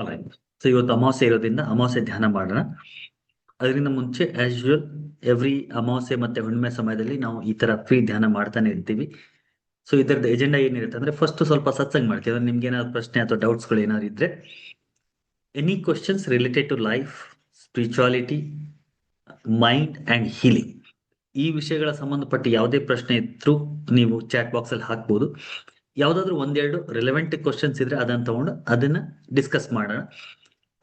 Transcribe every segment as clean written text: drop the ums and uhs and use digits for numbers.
All right. So ಇವತ್ತು ಅಮಾವಾಸ್ಯೆ ಇರೋದ್ರಿಂದ ಅಮಾವಾಸ್ಯೆ ಧ್ಯಾನ ಮಾಡೋಣ. ಅದರಿಂದ ಮುಂಚೆ ಆಸ್ ಯೂಶುವಲ್ ಎವ್ರಿ ಅಮಾವಾಸ್ಯೆ ಮತ್ತೆ ಹುಣ್ಣಿಮೆ ಸಮಯದಲ್ಲಿ ನಾವು ಈ ತರ ಫ್ರೀ ಧ್ಯಾನ ಮಾಡ್ತಾನೆ ಇರ್ತೀವಿ. ಸೊ ಇದರದ ಎಜೆಂಡಾ ಏನಿರುತ್ತೆ ಅಂದ್ರೆ ಫಸ್ಟ್ ಸ್ವಲ್ಪ ಸತ್ಸಂಗ್ ಮಾಡ್ತೀವಿ. ಅಂದ್ರೆ ನಿಮ್ಗೆ ಏನಾದ್ರು ಪ್ರಶ್ನೆ ಅಥವಾ ಡೌಟ್ಸ್ಗಳು ಏನಾದ್ರು ಇದ್ರೆ, any questions related to life, spirituality, mind and healing, ಈ ವಿಷಯಗಳ ಸಂಬಂಧಪಟ್ಟ ಯಾವುದೇ ಪ್ರಶ್ನೆ ಇದ್ರೂ ನೀವು ಚಾಟ್ ಬಾಕ್ಸ್ ಅಲ್ಲಿ ಹಾಕ್ಬೋದು. ಯಾವ್ದಾದ್ರು ಒಂದೆರಡು ರಿಲೆವೆಂಟ್ ಕ್ವಶನ್ಸ್ ಇದ್ರೆ ಅದನ್ನ ತಗೊಂಡು ಅದನ್ನ ಡಿಸ್ಕಸ್ ಮಾಡೋಣ.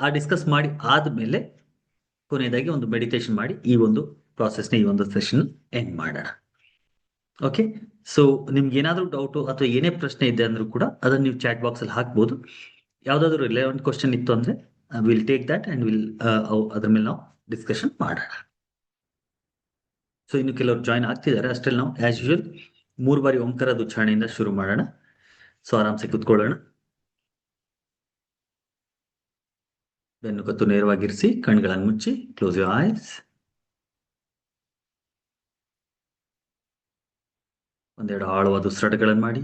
ಆ ಡಿಸ್ಕಸ್ ಮಾಡಿ ಆದ್ಮೇಲೆ ಕೊನೆಯದಾಗಿ ಒಂದು ಮೆಡಿಟೇಷನ್ ಮಾಡಿ ಈ ಒಂದು ಪ್ರಾಸೆಸ್ನ ಈ ಒಂದು ಸೆಷನ್ ಎಂಡ್ ಮಾಡೋಣ. ಓಕೆ. ಸೊ ನಿಮ್ಗೆ ಏನಾದರೂ ಡೌಟು ಅಥವಾ ಏನೇ ಪ್ರಶ್ನೆ ಇದೆ ಅಂದ್ರೂ ಕೂಡ ಅದನ್ನ ನೀವು ಚಾಟ್ ಬಾಕ್ಸ್ ಅಲ್ಲಿ ಹಾಕ್ಬೋದು. ಯಾವ್ದಾದ್ರು ರಿಲೆವೆಂಟ್ ಕ್ವಶನ್ ಇತ್ತು ಅಂದ್ರೆ will take that and will ಅದ್ರ ಮೇಲೆ ನಾವು ಡಿಸ್ಕಷನ್ ಮಾಡೋಣ. ಸೊ ಇನ್ನು ಕೆಲವರು ಜಾಯ್ನ್ ಆಗ್ತಿದ್ದಾರೆ. ಅಷ್ಟರಲ್ಲಿ ನಾವು ಆಸ್ ಯೂಶುವಲ್ 3 ಬಾರಿ ಓಂಕಾರದ ಉಚ್ಚಾರಣೆಯಿಂದ ಶುರು ಮಾಡೋಣ. ಸೊ ಆರಾಮ್ಸೆ ಕುತ್ಕೊಳ್ಳೋಣ. ಬೆನ್ನು ಕತ್ತು ನೇರವಾಗಿರಿಸಿ, ಕಣ್ಗಳನ್ನು ಮುಚ್ಚಿ, ಕ್ಲೋಸ್ ಯುವರ್ ಐಸ್. ಒಂದೆರಡು ಆಳವಾದ ಉಸಿರಾಟಗಳನ್ನು ಮಾಡಿ.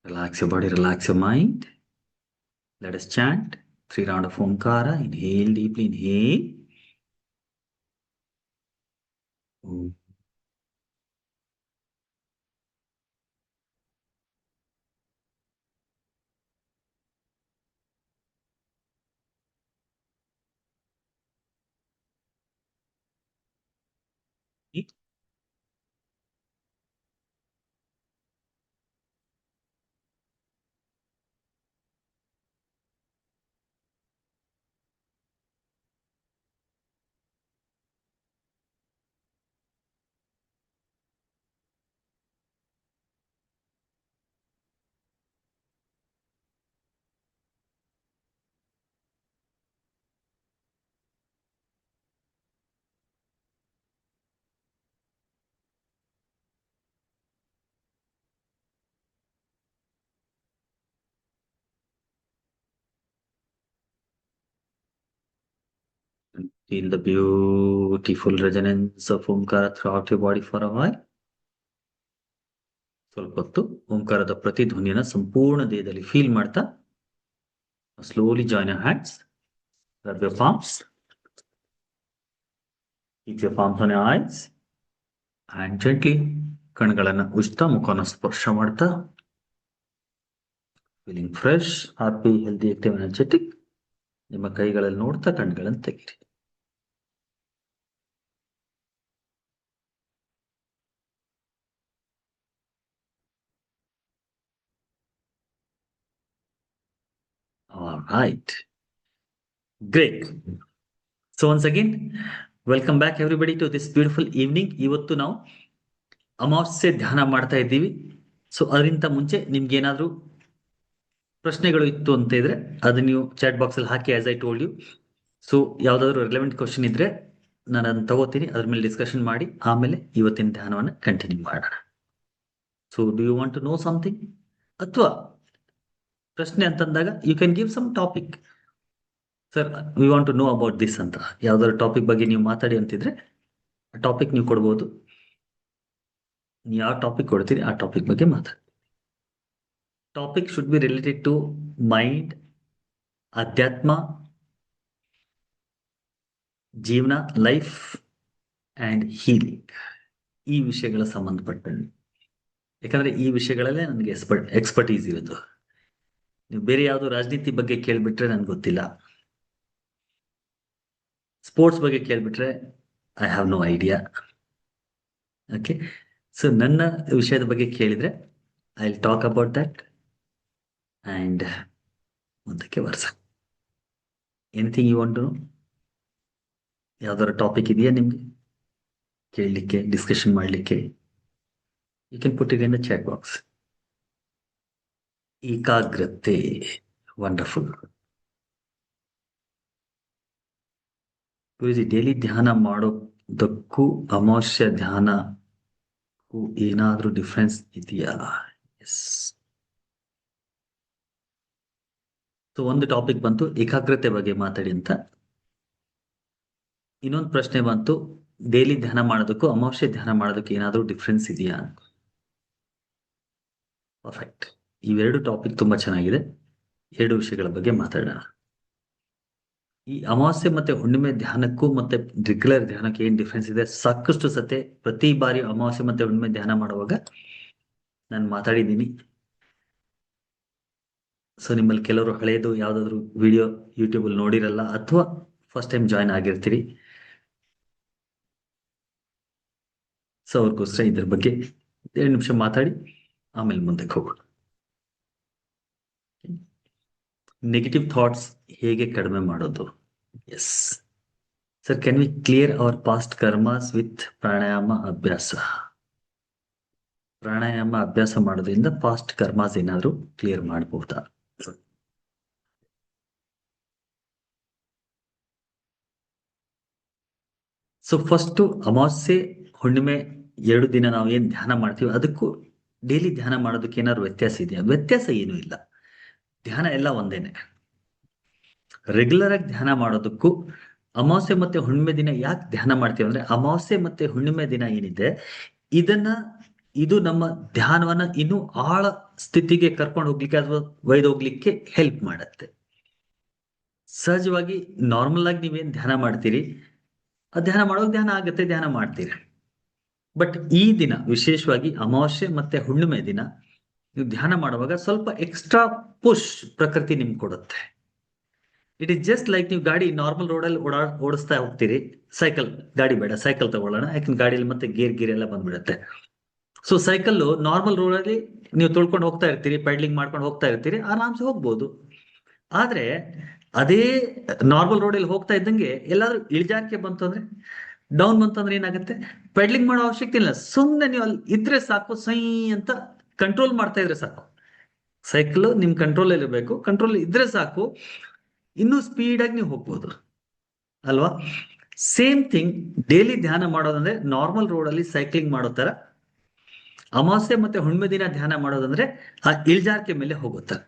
Relax your body, relax your mind. Let us chant 3 rounds of Omkara. Inhale deeply, inhale. Om. Feel the beautiful resonance of Omkara throughout your body for a while. ಸ್ವಲ್ಪ ಹೊತ್ತು ಓಂಕಾರದ ಪ್ರತಿಧ್ವನಿಯನ್ನ ಸಂಪೂರ್ಣ ದೇಹದಲ್ಲಿ feel ಮಾಡ್ತಾ slowly join your hands, rub your palms, keep your palms on your eyes and gently ಕಣ್ಗಳನ್ನ ಉಜ್ತಾ ಮುಖನ ಸ್ಪರ್ಶ ಮಾಡ್ತಾ feeling fresh, happy, healthy, active, energetic. ನಿಮ್ಮ ಕೈಗಳಲ್ಲಿ ನೋಡ್ತಾ ಕಣ್ಗಳನ್ನು ತೆಗೀರಿ. All right. Great. So once again, welcome back everybody to this beautiful evening. ಇವತ್ತು ನಾವು ಅಮಾವಾಸ್ಯೆ ಧ್ಯಾನ ಮಾಡ್ತಾ ಇದ್ದೀವಿ. ಸೊ ಅದರಿಂದ ಮುಂಚೆ ನಿಮ್ಗೆ ಏನಾದ್ರು ಪ್ರಶ್ನೆಗಳು ಇತ್ತು ಅಂತ ಇದ್ರೆ ಅದನ್ನ ನೀವು ಚಾಟ್ ಬಾಕ್ಸ್ ಅಲ್ಲಿ ಹಾಕಿ, as I told you. So ಯಾವ್ದಾದ್ರು ರಿಲೆವೆಂಟ್ ಕ್ವಶನ್ ಇದ್ರೆ ನಾನು ಅದನ್ನ ತಗೋತೀನಿ, ಅದ್ರ ಮೇಲೆ ಡಿಸ್ಕಷನ್ ಮಾಡಿ ಆಮೇಲೆ ಇವತ್ತಿನ ಧ್ಯಾನವನ್ನು ಕಂಟಿನ್ಯೂ ಮಾಡೋಣ. So do you want to know something? ಅಥವಾ ಪ್ರಶ್ನೆ ಅಂತಂದಾಗ you can give some topic. Sir we want to know about this ಅಂತ ಯಾವ್ದಾದ್ರು ಟಾಪಿಕ್ ಬಗ್ಗೆ ನೀವು ಮಾತಾಡಿ ಅಂತಿದ್ರೆ ಟಾಪಿಕ್ ನೀವು ಕೊಡ್ಬೋದು. ನೀವು ಯಾವ ಟಾಪಿಕ್ ಕೊಡ್ತೀರಿ ಆ ಟಾಪಿಕ್ ಬಗ್ಗೆ ಮಾತಾಡಿ. Topic should be related to mind, ಅಧ್ಯಾತ್ಮ, ಜೀವನ, ಲೈಫ್ ಅಂಡ್ ಹೀಲಿಂಗ್, ಈ ವಿಷಯಗಳ ಸಂಬಂಧಪಟ್ಟಂತೆ. ಯಾಕಂದ್ರೆ ಈ ವಿಷಯಗಳಲ್ಲೇ ನನಗೆ ಎಕ್ಸ್ಪರ್ಟೀಸ್ ಇರೋದು. ನೀವು ಬೇರೆ ಯಾವುದು ರಾಜನೀತಿ ಬಗ್ಗೆ ಕೇಳ್ಬಿಟ್ರೆ ನನ್ಗೆ ಗೊತ್ತಿಲ್ಲ, ಸ್ಪೋರ್ಟ್ಸ್ ಬಗ್ಗೆ ಕೇಳ್ಬಿಟ್ರೆ I have no idea. Okay. So ನನ್ನ ವಿಷಯದ ಬಗ್ಗೆ ಕೇಳಿದ್ರೆ I will talk about that and ಮುಂದಕ್ಕೆ ವರ್ಸ. Anything you want to know? ಯಾವ್ದಾದ್ರು ಟಾಪಿಕ್ ಇದೆಯಾ ನಿಮ್ಗೆ ಕೇಳಲಿಕ್ಕೆ, ಡಿಸ್ಕಷನ್ ಮಾಡಲಿಕ್ಕೆ? You can put it in the chat box. ಏಕಾಗ್ರತೆ, ವಂಡರ್ಫುಲ್. ಗುರುಜಿ, ಡೈಲಿ ಧ್ಯಾನ ಮಾಡೋದಕ್ಕೂ ಅಮಾವಾಸ್ಯ ಧ್ಯಾನಕ್ಕೂ ಏನಾದ್ರೂ ಡಿಫ್ರೆನ್ಸ್ ಇದೆಯಾ? ಎಸ್. ಸೊ ಒಂದು ಟಾಪಿಕ್ ಬಂತು ಏಕಾಗ್ರತೆ ಬಗ್ಗೆ ಮಾತಾಡಿ ಅಂತ. ಇನ್ನೊಂದು ಪ್ರಶ್ನೆ ಬಂತು ಡೈಲಿ ಧ್ಯಾನ ಮಾಡೋದಕ್ಕೂ ಅಮಾವಾಸ್ಯೆ ಧ್ಯಾನ ಮಾಡೋದಕ್ಕೆ ಏನಾದ್ರೂ ಡಿಫ್ರೆನ್ಸ್ ಇದೆಯಾ? ಪರ್ಫೆಕ್ಟ್. ಇವೆರಡು ಟಾಪಿಕ್ ತುಂಬಾ ಚೆನ್ನಾಗಿದೆ. ಎರಡು ವಿಷಯಗಳ ಬಗ್ಗೆ ಮಾತಾಡೋಣ. ಈ ಅಮಾವಾಸ್ಯೆ ಮತ್ತೆ ಹುಣ್ಣಿಮೆ ಧ್ಯಾನಕ್ಕೂ ಮತ್ತೆ ರೆಗ್ಯುಲರ್ ಧ್ಯಾನಕ್ಕೆ ಏನ್ ಡಿಫ್ರೆನ್ಸ್ ಇದೆ? ಸಾಕಷ್ಟು ಸತೆ ಪ್ರತಿ ಬಾರಿ ಅಮಾವಾಸ್ಯೆ ಮತ್ತೆ ಹುಣ್ಣಿಮೆ ಧ್ಯಾನ ಮಾಡುವಾಗ ನಾನು ಮಾತಾಡಿದ್ದೀನಿ. ಸೊ ನಿಮ್ಮಲ್ಲಿ ಕೆಲವರು ಹಳೇದು ಯಾವ್ದಾದ್ರು ವಿಡಿಯೋ ಯೂಟ್ಯೂಬ್ ಅಲ್ಲಿ ನೋಡಿರಲ್ಲ, ಅಥವಾ ಫಸ್ಟ್ ಟೈಮ್ ಜಾಯ್ನ್ ಆಗಿರ್ತೀರಿ. ಸೊ ಅವ್ರಿಗೋಸ್ಕರ ಇದ್ರ ಬಗ್ಗೆ 2 ನಿಮಿಷ ಮಾತಾಡಿ ಆಮೇಲೆ ಮುಂದಕ್ಕೆ ಹೋಗೋಣ. ನೆಗೆಟಿವ್ ಥಾಟ್ಸ್ ಹೇಗೆ ಕಡಿಮೆ ಮಾಡೋದು? Yes sir, can we clear our past karmas with pranayama ಅಭ್ಯಾಸ? ಪ್ರಾಣಾಯಾಮ ಅಭ್ಯಾಸ ಮಾಡೋದ್ರಿಂದ ಪಾಸ್ಟ್ ಕರ್ಮಾಸ್ ಏನಾದ್ರು ಕ್ಲಿಯರ್ ಮಾಡಬಹುದಾ? ಸೊ ಫಸ್ಟ್ ಅಮಾವಾಸ್ಯೆ ಹುಣ್ಣಿಮೆ 2 ದಿನ ನಾವು ಏನ್ ಧ್ಯಾನ ಮಾಡ್ತೀವಿ ಅದಕ್ಕೂ ಡೈಲಿ ಧ್ಯಾನ ಮಾಡೋದಕ್ಕೆ ಏನಾದ್ರು ವ್ಯತ್ಯಾಸ ಇದೆಯಾ? ವ್ಯತ್ಯಾಸ ಏನೂ ಇಲ್ಲ. ಧ್ಯಾನ ಎಲ್ಲ ಒಂದೇನೆ. ರೆಗ್ಯುಲರ್ ಆಗಿ ಧ್ಯಾನ ಮಾಡೋದಕ್ಕೂ ಅಮಾವಾಸ್ಯೆ ಮತ್ತೆ ಹುಣ್ಣಿಮೆ ದಿನ ಯಾಕೆ ಧ್ಯಾನ ಮಾಡ್ತೀವಿ ಅಂದ್ರೆ, ಅಮಾವಾಸ್ಯೆ ಮತ್ತೆ ಹುಣ್ಣಿಮೆ ದಿನ ಏನಿದೆ ಇದು ನಮ್ಮ ಧ್ಯಾನವನ್ನ ಇನ್ನೂ ಆಳ ಸ್ಥಿತಿಗೆ ಕರ್ಕೊಂಡು ಹೋಗ್ಲಿಕ್ಕೆ ಅಥವಾ ಒಯ್ದೋಗ್ಲಿಕ್ಕೆ ಹೆಲ್ಪ್ ಮಾಡತ್ತೆ. ಸಹಜವಾಗಿ ನಾರ್ಮಲ್ ಆಗಿ ನೀವೇನ್ ಧ್ಯಾನ ಮಾಡ್ತೀರಿ, ಧ್ಯಾನ ಮಾಡೋದು ಧ್ಯಾನ ಆಗತ್ತೆ, ಧ್ಯಾನ ಮಾಡ್ತೀರಿ. ಬಟ್ ಈ ದಿನ ವಿಶೇಷವಾಗಿ ಅಮಾವಾಸ್ಯೆ ಮತ್ತೆ ಹುಣ್ಣಿಮೆ ದಿನ ನೀವು ಧ್ಯಾನ ಮಾಡುವಾಗ ಸ್ವಲ್ಪ ಎಕ್ಸ್ಟ್ರಾ ಪುಷ್ ಪ್ರಕೃತಿ ನಿಮ್ಗೆ ಕೊಡುತ್ತೆ. ಇಟ್ ಇಸ್ ಜಸ್ಟ್ ಲೈಕ್ ನೀವು ಗಾಡಿ ನಾರ್ಮಲ್ ರೋಡಲ್ಲಿ ಓಡಿಸ್ತಾ ಹೋಗ್ತೀರಿ. ಗಾಡಿ ಬೇಡ, ಸೈಕಲ್ ತಗೊಳ್ಳೋಣ, ಯಾಕಂದ್ರೆ ಗಾಡಿಯಲ್ಲಿ ಮತ್ತೆ ಗೇರ್ ಎಲ್ಲ ಬಂದ್ಬಿಡುತ್ತೆ. ಸೊ ಸೈಕಲ್ ನಾರ್ಮಲ್ ರೋಡಲ್ಲಿ ನೀವು ತೊಳ್ಕೊಂಡು ಹೋಗ್ತಾ ಇರ್ತೀರಿ, ಪೈಡ್ಲಿಂಗ್ ಮಾಡ್ಕೊಂಡು ಹೋಗ್ತಾ ಇರ್ತೀರಿ, ಆರಾಮ್ಸೆ ಹೋಗ್ಬೋದು. ಆದ್ರೆ ಅದೇ ನಾರ್ಮಲ್ ರೋಡಲ್ಲಿ ಹೋಗ್ತಾ ಇದ್ದಂಗೆ ಎಲ್ಲಾದ್ರೂ ಇಳಿಜಾರಿಕೆ ಬಂತು ಅಂದ್ರೆ, ಡೌನ್ ಬಂತು ಅಂದ್ರೆ ಏನಾಗುತ್ತೆ? ಪೆಡ್ಲಿಂಗ್ ಮಾಡೋ ಅವಶ್ಯಕತೆ ಇಲ್ಲ, ಸುಮ್ಮನೆ ನೀವು ಅಲ್ಲಿ ಇದ್ರೆ ಸಾಕು, ಸೈ ಅಂತ ಕಂಟ್ರೋಲ್ ಮಾಡ್ತಾ ಇದ್ರೆ ಸಾಕು. ಸೈಕಲ್ ನಿಮ್ ಕಂಟ್ರೋಲ್ ಇರಬೇಕು, ಕಂಟ್ರೋಲ್ ಇದ್ರೆ ಸಾಕು, ಇನ್ನೂ ಸ್ಪೀಡ್ ಆಗಿ ನೀವು ಹೋಗ್ಬೋದು ಅಲ್ವಾ? ಸೇಮ್ ಥಿಂಗ್ ಡೈಲಿ ಧ್ಯಾನ ಮಾಡೋದಂದ್ರೆ ನಾರ್ಮಲ್ ರೋಡ್ ಅಲ್ಲಿ ಸೈಕ್ಲಿಂಗ್ ಮಾಡೋ ತರ, ಅಮಾವಾಸ್ಯೆ ಮತ್ತೆ ಹುಣ್ಣಿಮೆ ದಿನ ಧ್ಯಾನ ಮಾಡೋದಂದ್ರೆ ಆ ಇಳಿಜಾರಿಕೆ ಮೇಲೆ ಹೋಗುತ್ತಾರೆ.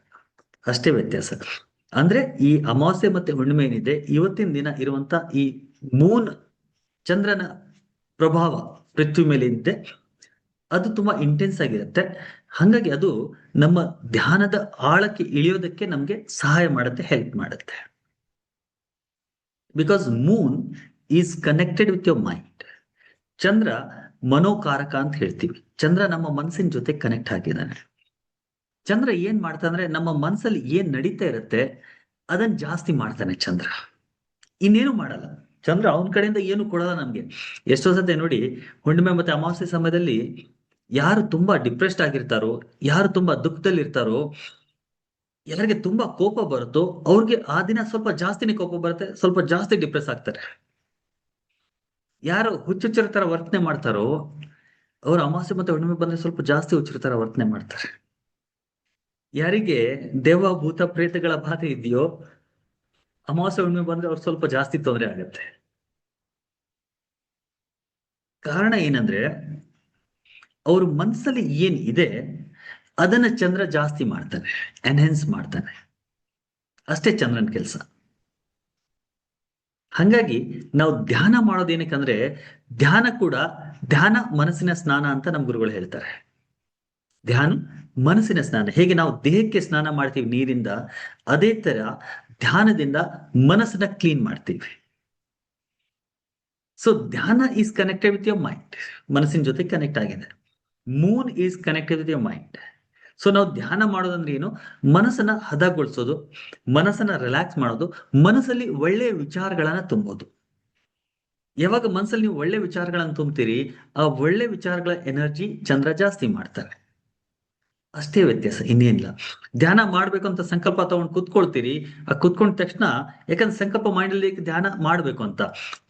ಅಷ್ಟೇ ವ್ಯತ್ಯಾಸ. ಅಂದ್ರೆ ಈ ಅಮಾವಾಸ್ಯೆ ಮತ್ತೆ ಹುಣ್ಣಿಮೆ ಏನಿದೆ, ಇವತ್ತಿನ ದಿನ ಇರುವಂತ ಈ ಮೂನ್, ಚಂದ್ರನ ಪ್ರಭಾವ ಪೃಥ್ವಿ ಮೇಲೆ ಇದೆ, ಅದು ತುಂಬಾ ಇಂಟೆನ್ಸ್ ಆಗಿರುತ್ತೆ. ಹಾಗಾಗಿ ಅದು ನಮ್ಮ ಧ್ಯಾನದ ಆಳಕ್ಕೆ ಇಳಿಯೋದಕ್ಕೆ ನಮ್ಗೆ ಸಹಾಯ ಮಾಡುತ್ತೆ, ಹೆಲ್ಪ್ ಮಾಡುತ್ತೆ. Because moon is connected with your mind. ಚಂದ್ರ ಮನೋಕಾರಕ ಅಂತ ಹೇಳ್ತೀವಿ. ಚಂದ್ರ ನಮ್ಮ ಮನಸ್ಸಿನ ಜೊತೆ ಕನೆಕ್ಟ್ ಆಗಿದ್ದಾನೆ. ಚಂದ್ರ ಏನ್ ಮಾಡ್ತಾನೆ, ನಮ್ಮ ಮನಸ್ಸಲ್ಲಿ ಏನ್ ನಡೀತಾ ಇರುತ್ತೆ ಅದನ್ನ ಜಾಸ್ತಿ ಮಾಡ್ತಾನೆ ಚಂದ್ರ. ಇನ್ನೇನು ಮಾಡಲ್ಲ ಚಂದ್ರ. ಅವನ ಕಡೆಯಿಂದ ಏನು ಕೊಡಲ್ಲ ನಮ್ಗೆ. ಎಷ್ಟೋ ಸತಿ ನೋಡಿ, ಹುಣ್ಣಿಮೆ ಮತ್ತೆ ಅಮಾವಾಸ್ಯೆ ಸಮಯದಲ್ಲಿ ಯಾರು ತುಂಬಾ ಡಿಪ್ರೆಸ್ಡ್ ಆಗಿರ್ತಾರೋ, ಯಾರು ತುಂಬಾ ದುಃಖದಲ್ಲಿ ಇರ್ತಾರೋ, ಯಾರಿಗೆ ತುಂಬಾ ಕೋಪ ಬರುತ್ತೋ ಅವ್ರಿಗೆ ಆ ದಿನ ಸ್ವಲ್ಪ ಜಾಸ್ತಿನೇ ಕೋಪ ಬರುತ್ತೆ, ಸ್ವಲ್ಪ ಜಾಸ್ತಿ ಡಿಪ್ರೆಸ್ ಆಗ್ತಾರೆ. ಯಾರು ಹುಚ್ಚುಚ್ಚರ ತರ ವರ್ತನೆ ಮಾಡ್ತಾರೋ ಅವ್ರು ಅಮಾವಾಸ್ಯೆ ಮತ್ತೆ ಹುಣ್ಣಿಮೆ ಬಂದ್ರೆ ಸ್ವಲ್ಪ ಜಾಸ್ತಿ ಹುಚ್ಚರ ತರ ವರ್ತನೆ ಮಾಡ್ತಾರೆ. ಯಾರಿಗೆ ದೇವ ಭೂತ ಪ್ರೇತಗಳ ಬಾಧೆ ಇದೆಯೋ, ಅಮಾವಾಸ್ಯೆ ಹುಣ್ಣಿಮೆ ಬಂದ್ರೆ ಅವ್ರು ಸ್ವಲ್ಪ ಜಾಸ್ತಿ ತೊಂದರೆ ಆಗತ್ತೆ. ಕಾರಣ ಏನಂದ್ರೆ, ಅವ್ರ ಮನಸ್ಸಲ್ಲಿ ಏನ್ ಇದೆ ಅದನ್ನ ಚಂದ್ರ ಜಾಸ್ತಿ ಮಾಡ್ತಾನೆ, ಎನ್ಹೆನ್ಸ್ ಮಾಡ್ತಾನೆ. ಅಷ್ಟೇ ಚಂದ್ರನ ಕೆಲಸ. ಹಾಗಾಗಿ ನಾವು ಧ್ಯಾನ ಮಾಡೋದೇನಕ್ಕಂದ್ರೆ, ಧ್ಯಾನ ಮನಸ್ಸಿನ ಸ್ನಾನ ಅಂತ ನಮ್ ಗುರುಗಳು ಹೇಳ್ತಾರೆ. ಧ್ಯಾನ ಮನಸ್ಸಿನ ಸ್ನಾನ. ಹೇಗೆ ನಾವು ದೇಹಕ್ಕೆ ಸ್ನಾನ ಮಾಡ್ತೀವಿ ನೀರಿಂದ, ಅದೇ ತರ ಧ್ಯಾನದಿಂದ ಮನಸ್ಸನ್ನ ಕ್ಲೀನ್ ಮಾಡ್ತೀವಿ. ಸೊ ಧ್ಯಾನ is connected with your mind. ಮನಸ್ಸಿನ ಜೊತೆ ಕನೆಕ್ಟ್ ಆಗಿದೆ. Moon is connected with your mind. So ನಾವು ಧ್ಯಾನ ಮಾಡೋದಂದ್ರೆ ಏನು? ಮನಸ್ಸನ್ನ ಹದಗೊಳಿಸೋದು, ಮನಸ್ಸನ್ನ ರಿಲ್ಯಾಕ್ಸ್ ಮಾಡೋದು, ಮನಸ್ಸಲ್ಲಿ ಒಳ್ಳೆಯ ವಿಚಾರಗಳನ್ನ ತುಂಬೋದು. ಯಾವಾಗ ಮನಸ್ಸಲ್ಲಿ ನೀವು ಒಳ್ಳೆ ವಿಚಾರಗಳನ್ನ ತುಂಬ್ತೀರಿ, ಆ ಒಳ್ಳೆ ವಿಚಾರಗಳ ಎನರ್ಜಿ ಚಂದ್ರ ಜಾಸ್ತಿ ಮಾಡ್ತಾರೆ. ಅಷ್ಟೇ ವ್ಯತ್ಯಾಸ, ಇನ್ನೇನಿಲ್ಲ. ಧ್ಯಾನ ಮಾಡ್ಬೇಕು ಅಂತ ಸಂಕಲ್ಪ ತಗೊಂಡು ಕುತ್ಕೊಳ್ತೀರಿ, ಆ ಕುತ್ಕೊಂಡ ತಕ್ಷಣ, ಯಾಕಂದ್ರೆ ಸಂಕಲ್ಪ ಮೈಂಡಲ್ಲಿ ಧ್ಯಾನ ಮಾಡ್ಬೇಕು ಅಂತ,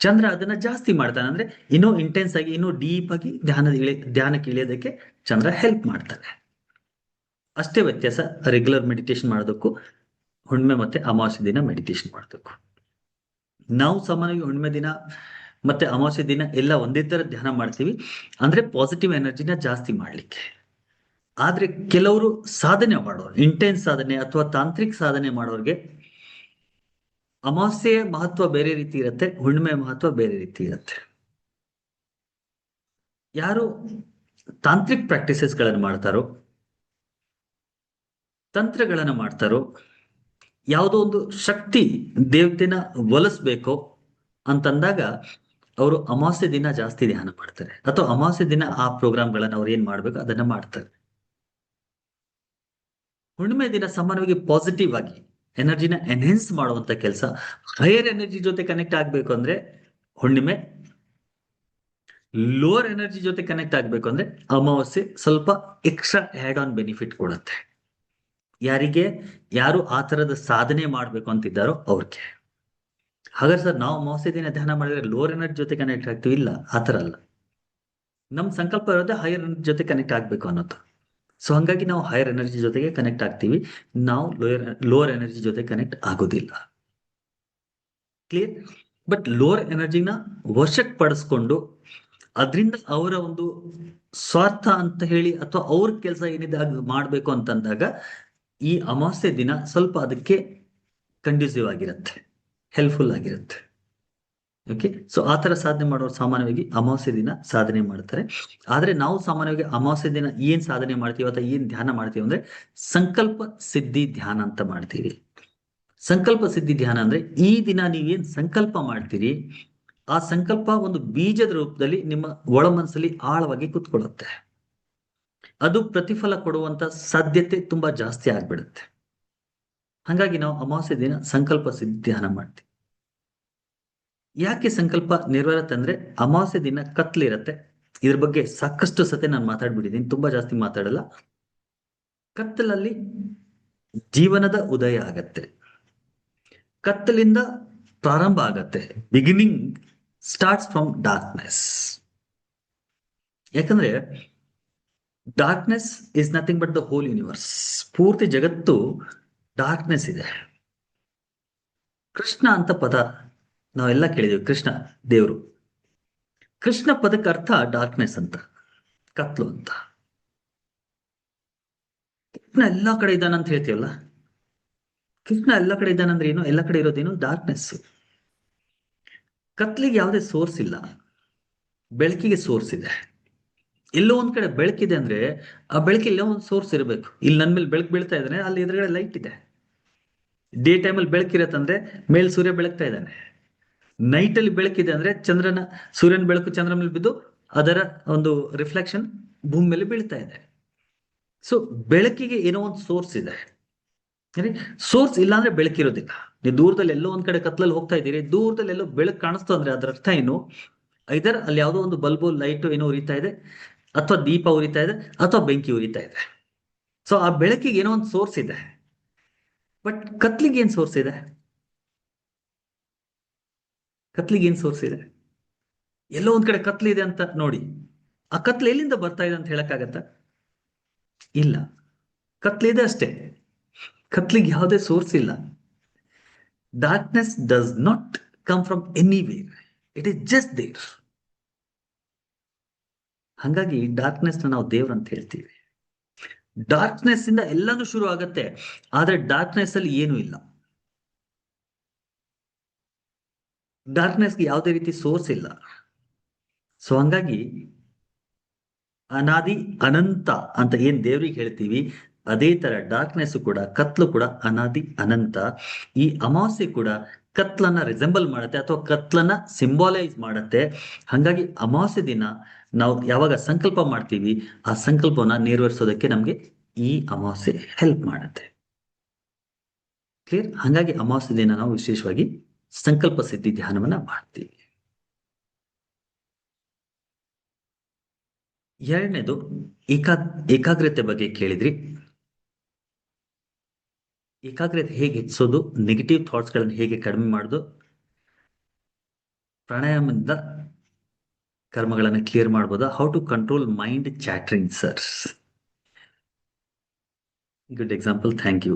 ಚಂದ್ರ ಅದನ್ನ ಜಾಸ್ತಿ ಮಾಡ್ತಾನೆ. ಅಂದ್ರೆ ಇನ್ನೂ ಇಂಟೆನ್ಸ್ ಆಗಿ, ಇನ್ನೂ ಡೀಪ್ ಆಗಿ ಧ್ಯಾನಕ್ಕೆ ಇಳಿಯೋದಕ್ಕೆ ಚಂದ್ರ ಹೆಲ್ಪ್ ಮಾಡ್ತಾನೆ. ಅಷ್ಟೇ ವ್ಯತ್ಯಾಸ ರೆಗ್ಯುಲರ್ ಮೆಡಿಟೇಷನ್ ಮಾಡೋದಕ್ಕೂ ಹುಣ್ಣಿಮೆ ಮತ್ತೆ ಅಮಾವಾಸ್ಯೆ ದಿನ ಮೆಡಿಟೇಷನ್ ಮಾಡೋದಕ್ಕೂ. ನಾವು ಸಾಮಾನ್ಯವಾಗಿ ಹುಣ್ಣಿಮೆ ದಿನ ಮತ್ತೆ ಅಮಾವಾಸ್ಯೆ ದಿನ ಎಲ್ಲ ಒಂದೇ ತರ ಧ್ಯಾನ ಮಾಡ್ತೀವಿ, ಅಂದ್ರೆ ಪಾಸಿಟಿವ್ ಎನರ್ಜಿನ ಜಾಸ್ತಿ ಮಾಡ್ಲಿಕ್ಕೆ. ಆದ್ರೆ ಕೆಲವರು ಸಾಧನೆ ಮಾಡೋರು, ಇಂಟೆನ್ಸ್ ಸಾಧನೆ ಅಥವಾ ತಾಂತ್ರಿಕ ಸಾಧನೆ ಮಾಡೋರ್ಗೆ ಅಮಾವಾಸ್ಯೆಯ ಮಹತ್ವ ಬೇರೆ ರೀತಿ ಇರುತ್ತೆ, ಹುಣ್ಣಿಮೆ ಮಹತ್ವ ಬೇರೆ ರೀತಿ ಇರುತ್ತೆ. ಯಾರು ತಾಂತ್ರಿಕ್ ಪ್ರಾಕ್ಟೀಸಸ್ ಗಳನ್ನು ಮಾಡ್ತಾರೋ, ತಂತ್ರಗಳನ್ನ ಮಾಡ್ತಾರೋ, ಯಾವುದೋ ಒಂದು ಶಕ್ತಿ ದೇವತೆನ ಒಲಿಸ್ಬೇಕು ಅಂತಂದಾಗ ಅವರು ಅಮಾವಾಸ್ಯೆ ದಿನ ಜಾಸ್ತಿ ಧ್ಯಾನ ಮಾಡ್ತಾರೆ, ಅಥವಾ ಅಮಾವಾಸ್ಯೆ ದಿನ ಆ ಪ್ರೋಗ್ರಾಮ್ಗಳನ್ನ ಅವ್ರು ಏನ್ ಮಾಡ್ಬೇಕು ಅದನ್ನ ಮಾಡ್ತಾರೆ. ಹುಣ್ಣಿಮೆ ದಿನ ಸಾಮಾನ್ಯವಾಗಿ ಪಾಸಿಟಿವ್ ಆಗಿ ಎನರ್ಜಿನ ಎನ್ಹೆನ್ಸ್ ಮಾಡುವಂತ ಕೆಲಸ, ಹೈಯರ್ ಎನರ್ಜಿ ಜೊತೆ ಕನೆಕ್ಟ್ ಆಗ್ಬೇಕು ಅಂದ್ರೆ ಹುಣ್ಣಿಮೆ, ಲೋವರ್ ಎನರ್ಜಿ ಜೊತೆ ಕನೆಕ್ಟ್ ಆಗ್ಬೇಕು ಅಂದ್ರೆ ಅಮಾವಾಸ್ಯೆ ಸ್ವಲ್ಪ ಎಕ್ಸ್ಟ್ರಾ ಆಡ್ ಆನ್ ಬೆನಿಫಿಟ್ ಕೊಡುತ್ತೆ. ಯಾರು ಆ ತರದ ಸಾಧನೆ ಮಾಡ್ಬೇಕು ಅಂತಿದ್ದಾರೋ ಅವ್ರಿಗೆ. ಹಾಗಾದ್ರೆ ಸರ್ ನಾವು ಅಮಾವಾಸ್ಯೆ ದಿನ ಧ್ಯಾನ ಮಾಡಿದ್ರೆ ಲೋವರ್ ಎನರ್ಜಿ ಜೊತೆ ಕನೆಕ್ಟ್ ಆಗ್ತೀವಿ? ಇಲ್ಲ, ಆತರ ಅಲ್ಲ. ನಮ್ ಸಂಕಲ್ಪ ಇರೋದೇ ಹೈಯರ್ ಎನರ್ಜಿ ಜೊತೆ ಕನೆಕ್ಟ್ ಆಗ್ಬೇಕು ಅನ್ನೋದು. ಸೊ ಹಂಗಾಗಿ ನಾವು ಹೈಯರ್ ಎನರ್ಜಿ ಜೊತೆಗೆ ಕನೆಕ್ಟ್ ಆಗ್ತೀವಿ, ನಾವು ಲೋವರ್ ಎನರ್ಜಿ ಜೊತೆ ಕನೆಕ್ಟ್ ಆಗೋದಿಲ್ಲ. ಕ್ಲಿಯರ್? ಬಟ್ ಲೋವರ್ ಎನರ್ಜಿನ ವಶಕ್ಕೆ ಪಡಿಸ್ಕೊಂಡು ಅದರಿಂದ ಅವರ ಒಂದು ಸ್ವಾರ್ಥ ಅಂತ ಹೇಳಿ ಅಥವಾ ಅವ್ರ ಕೆಲಸ ಏನಿದೆ ಅದು ಮಾಡ್ಬೇಕು ಅಂತಂದಾಗ ಈ ಅಮಾವಾಸ್ಯೆ ದಿನ ಸ್ವಲ್ಪ ಅದಕ್ಕೆ ಕಂಡ್ಯೂಸಿವ್ ಆಗಿರುತ್ತೆ, ಹೆಲ್ಪ್ಫುಲ್ ಆಗಿರುತ್ತೆ. ಓಕೆ, ಸೊ ಆ ತರ ಸಾಧನೆ ಮಾಡೋರು ಸಾಮಾನ್ಯವಾಗಿ ಅಮಾವಾಸ್ಯೆ ದಿನ ಸಾಧನೆ ಮಾಡ್ತಾರೆ. ಆದ್ರೆ ನಾವು ಸಾಮಾನ್ಯವಾಗಿ ಅಮಾವಾಸ್ಯೆ ದಿನ ಏನ್ ಸಾಧನೆ ಮಾಡ್ತೀವಿ ಅಥವಾ ಏನ್ ಧ್ಯಾನ ಮಾಡ್ತೀವಿ ಅಂದ್ರೆ ಸಂಕಲ್ಪ ಸಿದ್ಧಿ ಧ್ಯಾನ ಅಂತ ಮಾಡ್ತೀವಿ. ಸಂಕಲ್ಪ ಸಿದ್ಧಿ ಧ್ಯಾನ ಅಂದ್ರೆ ಈ ದಿನ ನೀವೇನ್ ಸಂಕಲ್ಪ ಮಾಡ್ತೀರಿ ಆ ಸಂಕಲ್ಪ ಒಂದು ಬೀಜದ ರೂಪದಲ್ಲಿ ನಿಮ್ಮ ಒಳ ಮನಸ್ಸಲ್ಲಿ ಆಳವಾಗಿ ಕೂತ್ಕೊಳ್ಳುತ್ತೆ. ಅದು ಪ್ರತಿಫಲ ಕೊಡುವಂತ ಸಾಧ್ಯತೆ ತುಂಬಾ ಜಾಸ್ತಿ ಆಗ್ಬಿಡುತ್ತೆ. ಹಾಗಾಗಿ ನಾವು ಅಮಾವಾಸ್ಯೆ ದಿನ ಸಂಕಲ್ಪ ಸಿದ್ಧಿ ಧ್ಯಾನ ಮಾಡ್ತೀವಿ. ಯಾಕೆ ಸಂಕಲ್ಪ ನೆರವೇರುತ್ತೆ ಅಂದ್ರೆ ಅಮಾವಾಸ್ಯೆ ದಿನ ಕತ್ಲಿರತ್ತೆ. ಇದ್ರ ಬಗ್ಗೆ ಸಾಕಷ್ಟು ಸತಿ ನಾನು ಮಾತಾಡ್ಬಿಟ್ಟಿದ್ದೀನಿ, ತುಂಬಾ ಜಾಸ್ತಿ ಮಾತಾಡಲ್ಲ. ಕತ್ತಲಲ್ಲಿ ಜೀವನದ ಉದಯ ಆಗತ್ತೆ, ಕತ್ತಲಿಂದ ಪ್ರಾರಂಭ ಆಗತ್ತೆ. Beginning starts from darkness. ಯಾಕಂದ್ರೆ darkness is nothing but the whole universe. ಪೂರ್ತಿ ಜಗತ್ತು ಡಾರ್ಕ್ನೆಸ್ ಇದೆ. ಕೃಷ್ಣ ಅಂತ ಪದ ನಾವೆಲ್ಲ ಕೇಳಿದೀವಿ, ಕೃಷ್ಣ ದೇವರು. ಕೃಷ್ಣ ಪದಕ್ಕೆ ಅರ್ಥ ಡಾರ್ಕ್ನೆಸ್ ಅಂತ, ಕತ್ಲು ಅಂತ. ಕೃಷ್ಣ ಎಲ್ಲಾ ಕಡೆ ಇದ್ದಾನಂತ ಹೇಳ್ತೀವಲ್ಲ, ಕೃಷ್ಣ ಎಲ್ಲ ಕಡೆ ಇದ್ದಾನಂದ್ರೆ ಏನು? ಎಲ್ಲ ಕಡೆ ಇರೋದೇನು? ಡಾರ್ಕ್ನೆಸ್. ಕತ್ಲಿಗೆ ಯಾವುದೇ ಸೋರ್ಸ್ ಇಲ್ಲ, ಬೆಳಕಿಗೆ ಸೋರ್ಸ್ ಇದೆ. ಎಲ್ಲೋ ಒಂದ್ ಕಡೆ ಬೆಳಕಿದೆ ಅಂದ್ರೆ ಆ ಬೆಳಕಿಗೆ ಎಲ್ಲೋ ಒಂದು ಸೋರ್ಸ್ ಇರಬೇಕು. ಇಲ್ಲಿ ನನ್ ಮೇಲೆ ಬೆಳಕು ಬೀಳ್ತಾ ಇದ್ದಾನೆ, ಅಲ್ಲಿ ಎದುರುಗಡೆ ಲೈಟ್ ಇದೆ. ಡೇ ಟೈಮಲ್ಲಿ ಬೆಳಕಿರತ್ತಂದ್ರೆ ಮೇಲ್ ಸೂರ್ಯ ಬೆಳಗ್ತಾ ಇದ್ದಾನೆ. ನೈಟ್ ಅಲ್ಲಿ ಬೆಳಕಿದೆ ಅಂದ್ರೆ ಸೂರ್ಯನ ಬೆಳಕು ಚಂದ್ರ ಮೇಲೆ ಬಿದ್ದು ಅದರ ಒಂದು ರಿಫ್ಲೆಕ್ಷನ್ ಭೂಮಿ ಮೇಲೆ ಬೀಳ್ತಾ ಇದೆ. ಸೊ ಬೆಳಕಿಗೆ ಏನೋ ಒಂದು ಸೋರ್ಸ್ ಇದೆ. ಸೋರ್ಸ್ ಇಲ್ಲ ಅಂದ್ರೆ ಬೆಳಕಿರೋದಿಲ್ಲ. ನೀವು ದೂರದಲ್ಲಿ ಎಲ್ಲೋ ಒಂದ್ ಕಡೆ ಕತ್ಲಲ್ಲಿ ಹೋಗ್ತಾ ಇದ್ದೀರಿ, ದೂರದಲ್ಲಿ ಎಲ್ಲೋ ಬೆಳಕು ಕಾಣಿಸ್ತು ಅಂದ್ರೆ ಅದರ ಅರ್ಥ ಏನು? ಐದರ್ ಅಲ್ಲಿ ಯಾವುದೋ ಒಂದು ಬಲ್ಬು ಲೈಟ್ ಏನೋ ಉರಿತಾ ಇದೆ, ಅಥವಾ ದೀಪ ಉರಿತಾ ಇದೆ, ಅಥವಾ ಬೆಂಕಿ ಉರಿತಾ ಇದೆ. ಸೊ ಆ ಬೆಳಕಿಗೆ ಏನೋ ಒಂದು ಸೋರ್ಸ್ ಇದೆ. ಬಟ್ ಕತ್ಲಿಗೆ ಏನ್ ಸೋರ್ಸ್ ಇದೆ? ಕತ್ಲಿಗೆ ಏನ್ ಸೋರ್ಸ್ ಇದೆ? ಎಲ್ಲೋ ಒಂದ್ ಕಡೆ ಕತ್ಲಿದೆ ಅಂತ ನೋಡಿ, ಆ ಕತ್ಲು ಎಲ್ಲಿಂದ ಬರ್ತಾ ಇದೆ ಅಂತ ಹೇಳಕ್ಕಾಗತ್ತ? ಇಲ್ಲ, ಕತ್ಲಿದೆ ಅಷ್ಟೇ, ಕತ್ಲಿಗೆ ಯಾವುದೇ ಸೋರ್ಸ್ ಇಲ್ಲ. Darkness does not come from anywhere, it is just there. ಹಾಗಾಗಿ ಡಾರ್ಕ್ನೆಸ್ ನಾವು ದೇವ್ರ ಅಂತ ಹೇಳ್ತೀವಿ. ಡಾರ್ಕ್ನೆಸ್ ಇಂದ ಎಲ್ಲಾನು ಶುರು ಆಗತ್ತೆ, ಆದ್ರೆ ಡಾರ್ಕ್ನೆಸ್ ಅಲ್ಲಿ ಏನು ಇಲ್ಲ. ಡಾರ್ಕ್ನೆಸ್ಗೆ ಯಾವುದೇ ರೀತಿ ಸೋರ್ಸ್ ಇಲ್ಲ. ಸೊ ಹಂಗಾಗಿ ಅನಾದಿ ಅನಂತ ಅಂತ ಏನ್ ದೇವ್ರಿಗೆ ಹೇಳ್ತೀವಿ, ಅದೇ ತರ ಡಾರ್ಕ್ನೆಸ್ ಕೂಡ, ಕತ್ಲು ಕೂಡ ಅನಾದಿ ಅನಂತ. ಈ ಅಮಾವಾಸ್ಯೆ ಕೂಡ ಕತ್ಲನ್ನ ರಿಸೆಂಬಲ್ ಮಾಡುತ್ತೆ ಅಥವಾ ಕತ್ಲನ್ನ ಸಿಂಬಾಲೈಸ್ ಮಾಡುತ್ತೆ. ಹಾಗಾಗಿ ಅಮಾವಾಸ್ಯೆ ದಿನ ನಾವು ಯಾವಾಗ ಸಂಕಲ್ಪ ಮಾಡ್ತೀವಿ ಆ ಸಂಕಲ್ಪವನ್ನ ನೆರವೇರಿಸೋದಕ್ಕೆ ನಮ್ಗೆ ಈ ಅಮಾವಾಸ್ಯೆ ಹೆಲ್ಪ್ ಮಾಡುತ್ತೆ. ಕ್ಲಿಯರ್? ಹಾಗಾಗಿ ಅಮಾವಾಸ್ಯೆ ದಿನ ನಾವು ವಿಶೇಷವಾಗಿ ಸಂಕಲ್ಪ ಸಿದ್ಧಿ ಧ್ಯಾನವನ್ನ ಮಾಡ್ತೀವಿ. ಎರಡನೇದು ಏಕಾಗ್ರತೆ ಬಗ್ಗೆ ಕೇಳಿದ್ರಿ. ಏಕಾಗ್ರತೆ ಹೇಗೆ ಹೆಚ್ಚಿಸೋದು, ನೆಗೆಟಿವ್ ಥಾಟ್ಸ್ ಗಳನ್ನು ಹೇಗೆ ಕಡಿಮೆ ಮಾಡೋದು, ಪ್ರಾಣಾಯಾಮದಿಂದ ಕರ್ಮಗಳನ್ನು ಕ್ಲಿಯರ್ ಮಾಡಬಹುದು. How to control mind chattering sir? Good example, thank you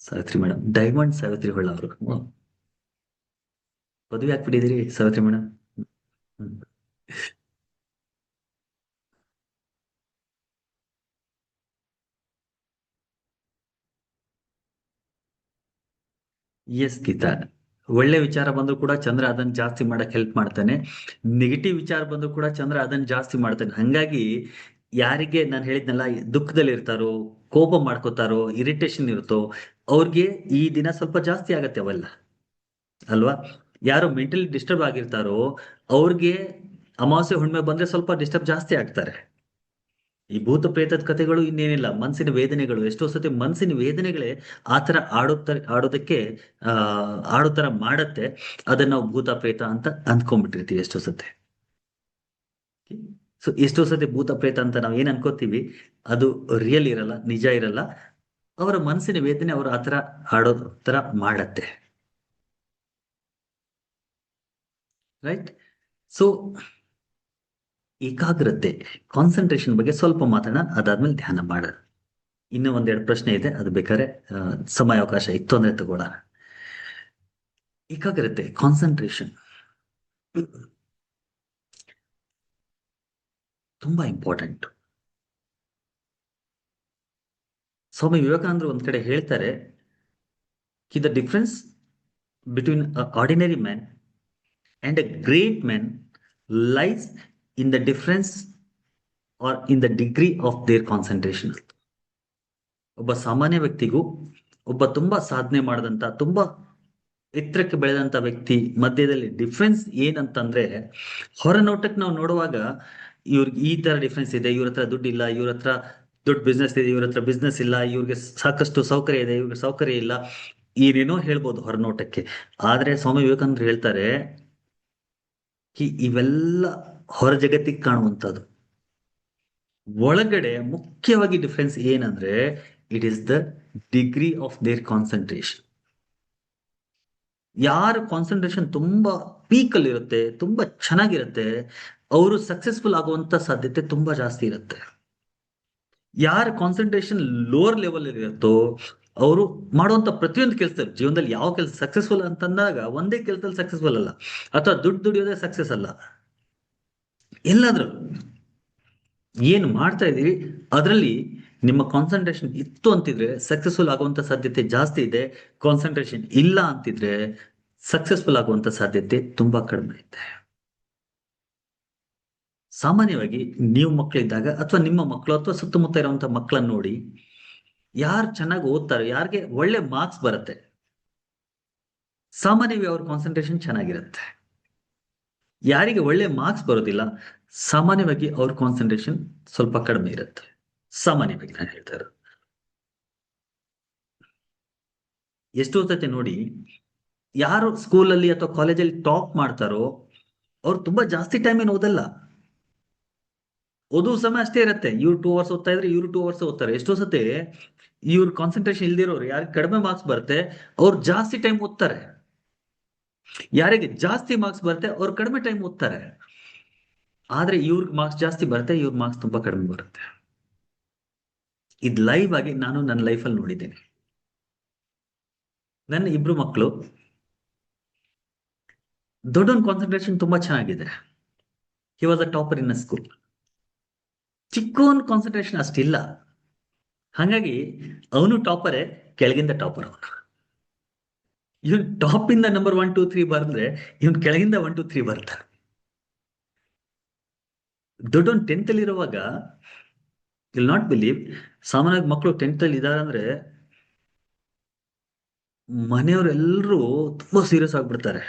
Savitri madam. Diamond Savitri Holla ಅವರು ಮದುವೆ ಹಾಕ್ಬಿಟ್ಟಿದ್ದೀರಿ ಸಾವಿತ್ರಿ ಮೇಡಮ್. ಎಸ್ ಗೀತಾ, ಒಳ್ಳೆ ವಿಚಾರ ಬಂದ್ರು ಕೂಡ ಚಂದ್ರ ಅದನ್ನ ಜಾಸ್ತಿ ಮಾಡಕ್ ಹೆಲ್ಪ್ ಮಾಡ್ತಾನೆ, ನೆಗೆಟಿವ್ ವಿಚಾರ ಬಂದ್ರು ಕೂಡ ಚಂದ್ರ ಅದನ್ನ ಜಾಸ್ತಿ ಮಾಡ್ತಾನೆ. ಹಂಗಾಗಿ ಯಾರಿಗೆ ನಾನು ಹೇಳಿದ್ನಲ್ಲ ದುಃಖದಲ್ಲಿ ಇರ್ತಾರೋ ಕೋಪ ಮಾಡ್ಕೋತಾರೋ, ಇರಿಟೇಷನ್ ಇರುತ್ತೋ, ಅವ್ರಿಗೆ ಈ ದಿನ ಸ್ವಲ್ಪ ಜಾಸ್ತಿ ಆಗತ್ತೆ ಅವೆಲ್ಲ, ಅಲ್ವಾ? ಯಾರು ಮೆಂಟಲಿ ಡಿಸ್ಟರ್ಬ್ ಆಗಿರ್ತಾರೋ ಅವ್ರಿಗೆ ಅಮಾವಾಸ್ಯೆ ಹುಣ್ಣಿಮೆ ಬಂದ್ರೆ ಸ್ವಲ್ಪ ಡಿಸ್ಟರ್ಬ್ ಜಾಸ್ತಿ ಆಗ್ತಾರೆ. ಈ ಭೂತ ಪ್ರೇತದ ಕಥೆಗಳು ಇನ್ನೇನಿಲ್ಲ, ಮನಸ್ಸಿನ ವೇದನೆಗಳು. ಎಷ್ಟೋ ಸತಿ ಮನಸ್ಸಿನ ವೇದನೆಗಳೇ ಆತರ ಆಡೋದಕ್ಕೆ ಆ ಆಡೋ ತರ ಮಾಡತ್ತೆ. ಅದನ್ನ ನಾವು ಭೂತ ಪ್ರೇತ ಅಂತ ಅಂದ್ಕೊಂಡ್ಬಿಟ್ಟಿರ್ತೀವಿ ಎಷ್ಟೋ ಸತಿ. ಸೊ ಎಷ್ಟೋ ಸತಿ ಭೂತ ಪ್ರೇತ ಅಂತ ನಾವ್ ಏನ್ ಅನ್ಕೋತೀವಿ, ಅದು ರಿಯಲ್ ಇರಲ್ಲ, ನಿಜ ಇರಲ್ಲ. ಅವರ ಮನಸ್ಸಿನ ವೇದನೆ ಅವರು ಆತರ ಆಡೋ ತರ ಮಾಡತ್ತೆ. ರೈಟ್. ಸೊ ಏಕಾಗ್ರತೆ, ಕಾನ್ಸಂಟ್ರೇಷನ್ ಬಗ್ಗೆ ಸ್ವಲ್ಪ ಮಾತಾಡೋಣ, ಅದಾದ್ಮೇಲೆ ಧ್ಯಾನ ಮಾಡೋಣ. ಇನ್ನೂ ಒಂದೆರಡು ಪ್ರಶ್ನೆ ಇದೆ, ಅದು ಬೇಕಾದ್ರೆ ಸಮಯಾವಕಾಶ ಇತ್ತು ಅಂದ್ರೆ ತಗೊಳ್ಳೋಣ. ಏಕಾಗ್ರತೆ, ಕಾನ್ಸಂಟ್ರೇಷನ್ ತುಂಬಾ ಇಂಪಾರ್ಟೆಂಟ್. ಸ್ವಾಮಿ ವಿವೇಕಾನಂದರು ಒಂದ್ ಕಡೆ ಹೇಳ್ತಾರೆ, the difference between ordinary man and a great man lies in the difference are in the degree of their concentration. ಒಬ್ಬ ಸಾಮಾನ್ಯ ವ್ಯಕ್ತಿಗೂ ಒಬ್ಬ ತುಂಬಾ ಸಾಧನೆ ಮಾಡಿದಂತ, ತುಂಬಾ ಎತ್ತರಕ್ಕೆ ಬೆಳೆದಂತ ವ್ಯಕ್ತಿ ಮಧ್ಯದಲ್ಲಿ ಡಿಫ್ರೆನ್ಸ್ ಏನಂತಂದ್ರೆ, ಹೊರ ನೋಟಕ್ಕೆ ನಾವು ನೋಡುವಾಗ ಇವ್ರಿಗೆ ಈ ತರ ಡಿಫ್ರೆನ್ಸ್ ಇದೆ, ಇವ್ರ ಹತ್ರ ದುಡ್ಡು ಇಲ್ಲ, ಇವ್ರ ಹತ್ರ ದೊಡ್ಡ ಬಿಸ್ನೆಸ್ ಇದೆ, ಇವ್ರ ಹತ್ರ ಬಿಸ್ನೆಸ್ ಇಲ್ಲ, ಇವ್ರಿಗೆ ಸಾಕಷ್ಟು ಸೌಕರ್ಯ ಇದೆ, ಇವ್ರಿಗೆ ಸೌಕರ್ಯ ಇಲ್ಲ, ಏನೇನೋ ಹೇಳ್ಬೋದು ಹೊರ ನೋಟಕ್ಕೆ. ಆದ್ರೆ ಸ್ವಾಮಿ ವಿವೇಕಾನಂದರು ಹೇಳ್ತಾರೆ, ಇವೆಲ್ಲ ಹೊರ ಜಗತ್ತಿಗೆ ಕಾಣುವಂಥದ್ದು. ಒಳಗಡೆ ಮುಖ್ಯವಾಗಿ ಡಿಫ್ರೆನ್ಸ್ ಏನಂದ್ರೆ, it is the degree of their concentration. ಯಾರ ಕಾನ್ಸಂಟ್ರೇಷನ್ ತುಂಬಾ ಪೀಕ್ ಅಲ್ಲಿ ಇರುತ್ತೆ, ತುಂಬಾ ಚೆನ್ನಾಗಿರುತ್ತೆ, ಅವರು ಸಕ್ಸಸ್ಫುಲ್ ಆಗುವಂತ ಸಾಧ್ಯತೆ ತುಂಬಾ ಜಾಸ್ತಿ ಇರುತ್ತೆ. ಯಾರ ಕಾನ್ಸಂಟ್ರೇಷನ್ ಲೋವರ್ ಲೆವೆಲ್ ಇರುತ್ತೋ ಅವರು ಮಾಡುವಂತ ಪ್ರತಿಯೊಂದು ಕೆಲಸದಲ್ಲಿ, ಜೀವನದಲ್ಲಿ ಯಾವ ಕೆಲಸ ಸಕ್ಸಸ್ಫುಲ್ ಅಂತಂದಾಗ ಒಂದೇ ಕೆಲಸದಲ್ಲಿ ಸಕ್ಸಸ್ಫುಲ್ ಅಲ್ಲ, ಅಥವಾ ದುಡ್ಡು ದುಡಿಯೋದೇ ಸಕ್ಸಸ್ ಅಲ್ಲ. ಎಲ್ಲಾದ್ರೂ ಏನ್ ಮಾಡ್ತಾ ಇದೀವಿ ಅದರಲ್ಲಿ ನಿಮ್ಮ ಕಾನ್ಸಂಟ್ರೇಷನ್ ಇತ್ತು ಅಂತಿದ್ರೆ ಸಕ್ಸಸ್ಫುಲ್ ಆಗುವಂತ ಸಾಧ್ಯತೆ ಜಾಸ್ತಿ ಇದೆ. ಕಾನ್ಸಂಟ್ರೇಷನ್ ಇಲ್ಲ ಅಂತಿದ್ರೆ ಸಕ್ಸಸ್ಫುಲ್ ಆಗುವಂತ ಸಾಧ್ಯತೆ ತುಂಬಾ ಕಡಿಮೆ ಇದೆ. ಸಾಮಾನ್ಯವಾಗಿ ನೀವು ಮಕ್ಕಳಿದ್ದಾಗ ಅಥವಾ ನಿಮ್ಮ ಮಕ್ಕಳು ಅಥವಾ ಸುತ್ತಮುತ್ತ ಇರುವಂತ ಮಕ್ಕಳನ್ನ ನೋಡಿ, ಯಾರು ಚೆನ್ನಾಗಿ ಓದ್ತಾರೆ, ಯಾರಿಗೆ ಒಳ್ಳೆ ಮಾರ್ಕ್ಸ್ ಬರುತ್ತೆ, ಸಾಮಾನ್ಯವಾಗಿ ಅವ್ರ ಕಾನ್ಸಂಟ್ರೇಷನ್ ಚೆನ್ನಾಗಿರುತ್ತೆ. ಯಾರಿಗೆ ಒಳ್ಳೆ ಮಾರ್ಕ್ಸ್ ಬರೋದಿಲ್ಲ, ಸಾಮಾನ್ಯವಾಗಿ ಅವ್ರ ಕಾನ್ಸಂಟ್ರೇಷನ್ ಸ್ವಲ್ಪ ಕಡಿಮೆ ಇರುತ್ತೆ. ಸಾಮಾನ್ಯವಾಗಿ ನಾನು ಹೇಳ್ತಾ ಇರೋದು. ಎಷ್ಟೋ ಸತಿ ನೋಡಿ, ಯಾರು ಸ್ಕೂಲಲ್ಲಿ ಅಥವಾ ಕಾಲೇಜಲ್ಲಿ ಟಾಪ್ ಮಾಡ್ತಾರೋ ಅವ್ರು ತುಂಬಾ ಜಾಸ್ತಿ ಟೈಮ್ ಏನು ಓದಲ್ಲ, ಓದುವ ಸಮಯ ಅಷ್ಟೇ ಇರುತ್ತೆ. ಇವ್ರು 2 ಅವರ್ಸ್ ಓದ್ತಾ ಇದ್ರೆ ಇವ್ರು 2 ಅವರ್ಸ್ ಓದ್ತಾರೆ. ಎಷ್ಟೋ ಸತಿ ಇವ್ರ ಕಾನ್ಸಂಟ್ರೇಷನ್ ಇಲ್ದಿರೋರು, ಯಾರಿಗೆ ಕಡಿಮೆ ಮಾರ್ಕ್ಸ್ ಬರುತ್ತೆ ಅವ್ರು ಜಾಸ್ತಿ ಟೈಮ್ ಓದ್ತಾರೆ, ಯಾರಿಗೆ ಜಾಸ್ತಿ ಮಾರ್ಕ್ಸ್ ಬರುತ್ತೆ ಅವ್ರು ಕಡಿಮೆ ಟೈಮ್ ಓದ್ತಾರೆ. ಆದ್ರೆ ಇವ್ರಿಗೆ ಮಾರ್ಕ್ಸ್ ಜಾಸ್ತಿ ಬರುತ್ತೆ, ಇವ್ರ ಮಾರ್ಕ್ಸ್ ತುಂಬಾ ಕಡಿಮೆ ಬರುತ್ತೆ. ಇದು ಲೈವ್ ಆಗಿ ನಾನು ನನ್ನ ಲೈಫಲ್ಲಿ ನೋಡಿದ್ದೇನೆ. ನನ್ನ ಇಬ್ರು ಮಕ್ಕಳು, ದೊಡ್ಡವನ್ ಕಾನ್ಸಂಟ್ರೇಷನ್ ತುಂಬಾ ಚೆನ್ನಾಗಿದೆ, he was a topper in a school. ಚಿಕ್ಕವನ್ ಕಾನ್ಸಂಟ್ರೇಷನ್ ಅಷ್ಟಿಲ್ಲ, ಹಾಗಾಗಿ ಅವನು ಟಾಪರೇ, ಕೆಳಗಿಂದ ಟಾಪರ್ ಅವನು. ಇವನ್ ಟಾಪ್ ಇಂದ ನಂಬರ್ 1 2 3 ಬಂದ್ರೆ ಇವನ್ ಕೆಳಗಿಂದ 1 2 3 ಬರ್ತಾನೆ. ದೊಡ್ಡವನ್ 10th ಅಲ್ಲಿ ಇರುವಾಗ, ವಿಲ್ ನಾಟ್ ಬಿಲೀವ್, ಸಾಮಾನ್ಯವಾಗಿ ಮಕ್ಕಳು 10th ಅಲ್ಲಿ ಇದಾರೆ ಅಂದ್ರೆ ಮನೆಯವರೆಲ್ಲರೂ ತುಂಬಾ ಸೀರಿಯಸ್ ಆಗ್ಬಿಡ್ತಾರೆ.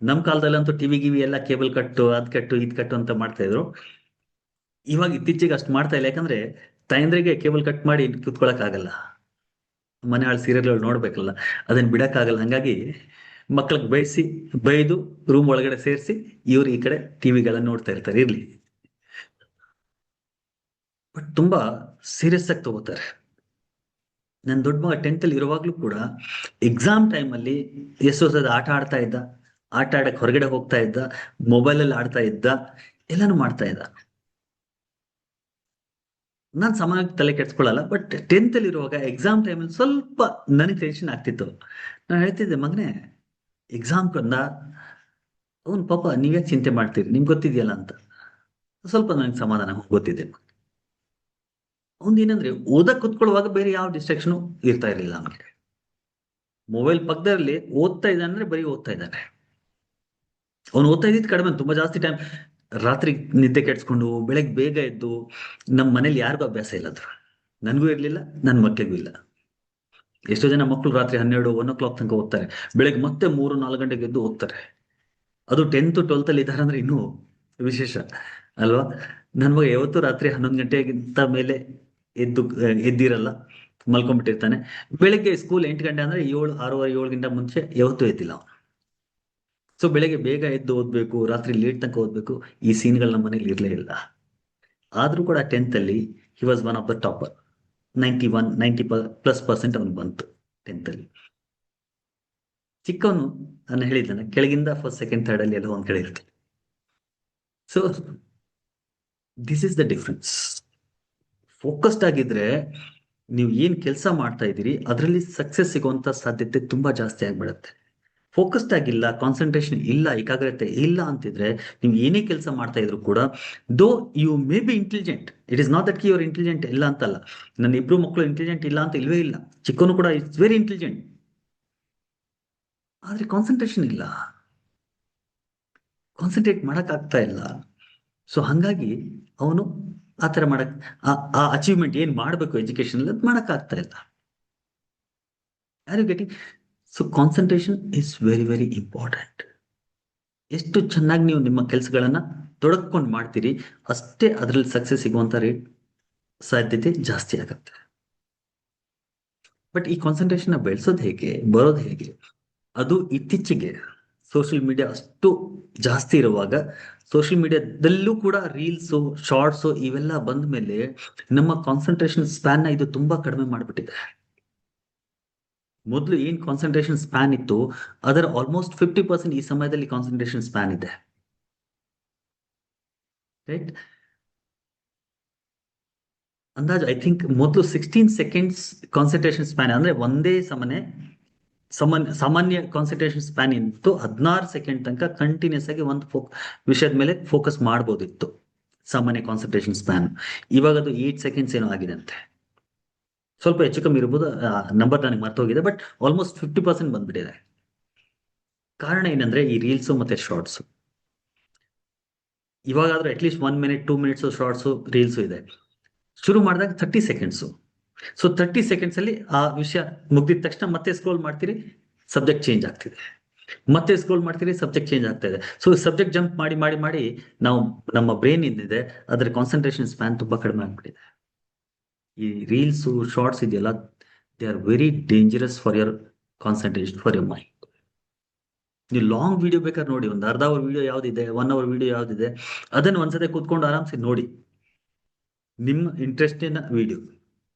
ನಮ್ ಕಾಲದಲ್ಲಂತೂ ಟಿವಿ ಗಿವಿ ಎಲ್ಲ ಕೇಬಲ್ ಕಟ್ಟು, ಅದ್ ಕಟ್ಟು, ಇದ್ ಕಟ್ಟು ಅಂತ ಮಾಡ್ತಾ ಇದ್ರು. ಇವಾಗ ಇತ್ತೀಚೆಗೆ ಅಷ್ಟು ಮಾಡ್ತಾ ಇಲ್ಲ, ಯಾಕಂದ್ರೆ ತಾಯಂದ್ರಿಗೆ ಕೇಬಲ್ ಕಟ್ ಮಾಡಿ ಕುತ್ಕೊಳಕ್ ಆಗಲ್ಲ, ಮನೆ ಹಾಳು ಸೀರಿಯಲ್ಗಳು ನೋಡ್ಬೇಕಲ್ಲ, ಅದನ್ನ ಬಿಡಕ್ಕಾಗಲ್ಲ. ಹಂಗಾಗಿ ಮಕ್ಕಳಿಗೆ ಬೈದು ರೂಮ್ ಒಳಗಡೆ ಸೇರಿಸಿ ಇವ್ರು ಈ ಕಡೆ ಟಿವಿಗಳನ್ನ ನೋಡ್ತಾ ಇರ್ತಾರೆ. ಇರ್ಲಿ, ಬಟ್ ತುಂಬಾ ಸೀರಿಯಸ್ ಆಗಿ ತಗೋತಾರೆ. ನನ್ನ ದೊಡ್ಡ ಮಗ 10th ಅಲ್ಲಿ ಇರುವಾಗ್ಲೂ ಕೂಡ ಎಕ್ಸಾಮ್ ಟೈಮ್ ಅಲ್ಲಿ ಎಷ್ಟೋ ಸದ ಆಟ ಆಡ್ತಾ ಇದ್ದ, ಆಟ ಆಡಕ್ ಹೊರಗಡೆ ಹೋಗ್ತಾ ಇದ್ದ, ಮೊಬೈಲ್ ಅಲ್ಲಿ ಆಡ್ತಾ ಇದ್ದ, ಎಲ್ಲಾನು ಮಾಡ್ತಾ ಇದ್ದ. ನಾನ್ ಸಮಾಜಕ್ಕೆ ತಲೆ ಕೆಡ್ಸ್ಕೊಳ್ಳಲ್ಲ, ಬಟ್ 10th ಅಲ್ಲಿ ಇರುವಾಗ ಎಕ್ಸಾಮ್ ಟೈಮಲ್ಲಿ ಸ್ವಲ್ಪ ನನಗೆ ಟೆನ್ಷನ್ ಆಗ್ತಿತ್ತು. ನಾನು ಹೇಳ್ತಿದ್ದೆ, ಮಗನೇ ಎಕ್ಸಾಮ್ ಬಂದ, ಅವನ್ ಪಾಪ ನೀವ್ಯಾಕೆ ಚಿಂತೆ ಮಾಡ್ತೀರಿ, ನಿಮ್ಗೆ ಗೊತ್ತಿದೆಯಲ್ಲ ಅಂತ ಸ್ವಲ್ಪ ನನಗೆ ಸಮಾಧಾನ ಗೊತ್ತಿದೆ. ಏನಂದ್ರೆ ಓದಕ್ ಕುತ್ಕೊಳ್ಳುವಾಗ ಬೇರೆ ಯಾವ ಡಿಸ್ಟ್ರಾಕ್ಷನ್ ಇರ್ತಾ ಇರಲಿಲ್ಲ ನಮ್ಗೆ. ಮೊಬೈಲ್ ಪಕ್ಕದಲ್ಲಿ ಓದ್ತಾ ಇದ್ದಾನೆ ಅಂದ್ರೆ ಬರೀ ಓದ್ತಾ ಇದ್ದಾನೆ. ಅವನು ಓದ್ತಾ ಇದ್ದಿದ್ದು ಕಡಿಮೆ, ತುಂಬಾ ಜಾಸ್ತಿ ಟೈಮ್ ರಾತ್ರಿ ನಿದ್ದೆ ಕೆಡ್ಸ್ಕೊಂಡು ಬೆಳಗ್ಗೆ ಬೇಗ ಎದ್ದು, ನಮ್ಮ ಮನೇಲಿ ಯಾರಿಗೂ ಅಭ್ಯಾಸ ಇಲ್ಲ ಅದು. ನನಗೂ ಇರಲಿಲ್ಲ, ನನ್ನ ಮಕ್ಕಳಿಗೂ ಇಲ್ಲ. ಎಷ್ಟೋ ಜನ ಮಕ್ಕಳು ರಾತ್ರಿ 12-1 o'clock ತನಕ ಓದ್ತಾರೆ, ಬೆಳಗ್ಗೆ ಮತ್ತೆ 3-4 ಗಂಟೆಗೆ ಎದ್ದು ಓದ್ತಾರೆ. ಅದು 10th 12th ಅಲ್ಲಿ ಇದ್ದಾರೆ ಅಂದ್ರೆ ಇನ್ನೂ ವಿಶೇಷ ಅಲ್ವಾ. ನನ್ನ ಮಗ ಯಾವತ್ತೂ ರಾತ್ರಿ 11 ಗಂಟೆಗಿಂತ ಮೇಲೆ ಎದ್ದಿರಲ್ಲ, ಮಲ್ಕೊಂಡ್ಬಿಟ್ಟಿರ್ತಾನೆ. ಬೆಳಗ್ಗೆ ಸ್ಕೂಲ್ 8 ಗಂಟೆ ಅಂದ್ರೆ 6:30-7 ಗಂಟೆ ಮುಂಚೆ ಯಾವತ್ತೂ ಎದ್ದಿಲ್ಲ ಅವನು. ಸೊ ಬೆಳಗ್ಗೆ ಬೇಗ ಎದ್ದು ಓದ್ಬೇಕು, ರಾತ್ರಿ ಲೇಟ್ ತನಕ ಓದ್ಬೇಕು, ಈ ಸೀನ್ಗಳು ನಮ್ಮ ಮನೇಲಿ ಇರಲೇ ಇಲ್ಲ. ಆದ್ರೂ ಕೂಡ 10th ಅಲ್ಲಿ he was one of the topper. 90+ ಅವನು ಬಂತು 10th ಅಲ್ಲಿ. ಚಿಕ್ಕವನು, ನಾನು ಹೇಳಿದ್ದಾನೆ, ಕೆಳಗಿಂದ ಫಸ್ಟ್ ಸೆಕೆಂಡ್ ಥರ್ಡ್ ಅಲ್ಲಿ ಎಲ್ಲ ಒಂದ್ ಕಡೆ ಇರ್ತಾನೆ. So this is the difference. Focused ಆಗಿದ್ರೆ ನೀವು ಏನ್ ಕೆಲಸ ಮಾಡ್ತಾ ಇದ್ದೀರಿ ಅದರಲ್ಲಿ ಸಕ್ಸಸ್ ಸಿಗುವಂತ ಸಾಧ್ಯತೆ ತುಂಬಾ ಜಾಸ್ತಿ ಆಗ್ಬಿಡುತ್ತೆ. ಫೋಕಸ್ಡ್ ಆಗಿಲ್ಲ, ಕಾನ್ಸಂಟ್ರೇಷನ್ ಇಲ್ಲ, ಏಕಾಗ್ರತೆ ಇಲ್ಲ ಅಂತಿದ್ರೆ ನೀವು ಏನೇ ಕೆಲಸ ಮಾಡ್ತಾ ಇದ್ರು ಕೂಡ, though you may be intelligent, it is not that ಕಿ ಯುವರ್ ಇಂಟೆಲಿಜೆಂಟ್ ಇಲ್ಲ ಅಂತಲ್ಲ. ನನ್ನ ಇಬ್ರು ಮಕ್ಕಳು ಇಂಟೆಲಿಜೆಂಟ್ ಇಲ್ಲ ಅಂತ ಇಲ್ವೇ ಇಲ್ಲ, ಚಿಕ್ಕವನು ಕೂಡ ಇಟ್ಸ್ ವೆರಿ ಇಂಟೆಲಿಜೆಂಟ್, ಆದ್ರೆ ಕಾನ್ಸಂಟ್ರೇಷನ್ ಇಲ್ಲ, ಕಾನ್ಸಂಟ್ರೇಟ್ ಮಾಡಕ್ ಆಗ್ತಾ ಇಲ್ಲ. ಸೊ ಹಂಗಾಗಿ ಅವನು ಆ ತರ ಮಾಡಕ್, ಆ ಅಚೀವ್ಮೆಂಟ್ ಏನ್ ಮಾಡ್ಬೇಕು ಎಜುಕೇಶನ್ ಅದು ಮಾಡಕ್ ಆಗ್ತಾ ಇಲ್ಲ. Are you getting? So concentration is very very important. ಎಷ್ಟು ಚೆನ್ನಾಗಿ ನೀವು ನಿಮ್ಮ ಕೆಲಸಗಳನ್ನ ತೊಡಕೊಂಡು ಮಾಡ್ತೀರಿ, ಅಷ್ಟೇ ಅದರಲ್ಲಿ ಸಕ್ಸಸ್ ಸಿಗುವಂತ ರೇಟ್ ಸಾಧ್ಯತೆ ಜಾಸ್ತಿ ಆಗುತ್ತೆ. ಬಟ್ ಈ ಕಾನ್ಸಂಟ್ರೇಷನ್ ಬೆಳೆಸೋದು ಹೇಗೆ, ಬರೋದು ಹೇಗೆ? ಅದು ಇತ್ತೀಚೆಗೆ ಸೋಷಿಯಲ್ ಮೀಡಿಯಾ ಅಷ್ಟು ಜಾಸ್ತಿ ಇರುವಾಗ, ಸೋಷಿಯಲ್ ಮೀಡಿಯಾದಲ್ಲೂ ಕೂಡ ರೀಲ್ಸು, ಶಾರ್ಟ್ಸು ಇವೆಲ್ಲ ಬಂದ ಮೇಲೆ ನಮ್ಮ ಕಾನ್ಸಂಟ್ರೇಷನ್ ಸ್ಪ್ಯಾನ್ ಇದು ತುಂಬಾ ಕಡಿಮೆ ಮಾಡಿಬಿಟ್ಟಿದೆ. ಮೊದಲು ಏನ್ ಕಾನ್ಸಂಟ್ರೇಷನ್ ಸ್ಪ್ಯಾನ್ ಇತ್ತು ಅದರ ಆಲ್ಮೋಸ್ಟ್ 50% ಈ ಸಮಯದಲ್ಲಿ ಕಾನ್ಸಂಟ್ರೇಷನ್ ಸ್ಪ್ಯಾನ್ ಇದೆ, ರೈಟ್? ಅಂದಾಜು ಐ ಥಿಂಕ್ ಮೊದಲು 16 ಸೆಕೆಂಡ್ಸ್ ಕಾನ್ಸಂಟ್ರೇಷನ್ ಸ್ಪ್ಯಾನ್, ಅಂದ್ರೆ ಒಂದೇ ಸಾಮಾನ್ಯ ಕಾನ್ಸಂಟ್ರೇಷನ್ ಸ್ಪ್ಯಾನ್ ಇತ್ತು. 16 ಸೆಕೆಂಡ್ ತನಕ ಕಂಟಿನ್ಯೂಸ್ ಆಗಿ ಒಂದು ವಿಷಯದ ಮೇಲೆ ಫೋಕಸ್ ಮಾಡ್ಬೋದಿತ್ತು ಸಾಮಾನ್ಯ ಕಾನ್ಸಂಟ್ರೇಷನ್ ಸ್ಪ್ಯಾನ್. ಇವಾಗ ಅದು 8 ಸೆಕೆಂಡ್ಸ್ ಏನೋ ಆಗಿದೆ ಅಂತೆ, ಸ್ವಲ್ಪ ಹೆಚ್ಚು ಕಮ್ಮಿ ಇರ್ಬೋದು, ನಂಬರ್ ನನಗೆ ಮರ್ತೋಗಿದೆ. ಬಟ್ ಆಲ್ಮೋಸ್ಟ್ 50% ಬಂದ್ಬಿಟ್ಟಿದೆ. ಕಾರಣ ಏನಂದ್ರೆ ಈ ರೀಲ್ಸು ಮತ್ತೆ ಶಾರ್ಟ್ಸ್. ಇವಾಗಾದ್ರೂ at least 1 minute 2 minutes shorts reels ಇದೆ. ಶುರು ಮಾಡಿದಾಗ 30 ಸೆಕೆಂಡ್ಸು. ಸೊ 30 ಸೆಕೆಂಡ್ಸ್ ಅಲ್ಲಿ ಆ ವಿಷಯ ಮುಗ್ದಿದ ತಕ್ಷಣ ಮತ್ತೆ ಸ್ಕ್ರೋಲ್ ಮಾಡ್ತೀರಿ, ಸಬ್ಜೆಕ್ಟ್ ಚೇಂಜ್ ಆಗ್ತಿದೆ, ಮತ್ತೆ ಸ್ಕ್ರೋಲ್ ಮಾಡ್ತೀರಿ, ಸಬ್ಜೆಕ್ಟ್ ಚೇಂಜ್ ಆಗ್ತಾ ಇದೆ. ಸೊ ಸಬ್ಜೆಕ್ಟ್ ಜಂಪ್ ಮಾಡಿ ಮಾಡಿ ಮಾಡಿ ನಾವು ನಮ್ಮ ಬ್ರೈನ್ ಏನಿದೆ ಅದರ ಕಾನ್ಸಂಟ್ರೇಷನ್ ಸ್ಪ್ಯಾನ್ ತುಂಬಾ ಕಡಿಮೆ ಆಗ್ಬಿಟ್ಟಿದೆ. ಈ ರೀಲ್ಸು ಶಾರ್ಟ್ಸ್ ಇದೆಯಲ್ಲ, they are very dangerous for your concentration, for your mind. ನೀವು ಲಾಂಗ್ ವಿಡಿಯೋ ಬೇಕಾದ್ರೆ ನೋಡಿ, ಒಂದು ಅರ್ಧ ಅವರ್ ವಿಡಿಯೋ ಯಾವ್ದಿದೆ, 1 hour ವಿಡಿಯೋ ಯಾವ್ದಿದೆ, ಅದನ್ನು ಒಂದ್ಸತಿ ಕೂತ್ಕೊಂಡು ಆರಾಮ್ಸೆ ನೋಡಿ, ನಿಮ್ಮ ಇಂಟ್ರೆಸ್ಟಿನ ವಿಡಿಯೋ.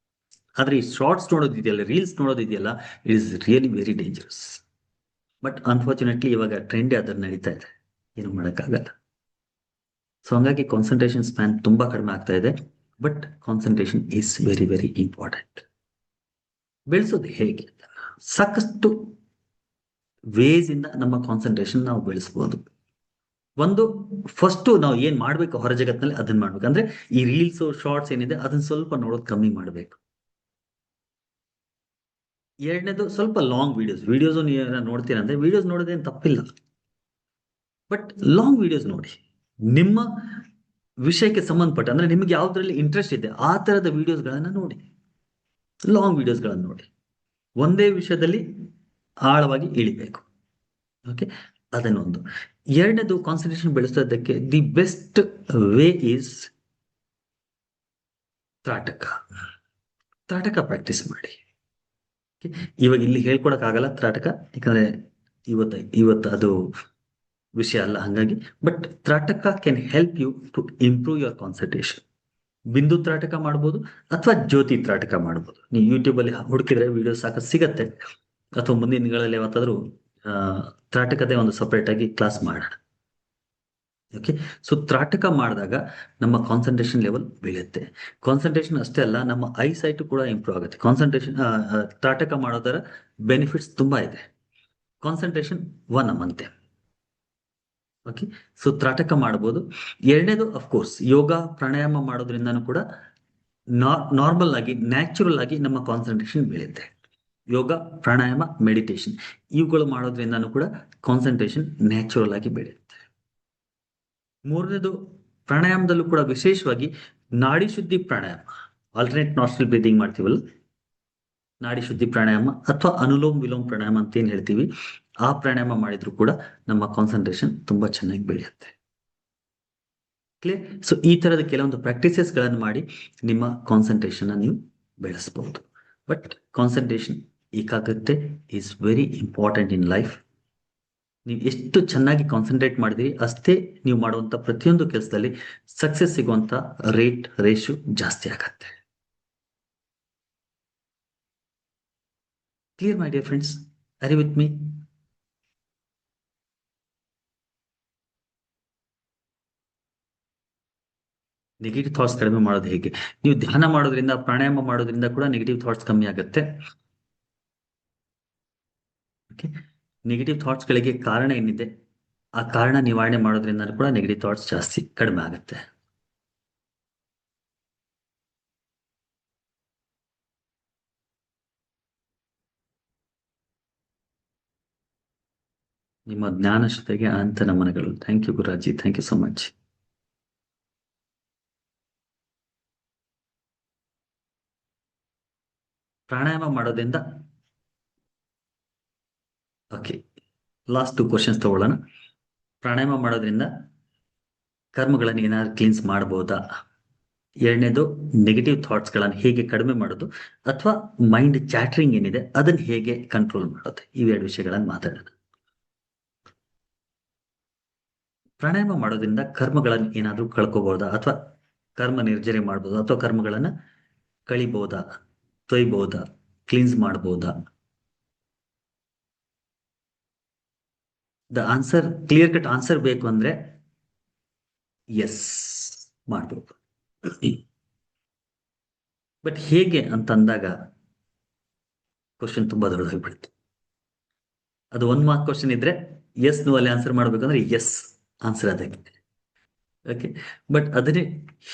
ಆದ್ರೆ ಈ ಶಾರ್ಟ್ಸ್ ನೋಡೋದಿದೆಯಲ್ಲ, ರೀಲ್ಸ್ ನೋಡೋದಿದೆಯಲ್ಲ, it is really very dangerous. But unfortunately ಇವಾಗ ಟ್ರೆಂಡ್ ಅದನ್ನ ನಡೀತಾ ಇದೆ, ಏನು ಮಾಡೋಕ್ಕಾಗಲ್ಲ. ಸೊ ಹಂಗಾಗಿ ಕಾನ್ಸಂಟ್ರೇಷನ್ ಸ್ಪ್ಯಾನ್ ತುಂಬಾ ಕಡಿಮೆ ಆಗ್ತಾ ಇದೆ. But concentration is very very important. ಬೆಳೆಸೋದು ಹೇಗೆ? ಸಾಕಷ್ಟು ವೇಸ್ ಇಂದ ನಮ್ಮ ಕಾನ್ಸಂಟ್ರೇಷನ್ ನಾವು ಬೆಳೆಸಬಹುದು. ಒಂದು, ಫಸ್ಟ್ ನಾವು ಏನ್ ಮಾಡ್ಬೇಕು ಹೊರ ಜಗತ್ತಿನಲ್ಲಿ ಅದನ್ನ ಮಾಡ್ಬೇಕು. ಅಂದ್ರೆ ಈ ರೀಲ್ಸ್ ಶಾರ್ಟ್ಸ್ ಏನಿದೆ ಅದನ್ನ ಸ್ವಲ್ಪ ನೋಡೋದು ಕಮ್ಮಿ ಮಾಡ್ಬೇಕು. ಎರಡನೇದು, ಸ್ವಲ್ಪ ಲಾಂಗ್ ವಿಡಿಯೋಸ್ ನೀವು ನೋಡ್ತೀರಾ ಅಂದ್ರೆ ವಿಡಿಯೋಸ್ ನೋಡೋದೇನು ತಪ್ಪಿಲ್ಲ, ಬಟ್ ಲಾಂಗ್ ವಿಡಿಯೋಸ್ ನೋಡಿ, ನಿಮ್ಮ ವಿಷಯಕ್ಕೆ ಸಂಬಂಧಪಟ್ಟ, ಅಂದ್ರೆ ನಿಮ್ಗೆ ಯಾವ್ದ್ರಲ್ಲಿ ಇಂಟ್ರೆಸ್ಟ್ ಇದೆ ಆ ತರದ ವಿಡಿಯೋಸ್ಗಳನ್ನ ನೋಡಿ, ಲಾಂಗ್ ವಿಡಿಯೋಸ್ಗಳನ್ನ ನೋಡಿ. ಒಂದೇ ವಿಷಯದಲ್ಲಿ ಆಳವಾಗಿ ಇಳಿಬೇಕು. ಓಕೆ, ಅದನ್ನೊಂದು. ಎರಡನೇದು, ಕಾನ್ಸಂಟ್ರೇಷನ್ ಬೆಳೆಸೋದಕ್ಕೆ ದಿ ಬೆಸ್ಟ್ ವೇ ಈಸ್ ತ್ರಾಟಕ. ತ್ರಾಟಕ ಪ್ರಾಕ್ಟೀಸ್ ಮಾಡಿ. ಇವಾಗ ಇಲ್ಲಿ ಹೇಳ್ಕೊಡಕ್ ಆಗಲ್ಲ ತ್ರಾಟಕ, ಯಾಕಂದ್ರೆ ಇವತ್ತು ಅದು ವಿಷಯ ಅಲ್ಲ, ಹಂಗಾಗಿ. But trataka can help you to improve your concentration. ಬಿಂದು ತ್ರಾಟಕ ಮಾಡ್ಬೋದು ಅಥವಾ ಜ್ಯೋತಿ ತ್ರಾಟಕ ಮಾಡ್ಬೋದು. ನೀವು ಯೂಟ್ಯೂಬ್ ಅಲ್ಲಿ ಹುಡುಕಿದ್ರೆ ವಿಡಿಯೋ ಸಾಕಷ್ಟು ಸಿಗತ್ತೆ, ಅಥವಾ ಮುಂದಿನ ದಿನಗಳಲ್ಲಿ ಯಾವತ್ತಾದ್ರೂ ತ್ರಾಟಕತೆ ಒಂದು ಸಪರೇಟ್ ಆಗಿ ಕ್ಲಾಸ್ ಮಾಡೋಣ. ಓಕೆ, ಸೊ ತ್ರಾಟಕ ಮಾಡಿದಾಗ ನಮ್ಮ ಕಾನ್ಸಂಟ್ರೇಷನ್ ಲೆವೆಲ್ ಬೀಳುತ್ತೆ. ಕಾನ್ಸಂಟ್ರೇಷನ್ ಅಷ್ಟೇ ಅಲ್ಲ, ನಮ್ಮ ಐ ಸೈಟ್ ಕೂಡ ಇಂಪ್ರೂವ್ ಆಗುತ್ತೆ. ಕಾನ್ಸಂಟ್ರೇಷನ್ ತ್ರಾಟಕ ಮಾಡೋದರ ಬೆನಿಫಿಟ್ಸ್ ತುಂಬಾ ಇದೆ. ಕಾನ್ಸಂಟ್ರೇಷನ್ ಒನ್ ಅಮಂತೆ. ಓಕೆ, ಸೊ ತ್ರಾಟಕ ಮಾಡಬಹುದು. ಎರಡನೇದು, ಅಫ್ಕೋರ್ಸ್ ಯೋಗ ಪ್ರಾಣಾಯಾಮ ಮಾಡೋದ್ರಿಂದನೂ ಕೂಡ ನಾರ್ಮಲ್ ಆಗಿ, ನ್ಯಾಚುರಲ್ ಆಗಿ ನಮ್ಮ ಕಾನ್ಸಂಟ್ರೇಷನ್ ಬೀಳುತ್ತೆ. ಯೋಗ, ಪ್ರಾಣಾಯಾಮ, ಮೆಡಿಟೇಷನ್ ಇವುಗಳು ಮಾಡೋದ್ರಿಂದನೂ ಕೂಡ ಕಾನ್ಸಂಟ್ರೇಷನ್ ನ್ಯಾಚುರಲ್ ಆಗಿ ಬೆಳೆಯುತ್ತೆ. ಮೂರನೇದು, ಪ್ರಾಣಾಯಾಮದಲ್ಲೂ ಕೂಡ ವಿಶೇಷವಾಗಿ ನಾಡಿ ಶುದ್ಧಿ ಪ್ರಾಣಾಯಾಮ, ಆಲ್ಟರ್ನೇಟ್ ನಾಸ್ಟ್ರಲ್ ಬ್ರೀದಿಂಗ್ ಮಾಡ್ತೀವಲ್ಲ, ನಾಡಿ ಶುದ್ಧಿ ಪ್ರಾಣಾಯಾಮ ಅಥವಾ ಅನುಲೋಮ್ ವಿಲೋಮ್ ಪ್ರಾಣಾಯಾಮ ಅಂತ ಏನ್ ಹೇಳ್ತೀವಿ, ಆ ಪ್ರಾಣಾಯಾಮ ಮಾಡಿದ್ರು ಕೂಡ ನಮ್ಮ ಕಾನ್ಸಂಟ್ರೇಷನ್ ತುಂಬಾ ಚೆನ್ನಾಗಿ ಬೆಳೆಯುತ್ತೆ. ಕ್ಲಿಯರ್? ಸೊ ಈ ತರದ ಕೆಲವೊಂದು ಪ್ರಾಕ್ಟೀಸಸ್ ಗಳನ್ನು ಮಾಡಿ ನಿಮ್ಮ ಕಾನ್ಸಂಟ್ರೇಷನ್ ನೀವು ಬೆಳೆಸಬಹುದು. ಬಟ್ ಕಾನ್ಸಂಟ್ರೇಷನ್, ಏಕಾಗ್ರತೆ is very important in life. ನೀವು ಎಷ್ಟು ಚೆನ್ನಾಗಿ ಕಾನ್ಸಂಟ್ರೇಟ್ ಮಾಡಿದಿರಿ ಅಷ್ಟೇ ನೀವು ಮಾಡುವಂತ ಪ್ರತಿಯೊಂದು ಕೆಲಸದಲ್ಲಿ ಸಕ್ಸಸ್ ಸಿಗುವಂತ ರೇಷು ಜಾಸ್ತಿ ಆಗತ್ತೆ. Clear my dear friends? Are you with me? Negative thoughts ಕಡಿಮೆ ಮಾಡೋದು ಹೇಗೆ? ನೀವು ಧ್ಯಾನ ಮಾಡೋದ್ರಿಂದ, ಪ್ರಾಣಾಯಾಮ ಮಾಡೋದ್ರಿಂದ ಕೂಡ ನೆಗೆಟಿವ್ ಥಾಟ್ಸ್ ಕಮ್ಮಿ ಆಗುತ್ತೆ. ಓಕೆ, ನೆಗೆಟಿವ್ ಥಾಟ್ಸ್ ಗಳಿಗೆ ಕಾರಣ ಏನಿದೆ, ಆ ಕಾರಣ ನಿವಾರಣೆ ಮಾಡೋದ್ರಿಂದ ಕೂಡ ನೆಗೆಟಿವ್ ಥಾಟ್ಸ್ ಜಾಸ್ತಿ ಕಡಿಮೆ ಆಗುತ್ತೆ. ನಿಮ್ಮ ಜ್ಞಾನಶತೆಗೆ ಅನಂತ ನಮನಗಳು. Thank you Guruji, thank you so much. ಪ್ರಾಣಾಯಾಮ ಮಾಡೋದ್ರಿಂದ, ಓಕೆ, ಲಾಸ್ಟ್ 2 ಕ್ವಶನ್ಸ್ ತಗೊಳ್ಳೋಣ. ಪ್ರಾಣಾಯಾಮ ಮಾಡೋದ್ರಿಂದ ಕರ್ಮಗಳನ್ನು ಏನಾದ್ರು ಕ್ಲೀನ್ಸ್ ಮಾಡಬಹುದಾ? ಎರಡನೇದು, ನೆಗೆಟಿವ್ ಥಾಟ್ಸ್ ಗಳನ್ನು ಹೇಗೆ ಕಡಿಮೆ ಮಾಡೋದು, ಅಥವಾ ಮೈಂಡ್ ಚಾಟ್ರಿಂಗ್ ಏನಿದೆ ಅದನ್ನ ಹೇಗೆ ಕಂಟ್ರೋಲ್ ಮಾಡೋದು, ಇವೆರಡು ವಿಷಯಗಳನ್ನು ಮಾತಾಡೋಣ. ಪ್ರಾಣಾಯಾಮ ಮಾಡೋದ್ರಿಂದ ಕರ್ಮಗಳನ್ನು ಏನಾದ್ರೂ ಕಳ್ಕೋಬಹುದಾ, ಅಥವಾ ಕರ್ಮ ನಿರ್ಜರೆ ಮಾಡಬಹುದಾ, ಅಥವಾ ಕರ್ಮಗಳನ್ನ ಕಳಿಬಹುದಾ, ತೊಯ್ಬಹುದಾ, ಕ್ಲೀನ್ಸ್ ಮಾಡಬಹುದಾ? The answer, clear cut answer ಬೇಕು ಅಂದ್ರೆ ಎಸ್, ಮಾಡಬಹುದು. ಬಟ್ ಹೇಗೆ ಅಂತಂದಾಗ ಕ್ವಶನ್ ತುಂಬಾ ದೊಡ್ಡದಾಗ್ಬಿಡುತ್ತೆ. ಅದು 1 ಮಾರ್ಕ್ ಕ್ವಶನ್ ಇದ್ರೆ ಎಸ್ ನೋ ಅಲ್ಲಿ ಆನ್ಸರ್ ಮಾಡ್ಬೇಕಂದ್ರೆ ಎಸ್ ಆನ್ಸರ್ ಅದಕ್ಕೆ. ಓಕೆ, ಬಟ್ ಅದನ್ನೇ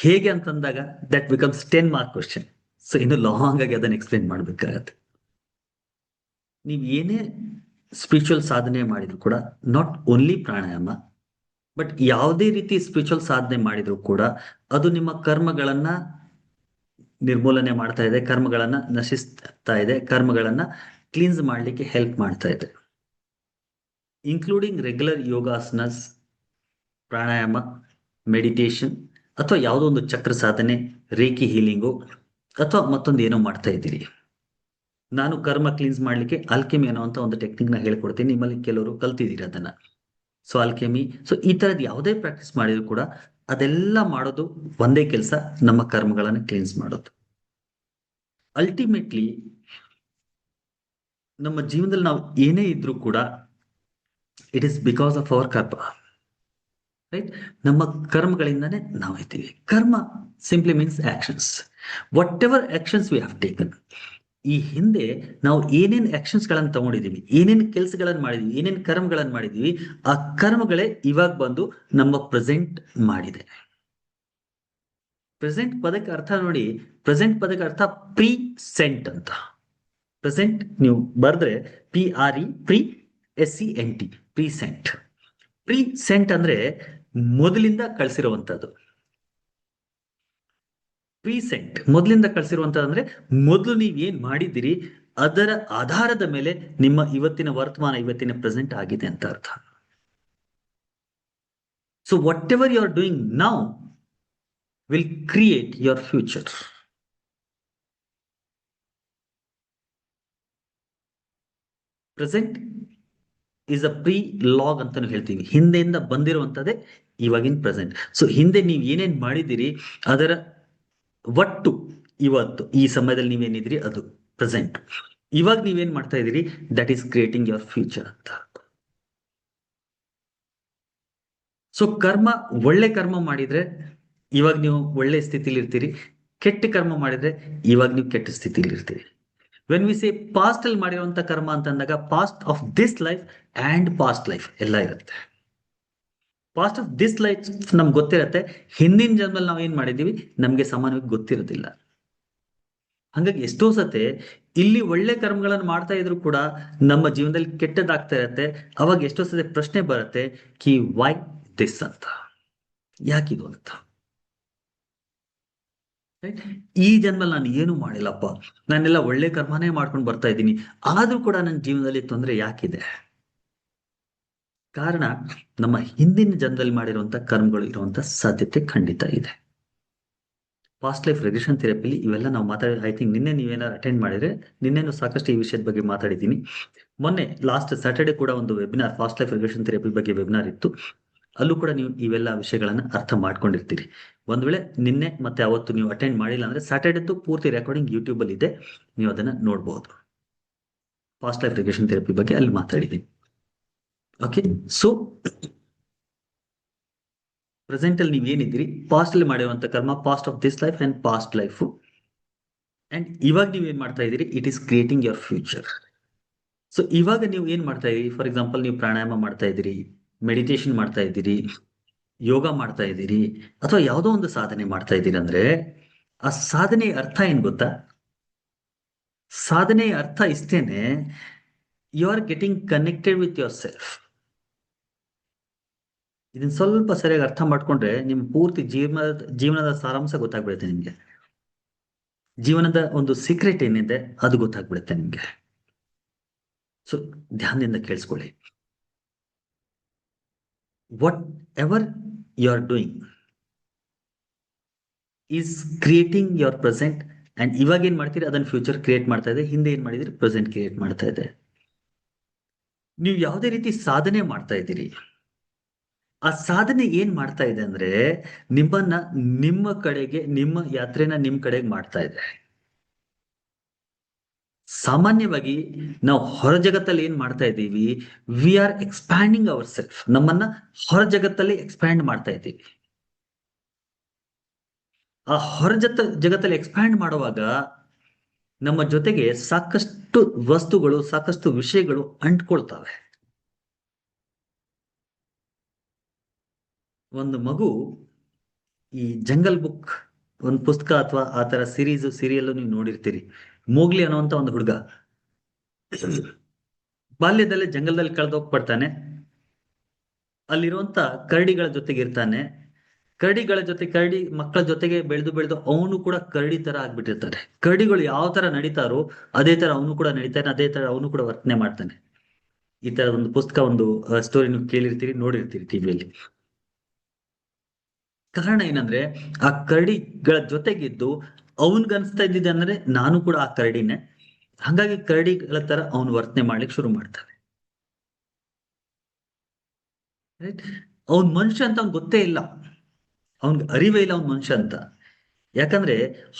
ಹೇಗೆ ಅಂತಂದಾಗ that becomes 10 mark question. So ಇನ್ನು ಲಾಂಗ್ ಆಗಿ ಅದನ್ನ ಎಕ್ಸ್ಪ್ಲೇನ್ ಮಾಡ್ಬೇಕಾಗತ್ತೆ. ನೀವು ಏನೇ ಸ್ಪಿರಿಚುವಲ್ ಸಾಧನೆ ಮಾಡಿದ್ರು ಕೂಡ, ನಾಟ್ ಓನ್ಲಿ ಪ್ರಾಣಾಯಾಮ, ಬಟ್ ಯಾವುದೇ ರೀತಿ ಸ್ಪಿರಿಚುವಲ್ ಸಾಧನೆ ಮಾಡಿದ್ರು ಕೂಡ ಅದು ನಿಮ್ಮ ಕರ್ಮಗಳನ್ನ ನಿರ್ಮೂಲನೆ ಮಾಡ್ತಾ ಇದೆ, ಕರ್ಮಗಳನ್ನ ನಶಿಸ್ತಾ ಇದೆ, ಕರ್ಮಗಳನ್ನ ಕ್ಲೀನ್ಸ್ ಮಾಡ್ಲಿಕ್ಕೆ ಹೆಲ್ಪ್ ಮಾಡ್ತಾ ಇದೆ. ಇನ್ಕ್ಲೂಡಿಂಗ್ ರೆಗ್ಯುಲರ್ ಯೋಗಾಸನಸ್, ಪ್ರಾಣಾಯಾಮ, ಮೆಡಿಟೇಷನ್, ಅಥವಾ ಯಾವುದೋ ಒಂದು ಚಕ್ರ ಸಾಧನೆ, ರೇಖಿ ಹೀಲಿಂಗು, ಅಥವಾ ಮತ್ತೊಂದು ಏನೋ ಮಾಡ್ತಾ ಇದ್ದೀರಿ. ನಾನು ಕರ್ಮ ಕ್ಲೀನ್ಸ್ ಮಾಡ್ಲಿಕ್ಕೆ ಆಲ್ಕೆಮಿ ಅನ್ನೋ ಅಂತ ಒಂದು ಟೆಕ್ನಿಕ್ ನ ಹೇಳ್ಕೊಡ್ತೀನಿ. ನಿಮ್ಮಲ್ಲಿ ಕೆಲವರು ಕಲ್ತಿದ್ದೀರಿ ಅದನ್ನ. ಸೊ ಆಲ್ಕೆಮಿ, ಸೊ ಈ ತರದ್ ಯಾವುದೇ ಪ್ರಾಕ್ಟೀಸ್ ಮಾಡಿದ್ರು ಕೂಡ ಅದೆಲ್ಲ ಮಾಡೋದು ಒಂದೇ ಕೆಲಸ, ನಮ್ಮ ಕರ್ಮಗಳನ್ನು ಕ್ಲೀನ್ಸ್ ಮಾಡೋದು. ಅಲ್ಟಿಮೇಟ್ಲಿ ನಮ್ಮ ಜೀವನದಲ್ಲಿ ನಾವು ಏನೇ ಇದ್ರೂ ಕೂಡ it is because of our ಕರ್ಮ, ರೈಟ್? ನಮ್ಮ ಕರ್ಮಗಳಿಂದಾನೇ ನಾವು ಇದ್ದೀವಿ. ಕರ್ಮ simply means actions. What ever actions we have taken, ಈ ಹಿಂದೆ ನಾವು ಏನೇನ್ ಆಕ್ಷನ್ಸ್ ಗಳನ್ನ ತಗೊಂಡಿದೀವಿ, ಏನೇನ್ ಕೆಲಸಗಳನ್ನ ಮಾಡಿದೀವಿ, ಏನೇನ್ ಕರ್ಮಗಳನ್ನ ಮಾಡಿದೀವಿ, ಆ ಕರ್ಮಗಳೇ ಇವಾಗ ಬಂದು ನಮ್ಮ ಪ್ರೆಸೆಂಟ್ ಮಾಡಿದೆ. ಪ್ರೆಸೆಂಟ್ ಪದಕ್ಕೆ ಅರ್ಥ ನೋಡಿ, ಪ್ರೆಸೆಂಟ್ ಪದಕ್ಕೆ ಅರ್ಥ ಪ್ರೀಸೆಂಟ್ ಅಂತ. ಪ್ರೆಸೆಂಟ್ ನೀವು ಬರ್ದ್ರೆ PRE, PSENT, ಪ್ರೀಸೆಂಟ್. ಪ್ರೀಸೆಂಟ್ ಅಂದ್ರೆ ಮೊದಲಿಂದ ಕಳಿಸಿರುವಂತದ್ದು. ಪ್ರೀಸೆಂಟ್ ಮೊದಲಿಂದ ಕಳಿಸಿರುವಂತದ್ದು ಅಂದ್ರೆ ಮೊದಲು ನೀವ್ ಏನ್ ಮಾಡಿದ್ದೀರಿ ಅದರ ಆಧಾರದ ಮೇಲೆ ನಿಮ್ಮ ಇವತ್ತಿನ ವರ್ತಮಾನ, ಇವತ್ತಿನ ಪ್ರೆಸೆಂಟ್ ಆಗಿದೆ ಅಂತ ಅರ್ಥ. So whatever you are doing now will create your future. Present is a prologue ಅಂತಾನು ಹೇಳ್ತೀವಿ. ಹಿಂದೆಯಿಂದ ಬಂದಿರುವಂತದ್ದೇ ಇವಾಗಿನ ಪ್ರೆಸೆಂಟ್. ಸೊ ಹಿಂದೆ ನೀವು ಏನೇನ್ ಮಾಡಿದಿರಿ ಅದರ ಒಟ್ಟು ಇವತ್ತು ಈ ಸಮಯದಲ್ಲಿ ನೀವೇನಿದ್ರಿ ಅದು ಪ್ರೆಸೆಂಟ್. ಇವಾಗ ನೀವೇನ್ ಮಾಡ್ತಾ ಇದ್ದೀರಿ that is creating your future ಅಂತ. ಸೊ ಕರ್ಮ, ಒಳ್ಳೆ ಕರ್ಮ ಮಾಡಿದ್ರೆ ಇವಾಗ ನೀವು ಒಳ್ಳೆ ಸ್ಥಿತಿಲಿ ಇರ್ತೀರಿ, ಕೆಟ್ಟ ಕರ್ಮ ಮಾಡಿದ್ರೆ ಇವಾಗ ನೀವು ಕೆಟ್ಟ ಸ್ಥಿತಿಲಿ ಇರ್ತೀರಿ. ವೆನ್ ವಿ ಸೇ ಪಾಸ್ಟ್ ಅಲ್ಲಿ ಮಾಡಿರುವಂತ ಕರ್ಮ ಅಂತಂದಾಗ past of this life and past life ಎಲ್ಲ ಇರುತ್ತೆ. ಪಾಸ್ಟ್ ಆಫ್ ದಿಸ್ ಲೈಫ್ ನಮ್ಗೆ ಗೊತ್ತಿರತ್ತೆ, ಹಿಂದಿನ ಜನ್ಮದಲ್ಲಿ ನಾವು ಏನ್ ಮಾಡಿದೀವಿ ನಮ್ಗೆ ಸಾಮಾನ್ಯವಾಗಿ ಗೊತ್ತಿರೋದಿಲ್ಲ. ಹಂಗಾಗಿ ಎಷ್ಟೋ ಸತೆ ಇಲ್ಲಿ ಒಳ್ಳೆ ಕರ್ಮಗಳನ್ನು ಮಾಡ್ತಾ ಇದ್ರು ಕೂಡ ನಮ್ಮ ಜೀವನದಲ್ಲಿ ಕೆಟ್ಟದಾಗ್ತಾ ಇರತ್ತೆ. ಅವಾಗ ಎಷ್ಟೋ ಸತೆ ಪ್ರಶ್ನೆ ಬರುತ್ತೆ ಕಿ ವೈ ದಿಸ್ ಅಂತ, ಯಾಕಿದು ಅಂತ. ರೈಟ್. ಈ ಜನ್ಮಲ್ಲಿ ನಾನು ಏನು ಮಾಡಿಲ್ಲಪ್ಪ, ನಾನೆಲ್ಲ ಒಳ್ಳೆ ಕರ್ಮನೇ ಮಾಡ್ಕೊಂಡು ಬರ್ತಾ ಇದ್ದೀನಿ, ಆದ್ರೂ ಕೂಡ ನನ್ನ ಜೀವನದಲ್ಲಿ ತೊಂದರೆ ಯಾಕಿದೆ? ಕಾರಣ ನಮ್ಮ ಹಿಂದಿನ ಜನ್ಮದಲ್ಲಿ ಮಾಡಿರುವಂತ ಕರ್ಮಗಳು ಇರುವಂತ ಸಾಧ್ಯತೆ ಖಂಡಿತ ಇದೆ. ಪಾಸ್ಟ್ ಲೈಫ್ ರಿಗ್ರೆಷನ್ ಥೆರಪಿಲಿ ಇವೆಲ್ಲ ನಾವು ಮಾತಾಡಿ, ಐ ಥಿಂಕ್ ನಿನ್ನೆ ನೀವೇನಾದ್ರು ಅಟೆಂಡ್ ಮಾಡಿದ್ರೆ, ನಿನ್ನೆನೂ ಸಾಕಷ್ಟು ಈ ವಿಷಯದ ಬಗ್ಗೆ ಮಾತಾಡಿದ್ದೀನಿ. ಮೊನ್ನೆ ಲಾಸ್ಟ್ ಸ್ಯಾಟರ್ಡೆ ಕೂಡ ಒಂದು webinar past life regression therapy ಬಗ್ಗೆ ವೆಬಿನಾರ್ ಇತ್ತು. ಅಲ್ಲೂ ಕೂಡ ನೀವು ಇವೆಲ್ಲ ವಿಷಯಗಳನ್ನ ಅರ್ಥ ಮಾಡ್ಕೊಂಡಿರ್ತೀರಿ. ಒಂದ್ ವೇಳೆ ನಿನ್ನೆ ಮತ್ತೆ ಅವತ್ತು ನೀವು ಅಟೆಂಡ್ ಮಾಡಿಲ್ಲ ಅಂದ್ರೆ ಸ್ಯಾಟರ್ಡೆದ್ದು ಪೂರ್ತಿ ರೆಕಾರ್ಡಿಂಗ್ ಯೂಟ್ಯೂಬ್ ಅಲ್ಲಿ ಇದೆ, ನೀವು ಅದನ್ನ ನೋಡಬಹುದು. ಪಾಸ್ಟ್ ಲೈಫ್ ರಿಗ್ರೆಷನ್ ಥೆರಪಿ ಬಗ್ಗೆ ಅಲ್ಲಿ ಮಾತಾಡಿದ್ದೀನಿ. ಓಕೆ, ಸೊ ಪ್ರೆಸೆಂಟ್ ಅಲ್ಲಿ ನೀವು ಏನಿದ್ದೀರಿ, ಪಾಸ್ಟ್ ಅಲ್ಲಿ ಮಾಡಿರುವಂತ ಕರ್ಮ, past of this life and past life, and ಇವಾಗ ನೀವು ಏನ್ ಮಾಡ್ತಾ ಇದ್ದೀರಿ, it is creating your future. So ಇವಾಗ ನೀವು ಏನ್ ಮಾಡ್ತಾ ಇದೀರಿ, ಫಾರ್ ಎಕ್ಸಾಂಪಲ್ ನೀವು ಪ್ರಾಣಾಯಾಮ ಮಾಡ್ತಾ ಇದ್ದೀರಿ, ಮೆಡಿಟೇಷನ್ ಮಾಡ್ತಾ ಇದ್ದೀರಿ, ಯೋಗ ಮಾಡ್ತಾ ಇದ್ದೀರಿ, ಅಥವಾ ಯಾವುದೋ ಒಂದು ಸಾಧನೆ ಮಾಡ್ತಾ ಇದ್ದೀರಿ ಅಂದ್ರೆ ಆ ಸಾಧನೆ ಅರ್ಥ ಏನ್ ಗೊತ್ತಾ? ಸಾಧನೆ ಅರ್ಥ ಇಷ್ಟೇನೆ, you are getting connected with yourself. ಇದನ್ನ ಸ್ವಲ್ಪ ಸರಿಯಾಗಿ ಅರ್ಥ ಮಾಡ್ಕೊಂಡ್ರೆ ನಿಮ್ ಪೂರ್ತಿ ಜೀವನದ ಸಾರಾಂಶ ಗೊತ್ತಾಗ್ಬಿಡುತ್ತೆ ನಿಮ್ಗೆ. ಜೀವನದ ಒಂದು ಸೀಕ್ರೆಟ್ ಏನಿದೆ ಅದು ಗೊತ್ತಾಗ್ಬಿಡುತ್ತೆ ನಿಮ್ಗೆ. ಸೊ ಧ್ಯಾನದಿಂದ ಕೇಳಿಸ್ಕೊಳ್ಳಿ. Whatever you are doing is creating your present, and ಇವಾಗ ಏನ್ ಮಾಡ್ತೀರಿ ಅದನ್ನ ಫ್ಯೂಚರ್ ಕ್ರಿಯೇಟ್ ಮಾಡ್ತಾ ಇದೆ, ಹಿಂದೆ ಏನ್ ಮಾಡಿದಿರಿ ಪ್ರೆಸೆಂಟ್ ಕ್ರಿಯೇಟ್ ಮಾಡ್ತಾ ಇದೆ. ನೀವು ಯಾವುದೇ ರೀತಿ ಸಾಧನೆ ಮಾಡ್ತಾ ಇದ್ದೀರಿ, ಆ ಸಾಧನೆ ಏನ್ ಮಾಡ್ತಾ ಇದೆ ಅಂದ್ರೆ ನಿಮ್ಮನ್ನ ನಿಮ್ಮ ಕಡೆಗೆ, ನಿಮ್ಮ ಯಾತ್ರೆನ ನಿಮ್ ಕಡೆಗೆ ಮಾಡ್ತಾ ಇದೆ. ಸಾಮಾನ್ಯವಾಗಿ ನಾವು ಹೊರ ಜಗತ್ತಲ್ಲಿ ಏನ್ ಮಾಡ್ತಾ ಇದ್ದೀವಿ, we are expanding our self, ನಮ್ಮನ್ನ ಹೊರ ಜಗತ್ತಲ್ಲಿ ಎಕ್ಸ್ಪ್ಯಾಂಡ್ ಮಾಡ್ತಾ ಇದ್ದೀವಿ. ಆ ಹೊರ ಜಗತ್ತಲ್ಲಿ ಎಕ್ಸ್ಪ್ಯಾಂಡ್ ಮಾಡುವಾಗ ನಮ್ಮ ಜೊತೆಗೆ ಸಾಕಷ್ಟು ವಸ್ತುಗಳು, ಸಾಕಷ್ಟು ವಿಷಯಗಳು ಅಂಟ್ಕೊಳ್ತವೆ. ಒಂದು ಮಗು ಈ ಜಂಗಲ್ ಬುಕ್ ಒಂದು ಪುಸ್ತಕ ಅಥವಾ ಆ ತರ ಸೀರಿಯಲ್ ನೀವು ನೋಡಿರ್ತೀರಿ. ಮೋಗ್ಲಿ ಅನ್ನುವಂತ ಒಂದು ಹುಡುಗ ಬಾಲ್ಯದಲ್ಲೇ ಜಂಗಲ್ದಲ್ಲಿ ಕಳೆದೋಗ್ಬಿಡ್ತಾನೆ. ಅಲ್ಲಿರುವಂತ ಕರಡಿಗಳ ಜೊತೆಗೆ ಇರ್ತಾನೆ. ಕರಡಿ ಮಕ್ಕಳ ಜೊತೆಗೆ ಬೆಳೆದು ಬೆಳೆದು ಅವನು ಕೂಡ ಕರಡಿ ತರ ಆಗ್ಬಿಟ್ಟಿರ್ತಾರೆ. ಕರಡಿಗಳು ಯಾವ ತರ ನಡೀತಾರೋ ಅದೇ ತರ ಅವನು ಕೂಡ ನಡೀತಾನೆ, ಅದೇ ತರ ಅವನು ಕೂಡ ವರ್ತನೆ ಮಾಡ್ತಾನೆ. ಈ ತರ ಒಂದು ಪುಸ್ತಕ, ಒಂದು ಸ್ಟೋರಿ ನೀವು ಕೇಳಿರ್ತೀರಿ, ನೋಡಿರ್ತೀರಿ ಟಿವಿಯಲ್ಲಿ. ಕಾರಣ ಏನಂದ್ರೆ ಆ ಕರಡಿಗಳ ಜೊತೆಗಿದ್ದು ಅವನ್ಗನ್ಸ್ತಾ ಇದ್ದಿದ್ದೆ ಅಂದ್ರೆ ನಾನು ಕೂಡ ಆ ಕರಡಿನೇ, ಹಾಗಾಗಿ ಕರಡಿಗಳ ತರ ಅವನು ವರ್ತನೆ ಮಾಡ್ಲಿಕ್ಕೆ ಶುರು ಮಾಡ್ತಾನೆ. ರೈಟ್. ಅವನ್ ಮನುಷ್ಯ ಅಂತ ಅವ್ನ್ ಗೊತ್ತೇ ಇಲ್ಲ, ಅವನ್ಗೆ ಅರಿವೇ ಇಲ್ಲ ಅವ್ನ್ ಮನುಷ್ಯ ಅಂತ. ಯಾಕಂದ್ರೆ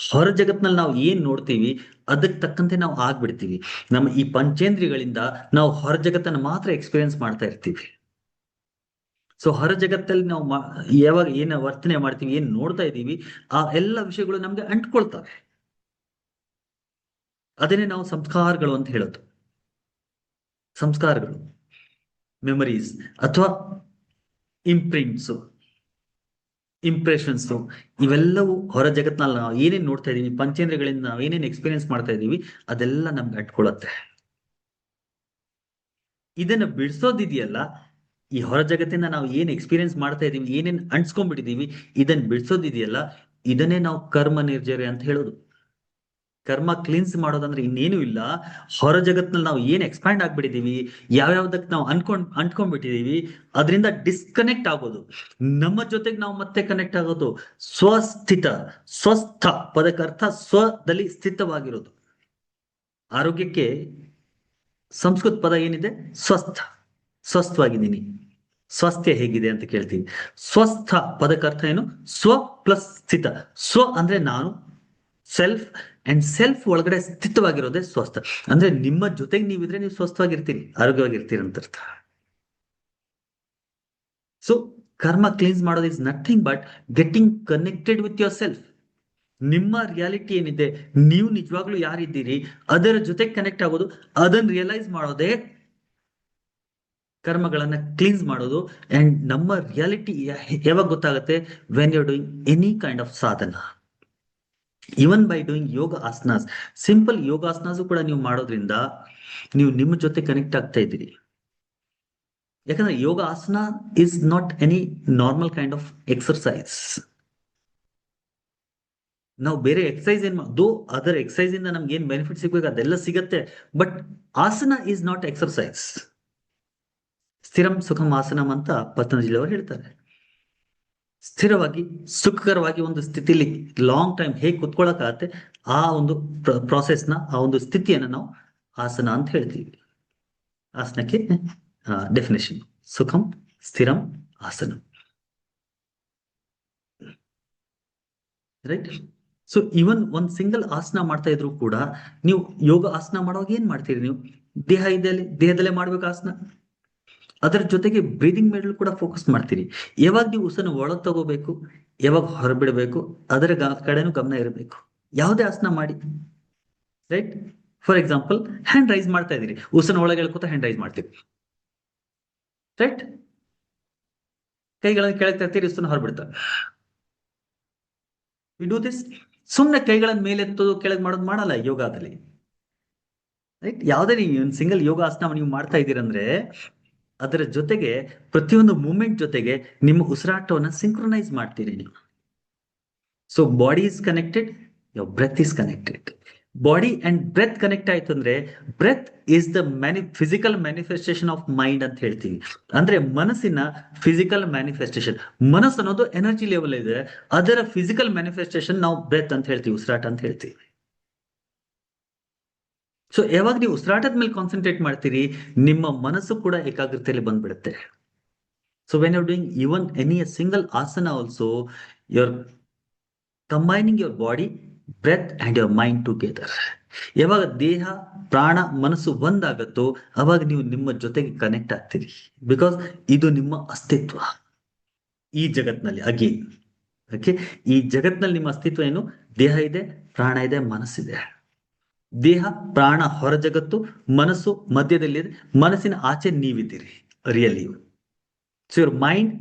ಹೊರ ಜಗತ್ನಲ್ಲಿ ನಾವು ಏನ್ ನೋಡ್ತೀವಿ ಅದಕ್ಕೆ ತಕ್ಕಂತೆ ನಾವು ಆಗ್ಬಿಡ್ತೀವಿ. ನಮ್ಮ ಈ ಪಂಚೇಂದ್ರಿಯಗಳಿಂದ ನಾವು ಹೊರ ಜಗತ್ತನ್ನ ಮಾತ್ರ ಎಕ್ಸ್ಪೀರಿಯನ್ಸ್ ಮಾಡ್ತಾ ಇರ್ತೀವಿ. ಸೊ ಹೊರ ಜಗತ್ತಲ್ಲಿ ನಾವು ಯಾವಾಗ ಏನ್ ವರ್ತನೆ ಮಾಡ್ತೀವಿ, ಏನ್ ನೋಡ್ತಾ ಇದ್ದೀವಿ, ಆ ಎಲ್ಲ ವಿಷಯಗಳು ನಮ್ಗೆ ಅಂಟ್ಕೊಳ್ತವೆ. ಅದನ್ನೇ ನಾವು ಸಂಸ್ಕಾರಗಳು ಅಂತ ಹೇಳೋದು. ಸಂಸ್ಕಾರಗಳು, ಮೆಮರೀಸ್ ಅಥವಾ ಇಂಪ್ರಿಂಟ್ಸು, ಇಂಪ್ರೆಷನ್ಸ್, ಇವೆಲ್ಲವೂ ಹೊರ ಜಗತ್ನಲ್ಲಿ ನಾವು ಏನೇನ್ ನೋಡ್ತಾ ಇದೀವಿ, ಪಂಚೇಂದ್ರಗಳಿಂದ ನಾವು ಏನೇನ್ ಎಕ್ಸ್ಪೀರಿಯನ್ಸ್ ಮಾಡ್ತಾ ಇದೀವಿ ಅದೆಲ್ಲ ನಮ್ಗೆ ಅಂಟ್ಕೊಳತ್ತೆ. ಇದನ್ನ ಬಿಡಿಸೋದಿದೆಯಲ್ಲ, ಈ ಹೊರ ಜಗತ್ತಿಂದ ನಾವು ಏನ್ ಎಕ್ಸ್ಪೀರಿಯನ್ಸ್ ಮಾಡ್ತಾ ಇದೀವಿ, ಏನೇನ್ ಅಂಟ್ಸ್ಕೊಂಡ್ಬಿಟ್ಟಿದೀವಿ, ಇದನ್ನ ಬಿಡಿಸೋದಿದೆಯಲ್ಲ, ಇದನ್ನೇ ನಾವು ಕರ್ಮ ನಿರ್ಜರ ಅಂತ ಹೇಳೋದು. ಕರ್ಮ ಕ್ಲೀನ್ಸ್ ಮಾಡೋದಂದ್ರೆ ಇನ್ನೇನು ಇಲ್ಲ, ಹೊರ ಜಗತ್ನಲ್ಲಿ ನಾವು ಏನ್ ಎಕ್ಸ್ಪ್ಯಾಂಡ್ ಆಗ್ಬಿಟ್ಟಿದೀವಿ, ಯಾವ್ಯಾವ್ದಕ್ಕೆ ನಾವು ಅಂಟ್ಕೊಂಡ್ಬಿಟ್ಟಿದೀವಿ ಅದರಿಂದ ಡಿಸ್ಕನೆಕ್ಟ್ ಆಗೋದು, ನಮ್ಮ ಜೊತೆಗೆ ನಾವು ಮತ್ತೆ ಕನೆಕ್ಟ್ ಆಗೋದು. ಸ್ವಸ್ಥಿತ, ಸ್ವಸ್ಥ ಪದಕ್ಕೆ ಅರ್ಥ ಸ್ವದಲ್ಲಿ ಸ್ಥಿತವಾಗಿರೋದು. ಆರೋಗ್ಯಕ್ಕೆ ಸಂಸ್ಕೃತ ಪದ ಏನಿದೆ, ಸ್ವಸ್ಥ, ಸ್ವಸ್ಥವಾಗಿದ್ದೀನಿ. ಸ್ವಾಸ್ಥ್ಯ ಹೇಗಿದೆ ಅಂತ ಕೇಳ್ತೀವಿ. ಸ್ವಸ್ಥ ಪದಕ್ಕೆ ಅರ್ಥ ಏನು, ಸ್ವ ಪ್ಲಸ್ ಸ್ಥಿತ. ಸ್ವ ಅಂದ್ರೆ ನಾನು, ಸೆಲ್ಫ್, ಅಂಡ್ ಸೆಲ್ಫ್ ಒಳಗಡೆ ಸ್ಥಿತವಾಗಿರೋದೇ ಸ್ವಸ್ಥ. ಅಂದ್ರೆ ನಿಮ್ಮ ಜೊತೆಗೆ ನೀವಿದ್ರೆ ನೀವು ಸ್ವಸ್ಥವಾಗಿರ್ತೀರಿ, ಆರೋಗ್ಯವಾಗಿರ್ತೀರಿ ಅಂತ ಅರ್ಥ. ಸೊ ಕರ್ಮ ಕ್ಲೀನ್ಸ್ ಮಾಡೋದು is nothing but getting connected with your self. ನಿಮ್ಮ ರಿಯಾಲಿಟಿ ಏನಿದೆ, ನೀವು ನಿಜವಾಗ್ಲೂ ಯಾರಿದ್ದೀರಿ ಅದರ ಜೊತೆಗೆ ಕನೆಕ್ಟ್ ಆಗೋದು, ಅದನ್ನ ರಿಯಲೈಸ್ ಮಾಡೋದೇ ಕರ್ಮಗಳನ್ನ ಕ್ಲೀನ್ಸ್ ಮಾಡೋದು. ಅಂಡ್ ನಮ್ಮ ರಿಯಾಲಿಟಿ ಯಾವಾಗ ಗೊತ್ತಾಗುತ್ತೆ, when you are doing any kind of sadhana. Even by doing yoga asanas, simple yogasanas ಕೂಡ ನೀವು ಮಾಡೋದ್ರಿಂದ ನೀವು ನಿಮ್ಮ ಜೊತೆ ಕನೆಕ್ಟ್ ಆಗ್ತಾ ಇದ್ದೀರಿ. ಯಾಕಂದ್ರೆ ಯೋಗ ಆಸನ is not any normal kind of exercise. ನಾವು ಬೇರೆ ಎಕ್ಸಸೈಸ್ ದೋ ಅದರ್ ಎಕ್ಸಸೈಸ್ ಇಂದ ನಮ್ಗೆ ಏನ್ ಬೆನಿಫಿಟ್ ಸಿಗ್ಬೇಕು ಅದೆಲ್ಲ ಸಿಗತ್ತೆ. ಬಟ್ ಆಸನ ಈಸ್ ನಾಟ್ ಎಕ್ಸರ್ಸೈಸ್. ಸ್ಥಿರಂ ಸುಖಂ ಆಸನಂ ಅಂತ ಪತಂಜಲಿ ಅವರು ಹೇಳ್ತಾರೆ. ಸ್ಥಿರವಾಗಿ ಸುಖಕರವಾಗಿ ಒಂದು ಸ್ಥಿತಿಲಿ ಲಾಂಗ್ ಟೈಮ್ ಹೇಗೆ ಕುತ್ಕೊಳ್ಳೋಕ್ಕಾಗತ್ತೆ, ಆ ಒಂದು ಪ್ರಾಸೆಸ್ನ, ಆ ಒಂದು ಸ್ಥಿತಿಯನ್ನು ನಾವು ಆಸನ ಅಂತ ಹೇಳ್ತೀವಿ. ಆಸನಕ್ಕೆ ಡೆಫಿನೇಷನ್ ಸುಖಂ ಸ್ಥಿರಂ ಆಸನ, ರೈಟ್. ಸೊ ಇವನ್ ಒಂದ್ ಸಿಂಗಲ್ ಆಸನ ಮಾಡ್ತಾ ಇದ್ರು ಕೂಡ, ನೀವು ಯೋಗ ಆಸನ ಮಾಡುವಾಗ ಏನ್ ಮಾಡ್ತೀರಿ, ನೀವು ದೇಹದಲ್ಲೇ ಮಾಡ್ಬೇಕು ಆಸನ. ಅದರ ಜೊತೆಗೆ ಬ್ರೀದಿಂಗ್ ಮೇಲೂ ಕೂಡ ಫೋಕಸ್ ಮಾಡ್ತೀರಿ. ಯಾವಾಗ ನೀವು ಉಸಿರನ್ನ ಒಳಗ್ ತಗೋಬೇಕು, ಯಾವಾಗ ಹೊರಬಿಡಬೇಕು, ಅದರ ಕಡೆನೂ ಗಮನ ಇರಬೇಕು. ಯಾವುದೇ ಆಸನ ಮಾಡಿ, right. For example, hand raise ಮಾಡ್ತಾ ಇದೀರಿ, ಉಸಿರನ್ನ ಒಳಗೆ ಎಳ್ಕೊತಾ ಹ್ಯಾಂಡ್ ರೈಸ್ ಮಾಡ್ತೀವಿ, ರೈಟ್. ಕೈಗಳನ್ನು ಕೆಳಗೆ ತರ್ತೀರಿ, ಉಸಿರನ್ನ ಹೊರಬಿಡ್ತಾರೆ. We do this. ಸುಮ್ಮನೆ ಕೈಗಳನ್ನ ಮೇಲೆತ್ತೋದು ಕೆಳಗೆ ಮಾಡೋದು ಮಾಡಲ್ಲ ಯೋಗದಲ್ಲಿ, ರೈಟ್. ಯಾವುದೇ ನೀವು ಒಂದು ಸಿಂಗಲ್ ಯೋಗ ಆಸನ ನೀವು ಮಾಡ್ತಾ ಇದ್ದೀರಂದ್ರೆ ಅದರ ಜೊತೆಗೆ ಪ್ರತಿಯೊಂದು ಮೂಮೆಂಟ್ ಜೊತೆಗೆ ನಿಮ್ಮ ಉಸಿರಾಟವನ್ನು ಸಿಂಕ್ರೊನೈಸ್ ಮಾಡ್ತೀರಿ ನೀವು. So body is connected, your breath is connected. Body and breath connect ಆಯ್ತು ಅಂದ್ರೆ, breath is the physical manifestation of mind ಅಂತ ಹೇಳ್ತೀವಿ. ಅಂದ್ರೆ ಮನಸ್ಸಿನ ಫಿಸಿಕಲ್ ಮ್ಯಾನಿಫೆಸ್ಟೇಷನ್. ಮನಸ್ಸು ಅನ್ನೋದು ಎನರ್ಜಿ ಲೆವೆಲ್ ಇದೆ, ಅದರ ಫಿಸಿಕಲ್ ಮ್ಯಾನಿಫೆಸ್ಟೇಷನ್ ನಾವು ಬ್ರೆತ್ ಅಂತ ಹೇಳ್ತೀವಿ, ಉಸಿರಾಟ ಅಂತ ಹೇಳ್ತೀವಿ. ಸೊ ಯಾವಾಗ ನೀವು ಉಸಿರಾಟದ ಮೇಲೆ ಕಾನ್ಸಂಟ್ರೇಟ್ ಮಾಡ್ತೀರಿ, ನಿಮ್ಮ ಮನಸ್ಸು ಕೂಡ ಏಕಾಗ್ರತೆಯಲ್ಲಿ ಬಂದ್ಬಿಡುತ್ತೆ. So when you're doing even any a single asana also, you're combining your body, breath and your mind together. ಯಾವಾಗ ದೇಹ ಪ್ರಾಣ ಮನಸ್ಸು ಒಂದಾಗತ್ತೋ ಅವಾಗ ನೀವು ನಿಮ್ಮ ಜೊತೆಗೆ ಕನೆಕ್ಟ್ ಆಗ್ತೀರಿ. ಬಿಕಾಸ್ ಇದು ನಿಮ್ಮ ಅಸ್ತಿತ್ವ ಈ ಜಗತ್ನಲ್ಲಿ. ಅಗೇನ್ ಓಕೆ, ಈ ಜಗತ್ನಲ್ಲಿ ನಿಮ್ಮ ಅಸ್ತಿತ್ವ ಏನು, ದೇಹ ಇದೆ, ಪ್ರಾಣ ಇದೆ, ಮನಸ್ಸಿದೆ. ದೇಹ ಪ್ರಾಣ ಹೊರ ಜಗತ್ತು, ಮನಸ್ಸು ಮಧ್ಯದಲ್ಲಿದೆ, ಮನಸ್ಸಿನ ಆಚೆ ನೀವಿದ್ದೀರಿ really. So your mind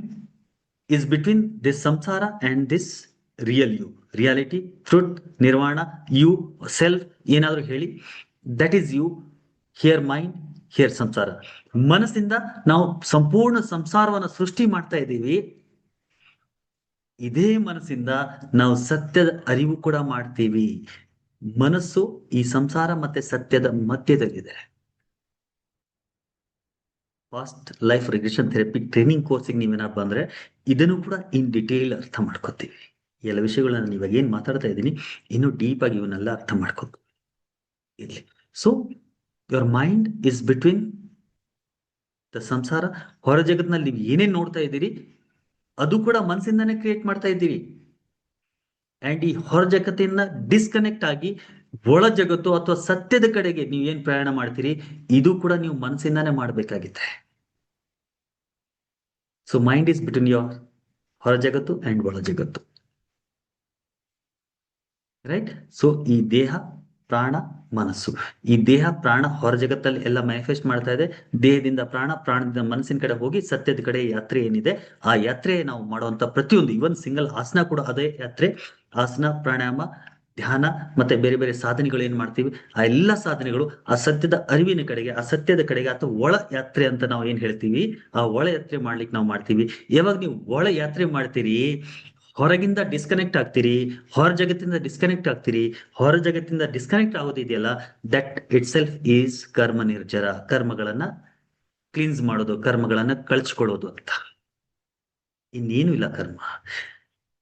is between this samsara and this real you, reality, truth, nirvana, you, self, ಏನಾದರೂ ಹೇಳಿ, that is you. Here mind, here ಸಂಸಾರ. ಮನಸ್ಸಿಂದ ನಾವು ಸಂಪೂರ್ಣ ಸಂಸಾರವನ್ನು ಸೃಷ್ಟಿ ಮಾಡ್ತಾ ಇದ್ದೀವಿ. ಇದೇ ಮನಸ್ಸಿಂದ ನಾವು ಸತ್ಯದ ಅರಿವು ಕೂಡ ಮಾಡ್ತೀವಿ. ಮನಸ್ಸು ಈ ಸಂಸಾರ ಮತ್ತೆ ಸತ್ಯದ ಮಧ್ಯದಲ್ಲಿದೆ. Fast life regression therapy training ಕೋರ್ಸಿಗೆ ನೀವೇನಾದ್ರು ಬಂದ್ರೆ ಇದನ್ನು ಕೂಡ ಇನ್ ಡಿಟೇಲ್ ಅರ್ಥ ಮಾಡ್ಕೋತೀವಿ. ಎಲ್ಲ ವಿಷಯಗಳನ್ನ ನಾನು ಇವಾಗ ಏನ್ ಮಾತಾಡ್ತಾ ಇದ್ದೀನಿ, ಇನ್ನು ಡೀಪ್ ಆಗಿ ಇವನ್ನೆಲ್ಲ ಅರ್ಥ ಮಾಡ್ಕೋತೀವಿ ಇಲ್ಲಿ. So your mind is between the ಸಂಸಾರ. ಹೊರ ಜಗತ್ನಲ್ಲಿ ನೀವು ಏನೇನ್ ನೋಡ್ತಾ ಇದ್ದೀರಿ ಅದು ಕೂಡ ಮನಸ್ಸಿಂದಾನೇ ಕ್ರಿಯೇಟ್ ಮಾಡ್ತಾ ಇದ್ದೀರಿ. ಅಂಡ್ ಈ ಹೊರ ಜಗತ್ತಿನ ಡಿಸ್ಕನೆಕ್ಟ್ ಆಗಿ ಒಳ ಜಗತ್ತು ಅಥವಾ ಸತ್ಯದ ಕಡೆಗೆ ನೀವು ಏನ್ ಪ್ರಯಾಣ ಮಾಡ್ತೀರಿ, ಇದು ಕೂಡ ನೀವು ಮನಸ್ಸಿಂದಾನೇ ಮಾಡ್ಬೇಕಾಗಿದೆ. So mind is between your ಹೊರ ಜಗತ್ತು ಅಂಡ್ ಒಳ ಜಗತ್ತು, ರೈಟ್. ಸೊ ಈ ದೇಹ ಪ್ರಾಣ ಮನಸ್ಸು, ಈ ದೇಹ ಪ್ರಾಣ ಹೊರ ಜಗತ್ತಲ್ಲಿ ಎಲ್ಲ ಮ್ಯಾನಿಫೆಸ್ಟ್ ಮಾಡ್ತಾ ಇದೆ. ದೇಹದಿಂದ ಪ್ರಾಣ, ಪ್ರಾಣದಿಂದ ಮನಸ್ಸಿನ ಕಡೆ ಹೋಗಿ ಸತ್ಯದ ಕಡೆ ಯಾತ್ರೆ ಏನಿದೆ, ಆ ಯಾತ್ರೆ ನಾವು ಮಾಡುವಂತ ಪ್ರತಿಯೊಂದು ಇವನ್ ಸಿಂಗಲ್ ಆಸನ ಕೂಡ ಅದೇ ಯಾತ್ರೆ. ಆಸನ, ಪ್ರಾಣಾಯಾಮ, ಧ್ಯಾನ ಮತ್ತೆ ಬೇರೆ ಬೇರೆ ಸಾಧನೆಗಳು ಏನ್ ಮಾಡ್ತೀವಿ, ಆ ಎಲ್ಲ ಸಾಧನೆಗಳು ಆ ಸತ್ಯದ ಅರಿವಿನ ಕಡೆಗೆ, ಆ ಸತ್ಯದ ಕಡೆಗೆ ಅಥವಾ ಒಳ ಯಾತ್ರೆ ಅಂತ ನಾವು ಏನ್ ಹೇಳ್ತೀವಿ, ಆ ಒಳ ಯಾತ್ರೆ ಮಾಡ್ಲಿಕ್ಕೆ ನಾವು ಮಾಡ್ತೀವಿ. ಯಾವಾಗ ನೀವು ಒಳ ಯಾತ್ರೆ ಮಾಡ್ತೀರಿ, ಹೊರಗಿಂದ ಡಿಸ್ಕನೆಕ್ಟ್ ಆಗ್ತೀರಿ, ಹೊರ ಜಗತ್ತಿಂದ ಡಿಸ್ಕನೆಕ್ಟ್ ಆಗ್ತೀರಿ. ಹೊರ ಜಗತ್ತಿಂದ ಡಿಸ್ಕನೆಕ್ಟ್ ಆಗೋದಿದೆಯಲ್ಲ, ದಟ್ ಇಟ್ ಸೆಲ್ಫ್ ಈಸ್ ಕರ್ಮ ನಿರ್ಜರ. ಕರ್ಮಗಳನ್ನ ಕ್ಲೀನ್ಸ್ ಮಾಡೋದು, ಕರ್ಮಗಳನ್ನ ಕಳ್ಚ್ಕೊಳ್ಳೋದು ಅಂತ, ಇನ್ನೇನು ಇಲ್ಲ ಕರ್ಮ.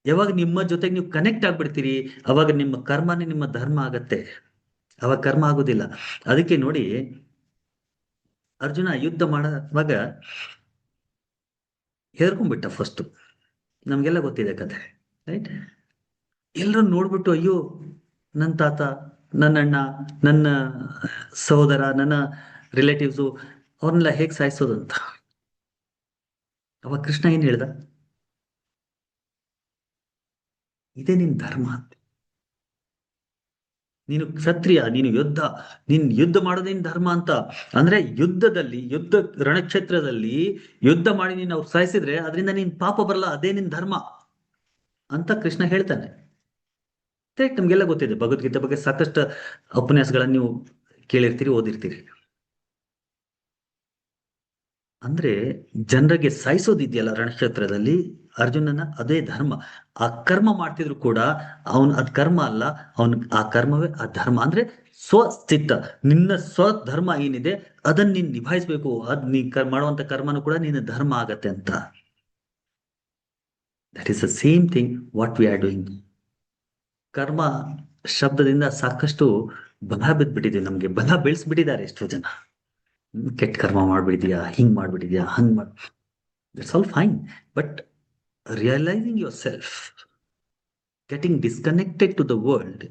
ಯಾವಾಗ ನಿಮ್ಮ ಜೊತೆಗೆ ನೀವು ಕನೆಕ್ಟ್ ಆಗ್ಬಿಡ್ತೀರಿ, ಅವಾಗ ನಿಮ್ಮ ಕರ್ಮನೇ ನಿಮ್ಮ ಧರ್ಮ ಆಗತ್ತೆ, ಅವಾಗ ಕರ್ಮ ಆಗೋದಿಲ್ಲ. ಅದಕ್ಕೆ ನೋಡಿ, ಅರ್ಜುನ ಯುದ್ಧ ಮಾಡುವಾಗ ಹೆದರ್ಕೊಂಡ್ಬಿಟ್ಟ ಫಸ್ಟ್. ನಮ್ಗೆಲ್ಲ ಗೊತ್ತಿದೆ ಕಥೆ, ರೈಟ್. ಎಲ್ಲರೂ ನೋಡ್ಬಿಟ್ಟು, ಅಯ್ಯೋ ನನ್ನ ತಾತ, ನನ್ನ ಅಣ್ಣ, ನನ್ನ ಸಹೋದರ, ನನ್ನ ರಿಲೇಟಿವ್ಸು, ಅವ್ರನ್ನೆಲ್ಲ ಹೇಗೆ ಸಾಯಿಸೋದಂತ. ಅವಾಗ ಕೃಷ್ಣ ಏನ್ ಹೇಳ್ದ, ಇದೇ ನಿನ್ ಧರ್ಮ ಅಂತ. ನೀನು ಕ್ಷತ್ರಿಯ, ನೀನು ಯುದ್ಧ ಮಾಡೋದು ನಿನ್ ಧರ್ಮ ಅಂತ. ಅಂದ್ರೆ ಯುದ್ಧದಲ್ಲಿ, ರಣಕ್ಷೇತ್ರದಲ್ಲಿ ಯುದ್ಧ ಮಾಡಿ ನೀನು ಅವ್ರು ಸಾಯಿಸಿದ್ರೆ ಅದರಿಂದ ನೀನ್ ಪಾಪ ಬರಲ್ಲ, ಅದೇ ನಿನ್ ಧರ್ಮ ಅಂತ ಕೃಷ್ಣ ಹೇಳ್ತಾನೆ. ನಮ್ಗೆಲ್ಲ ಗೊತ್ತಿದೆ, ಭಗವದ್ಗೀತೆ ಬಗ್ಗೆ ಸಾಕಷ್ಟು ಉಪನ್ಯಾಸಗಳನ್ನ ನೀವು ಕೇಳಿರ್ತೀರಿ, ಓದಿರ್ತೀರಿ. ಅಂದ್ರೆ ಜನರಿಗೆ ಸಾಯಿಸೋದಿದೆಯಲ್ಲ ರಣಕ್ಷೇತ್ರದಲ್ಲಿ, ಅರ್ಜುನನ ಅದೇ ಧರ್ಮ. ಆ ಕರ್ಮ ಮಾಡ್ತಿದ್ರು ಕೂಡ ಅದ್ ಕರ್ಮ ಅಲ್ಲ, ಆ ಕರ್ಮವೇ ಆ ಧರ್ಮ. ಅಂದ್ರೆ ಸ್ವಸ್ಥಿತ, ನಿನ್ನ ಸ್ವಧರ್ಮ ಏನಿದೆ ಅದನ್ನ ನೀನ್ ನಿಭಾಯಿಸ್ಬೇಕು. ನೀ ಮಾಡುವಂತ ಕರ್ಮನು ಕೂಡ ನಿನ್ನ ಧರ್ಮ ಆಗತ್ತೆ ಅಂತ. That is the same thing what we are doing. ಕರ್ಮ ಶಬ್ದದಿಂದ ಸಾಕಷ್ಟು ಬಲ ಬಿದ್ದ್ಬಿಟ್ಟಿದೆ, ನಮ್ಗೆ ಬಲ ಬೆಳೆಸ್ಬಿಟ್ಟಿದ್ದಾರೆ ಎಷ್ಟೋ ಜನ. ಕೆಟ್ಟ ಕರ್ಮ ಮಾಡ್ಬಿಟ್ಟಿದ್ಯಾ, ಹಿಂಗ್ ಮಾಡ್ಬಿಟ್ಟಿದ್ಯಾ, ಹಂಗ್ ಮಾಡ್, that's all fine. But realising yourself, getting disconnected to the world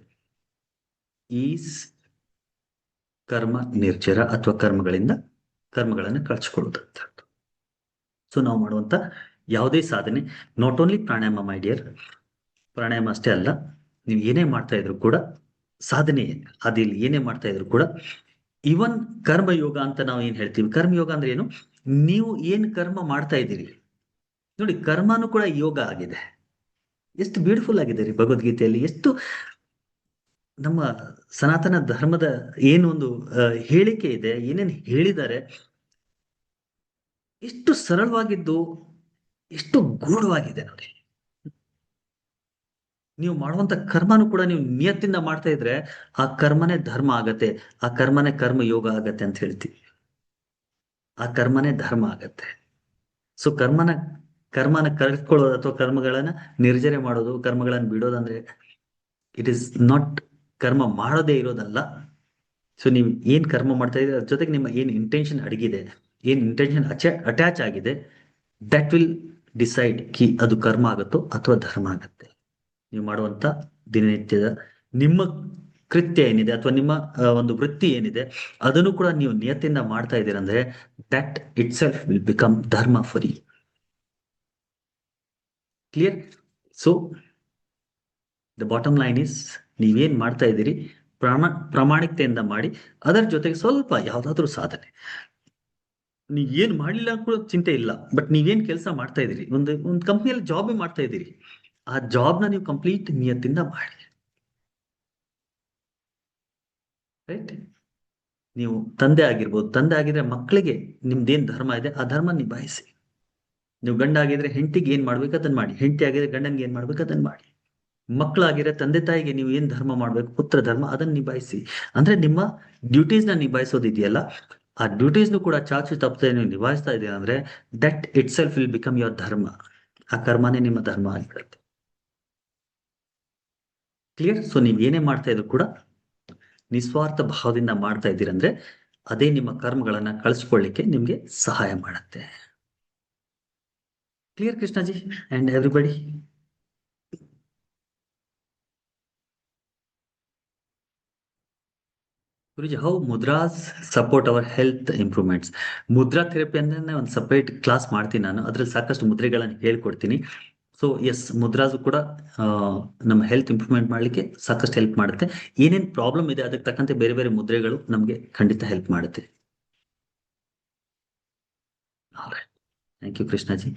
is ಕರ್ಮ ನಿರ್ಜರ, ಅಥವಾ ಕರ್ಮಗಳನ್ನು ಕಳ್ಚಿಕೊಳ್ಳುವಂತ. ಸೊ ನಾವು ಮಾಡುವಂತ ಯಾವುದೇ ಸಾಧನೆ, not only pranayama my dear, ಪ್ರಾಣಾಯಾಮ ಅಷ್ಟೇ ಅಲ್ಲ, ನೀವು ಏನೇ ಮಾಡ್ತಾ ಇದ್ರು ಕೂಡ ಸಾಧನೆ, ಅದಿಲ್ಲಿ ಏನೇ ಮಾಡ್ತಾ ಇದ್ರು ಕೂಡ, ಇವನ್ ಕರ್ಮಯೋಗ ಅಂತ ನಾವು ಏನ್ ಹೇಳ್ತೀವಿ. ಕರ್ಮಯೋಗ ಅಂದ್ರೆ ಏನು? ನೀವು ಏನ್ ಕರ್ಮ ಮಾಡ್ತಾ ಇದ್ದೀರಿ ನೋಡಿ, ಕರ್ಮನೂ ಕೂಡ ಯೋಗ ಆಗಿದೆ. ಎಷ್ಟು ಬ್ಯೂಟಿಫುಲ್ ಆಗಿದೆ ರೀ ಭಗವದ್ಗೀತೆಯಲ್ಲಿ. ಎಷ್ಟು ನಮ್ಮ ಸನಾತನ ಧರ್ಮದ ಏನೊಂದು ಹೇಳಿಕೆ ಇದೆ, ಏನೇನು ಹೇಳಿದ್ದಾರೆ, ಎಷ್ಟು ಸರಳವಾಗಿದ್ದು, ಎಷ್ಟು ಗೂಢವಾಗಿದೆ ನೋಡಿ. ನೀವು ಮಾಡುವಂತ ಕರ್ಮನು ಕೂಡ ನೀವು ನಿಯತ್ತಿಂದ ಮಾಡ್ತಾ ಇದ್ರೆ ಆ ಕರ್ಮನೇ ಧರ್ಮ ಆಗತ್ತೆ, ಆ ಕರ್ಮನೇ ಕರ್ಮ ಯೋಗ ಆಗತ್ತೆ ಅಂತ ಹೇಳ್ತೀವಿ. ಆ ಕರ್ಮನೇ ಧರ್ಮ ಆಗತ್ತೆ. ಸೊ ಕರ್ಮನ ಕಳ್ಕೊಳ್ಳೋದು ಅಥವಾ ಕರ್ಮಗಳನ್ನ ನಿರ್ಜರೆ ಮಾಡೋದು, ಕರ್ಮಗಳನ್ನ ಬಿಡೋದಂದ್ರೆ ಇಟ್ ಈಸ್ ನಾಟ್, ಕರ್ಮ ಮಾಡೋದೇ ಇರೋದಲ್ಲ. ಸೊ ನೀವು ಏನ್ ಕರ್ಮ ಮಾಡ್ತಾ ಇದ್ರೆ ಅದ್ರ ಜೊತೆಗೆ ನಿಮ್ಮ ಏನ್ ಇಂಟೆನ್ಷನ್ ಅಡಗಿದೆ, ಏನ್ ಇಂಟೆನ್ಷನ್ ಅಟ್ಯಾಚ್ ಆಗಿದೆ, ದಟ್ ವಿಲ್ ಡಿಸೈಡ್ ಕಿ ಅದು ಕರ್ಮ ಆಗುತ್ತೋ ಅಥವಾ ಧರ್ಮ ಆಗತ್ತೆ. ನೀವು ಮಾಡುವಂತ ದಿನನಿತ್ಯದ ನಿಮ್ಮ ಕೃತ್ಯ ಏನಿದೆ ಅಥವಾ ನಿಮ್ಮ ಒಂದು ವೃತ್ತಿ ಏನಿದೆ ಅದನ್ನು ಕೂಡ ನೀವು ನಿಯತ್ತಿಂದ ಮಾಡ್ತಾ ಇದ್ದೀರಂದ್ರೆ that itself will become dharma for you. Clear? So the bottom line is, ನೀವೇನ್ ಮಾಡ್ತಾ ಇದ್ದೀರಿ ಪ್ರಾಮಾಣಿಕತೆಯಿಂದ ಮಾಡಿ. ಅದರ ಜೊತೆಗೆ ಸ್ವಲ್ಪ ಯಾವ್ದಾದ್ರು ಸಾಧನೆ, ನೀವ್ ಏನ್ ಮಾಡ್ಲಿಲ್ಲ ಕೂಡ ಚಿಂತೆ ಇಲ್ಲ, ಬಟ್ ನೀವೇನ್ ಕೆಲಸ ಮಾಡ್ತಾ ಇದ್ದೀರಿ, ಒಂದು ಕಂಪ್ನಿಯಲ್ಲಿ ಜಾಬ್ ಮಾಡ್ತಾ ಇದ್ದೀರಿ, ಆ ಜಾಬ್ನ ನೀವು ಕಂಪ್ಲೀಟ್ ನಿಯತ್ತಿಂದ ಮಾಡಿ. ರೈಟ್? ನೀವು ತಂದೆ ಆಗಿರ್ಬೋದು, ತಂದೆ ಆಗಿದ್ರೆ ಮಕ್ಕಳಿಗೆ ನಿಮ್ದೇನ್ ಧರ್ಮ ಇದೆ ಆ ಧರ್ಮ ನಿಭಾಯಿಸಿ. ನೀವು ಗಂಡ ಆಗಿದ್ರೆ ಹೆಂಡತಿಗೆ ಏನ್ ಮಾಡ್ಬೇಕು ಅದನ್ನ ಮಾಡಿ, ಹೆಂಡತಿ ಆಗಿದ್ರೆ ಗಂಡನ್ಗೆ ಏನ್ ಮಾಡ್ಬೇಕು ಅದನ್ನ ಮಾಡಿ. ಮಕ್ಕಳಾಗಿದ್ರೆ ತಂದೆ ತಾಯಿಗೆ ನೀವು ಏನ್ ಧರ್ಮ ಮಾಡ್ಬೇಕು, ಪುತ್ರ ಧರ್ಮ, ಅದನ್ನ ನಿಭಾಯಿಸಿ. ಅಂದ್ರೆ ನಿಮ್ಮ ಡ್ಯೂಟೀಸ್ ನ ನಿಭಾಯಿಸೋದಿದೆಯಲ್ಲ, ಆ ಡ್ಯೂಟೀಸ್ನು ಕೂಡ ಚಾಚು ತಪ್ಪದೆ ನೀವು ನಿಭಾಯಿಸ್ತಾ ಇದ್ದೀರಾ ಅಂದ್ರೆ that itself will become your ಧರ್ಮ. ಆ ಕರ್ಮನೇ ನಿಮ್ಮ ಧರ್ಮ ಆಗಿರುತ್ತೆ. ಕ್ಲಿಯರ್? ಸೊ ನೀವ್ ಏನೇ ಮಾಡ್ತಾ ಇದ್ರು ಕೂಡ ನಿಸ್ವಾರ್ಥ ಭಾವದಿಂದ ಮಾಡ್ತಾ ಇದ್ದೀರಂದ್ರೆ ಅದೇ ನಿಮ್ಮ ಕರ್ಮಗಳನ್ನ ಕಳಿಸ್ಕೊಳ್ಳಿಕ್ಕೆ ನಿಮ್ಗೆ ಸಹಾಯ ಮಾಡುತ್ತೆ. Clear Krishnaji and everybody? Guruji, how mudras support our health improvements? Mudra therapy ಅಂದ್ರೆ ಒಂದು ಸಪರೇಟ್ ಕ್ಲಾಸ್ ಮಾಡ್ತೀನಿ ನಾನು, ಅದ್ರಲ್ಲಿ ಸಾಕಷ್ಟು ಮುದ್ರೆಗಳನ್ನು ಹೇಳ್ಕೊಡ್ತೀನಿ. ಸೊ ಎಸ್, ಮುದ್ರಾಸು ಕೂಡ ನಮ್ಮ ಹೆಲ್ತ್ ಇಂಪ್ರೂವ್ಮೆಂಟ್ ಮಾಡ್ಲಿಕ್ಕೆ ಸಾಕಷ್ಟು ಹೆಲ್ಪ್ ಮಾಡುತ್ತೆ. ಏನೇನ್ ಪ್ರಾಬ್ಲಮ್ ಇದೆ ಅದಕ್ಕೆ ತಕ್ಕಂತೆ ಬೇರೆ ಬೇರೆ ಮುದ್ರೆಗಳು ನಮ್ಗೆ ಖಂಡಿತ ಹೆಲ್ಪ್ ಮಾಡುತ್ತೆ. Thank you Krishnaji.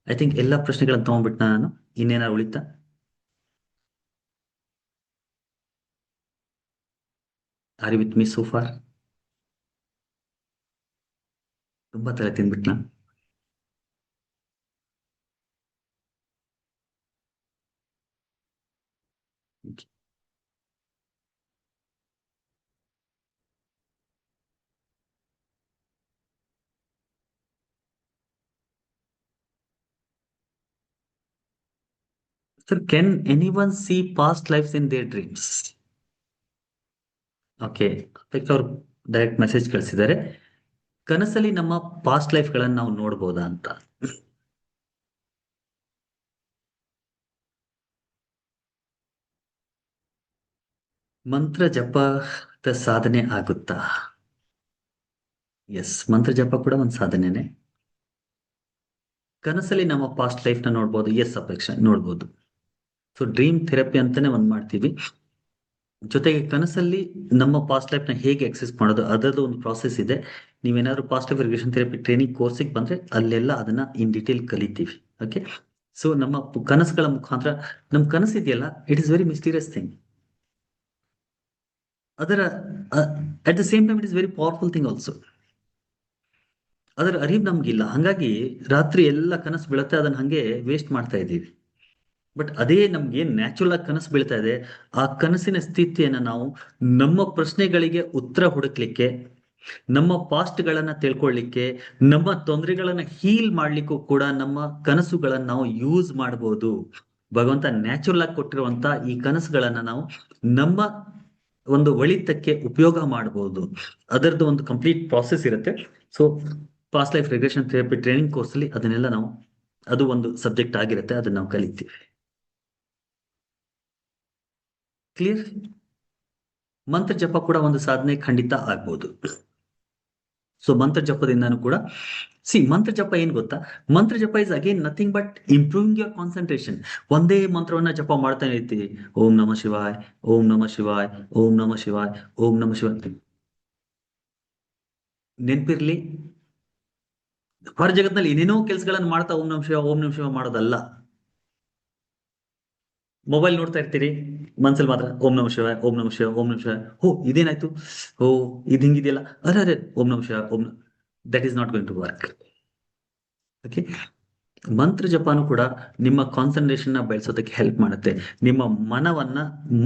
I think ಎಲ್ಲ ಪ್ರಶ್ನೆಗಳನ್ನು ತಗೊಂಡ್ಬಿಟ್ಟ ನಾನು. ಇನ್ನೇನಾರು ಉಳಿತಾ? Are you with me so far? ತುಂಬಾ ತಲೆ ತಿಂದ್ಬಿಟ್ನಾ? Sir, can anyone see past lives in their dreams? Okay, ಅವ್ರು ಡೈರೆಕ್ಟ್ ಮೆಸೇಜ್ ಕಳಿಸಿದ್ದಾರೆ, ಕನಸಲ್ಲಿ ನಮ್ಮ ಪಾಸ್ಟ್ ಲೈಫ್ ಗಳನ್ನ ನಾವು ನೋಡ್ಬೋದಾ ಅಂತ. ಮಂತ್ರ ಜಪದ ಸಾಧನೆ ಆಗುತ್ತಾ? ಎಸ್, ಮಂತ್ರ ಜಪ ಕೂಡ ಒಂದು ಸಾಧನೆನೆ. ಕನಸಲ್ಲಿ ನಮ್ಮ ಪಾಸ್ಟ್ ಲೈಫ್ ನ ನೋಡ್ಬೋದು. ಎಸ್ ಅಪೇಕ್ಷೆ, ನೋಡ್ಬೋದು. ಸೊ ಡ್ರೀಮ್ ಥೆರಪಿ ಅಂತಾನೆ ಒಂದ್ ಮಾಡ್ತೀವಿ. ಜೊತೆಗೆ ಕನಸಲ್ಲಿ ನಮ್ಮ ಪಾಸ್ಟ್ ಲೈಫ್ ನ ಹೇಗೆ ಎಕ್ಸೆಸ್ ಮಾಡೋದು ಅದರದ್ದು ಒಂದು ಪ್ರಾಸೆಸ್ ಇದೆ. ನೀವೇನಾದ್ರೂ past life regression therapy training ಕೋರ್ಸಿಗೆ ಬಂದ್ರೆ ಅಲ್ಲೆಲ್ಲ ಅದನ್ನ ಇನ್ ಡೀಟೇಲ್ ಕಲಿತೀವಿ. ಓಕೆ, ಸೊ ನಮ್ಮ ಕನಸುಗಳ ಮುಖಾಂತರ, ನಮ್ ಕನಸಿದೆಯಲ್ಲ, it is very mysterious thing. ಅದರ at the same time it is very powerful thing also. ಅದರ ಅರಿವು ನಮ್ಗಿಲ್ಲ. ಹಂಗಾಗಿ ರಾತ್ರಿ ಎಲ್ಲ ಕನಸು ಬೀಳುತ್ತೆ, ಅದನ್ನ ಹಂಗೆ ವೇಸ್ಟ್ ಮಾಡ್ತಾ ಇದ್ದೀವಿ. ಬಟ್ ಅದೇ ನಮ್ಗೆ ನ್ಯಾಚುರಲ್ ಆಗಿ ಕನಸು ಬೀಳ್ತಾ ಇದೆ, ಆ ಕನಸಿನ ಸ್ಥಿತಿಯನ್ನ ನಾವು ನಮ್ಮ ಪ್ರಶ್ನೆಗಳಿಗೆ ಉತ್ತರ ಹುಡುಕ್ಲಿಕ್ಕೆ, ನಮ್ಮ ಪಾಸ್ಟ್ ಗಳನ್ನ ತಿಳ್ಕೊಳ್ಳಿಕ್ಕೆ, ನಮ್ಮ ತೊಂದರೆಗಳನ್ನ ಹೀಲ್ ಮಾಡ್ಲಿಕ್ಕೂ ಕೂಡ ನಮ್ಮ ಕನಸುಗಳನ್ನ ನಾವು ಯೂಸ್ ಮಾಡಬಹುದು. ಭಗವಂತ ನ್ಯಾಚುರಲ್ ಆಗಿ ಕೊಟ್ಟಿರುವಂತ ಈ ಕನಸುಗಳನ್ನ ನಾವು ನಮ್ಮ ಒಂದು ಒಳಿತಕ್ಕೆ ಉಪಯೋಗ ಮಾಡಬಹುದು. ಅದರದ್ದು ಒಂದು ಕಂಪ್ಲೀಟ್ ಪ್ರಾಸೆಸ್ ಇರುತ್ತೆ. So past life regression therapy training course ಅಲ್ಲಿ ಅದನ್ನೆಲ್ಲ ನಾವು, ಅದು ಒಂದು ಸಬ್ಜೆಕ್ಟ್ ಆಗಿರುತ್ತೆ, ಅದನ್ನ ನಾವು ಕಲಿತೀವಿ. ಕ್ಲಿಯರ್. ಮಂತ್ರ ಜಪ ಕೂಡ ಒಂದು ಸಾಧನೆ ಖಂಡಿತ ಆಗ್ಬೋದು. ಸೊ ಮಂತ್ರ ಜಪದಿಂದನೂ ಕೂಡ, ಮಂತ್ರ ಜಪ ಏನ್ ಗೊತ್ತಾ, ಮಂತ್ರ ಜಪ is again nothing but improving your concentration. ಒಂದೇ ಮಂತ್ರವನ್ನ ಜಪ ಮಾಡ್ತಾನೆ ಇರ್ತೀವಿ, ಓಂ ನಮ ಶಿವಾಯ್, ಓಂ ನಮ ಶಿವಾಯ್, ಓಂ ನಮ ಶಿವಾಯ್, ಓಂ ನಮ ಶಿವಾಯ್. ನೆನ್ಪಿರ್ಲಿ, ಹೊರ ಜಗತ್ನಲ್ಲಿ ಏನೇನೋ ಕೆಲಸಗಳನ್ನ ಮಾಡ್ತಾ ಓಂ ನಮ ಶಿವ, ಓಂ ನಮ ಶಿವ ಮಾಡೋದಲ್ಲ. ಮೊಬೈಲ್ ನೋಡ್ತಾ ಇರ್ತೀರಿ, ಮನ್ಸಲ್ಲಿ ಮಾತ್ರ ಓಂ ನಮ ಶಿವ, ಓಂ ನಮ ಶಿವ, ಓಂ ನಮ ಶಿವ. ಹೋ ಇದೇನಾಯ್ತು, ಓ ಇದು ಹಿಂಗಿದೆಯಲ್ಲ, ಅರೆ ಅರೆ ಓಂ ನಮ Shiva, Om. That is not going to work. Okay. Mantra ಜಪಾನು ಕೂಡ ನಿಮ್ಮ ಕಾನ್ಸಂಟ್ರೇಷನ್ ನ ಬೆಳೆಸೋದಕ್ಕೆ ಹೆಲ್ಪ್ ಮಾಡುತ್ತೆ. ನಿಮ್ಮ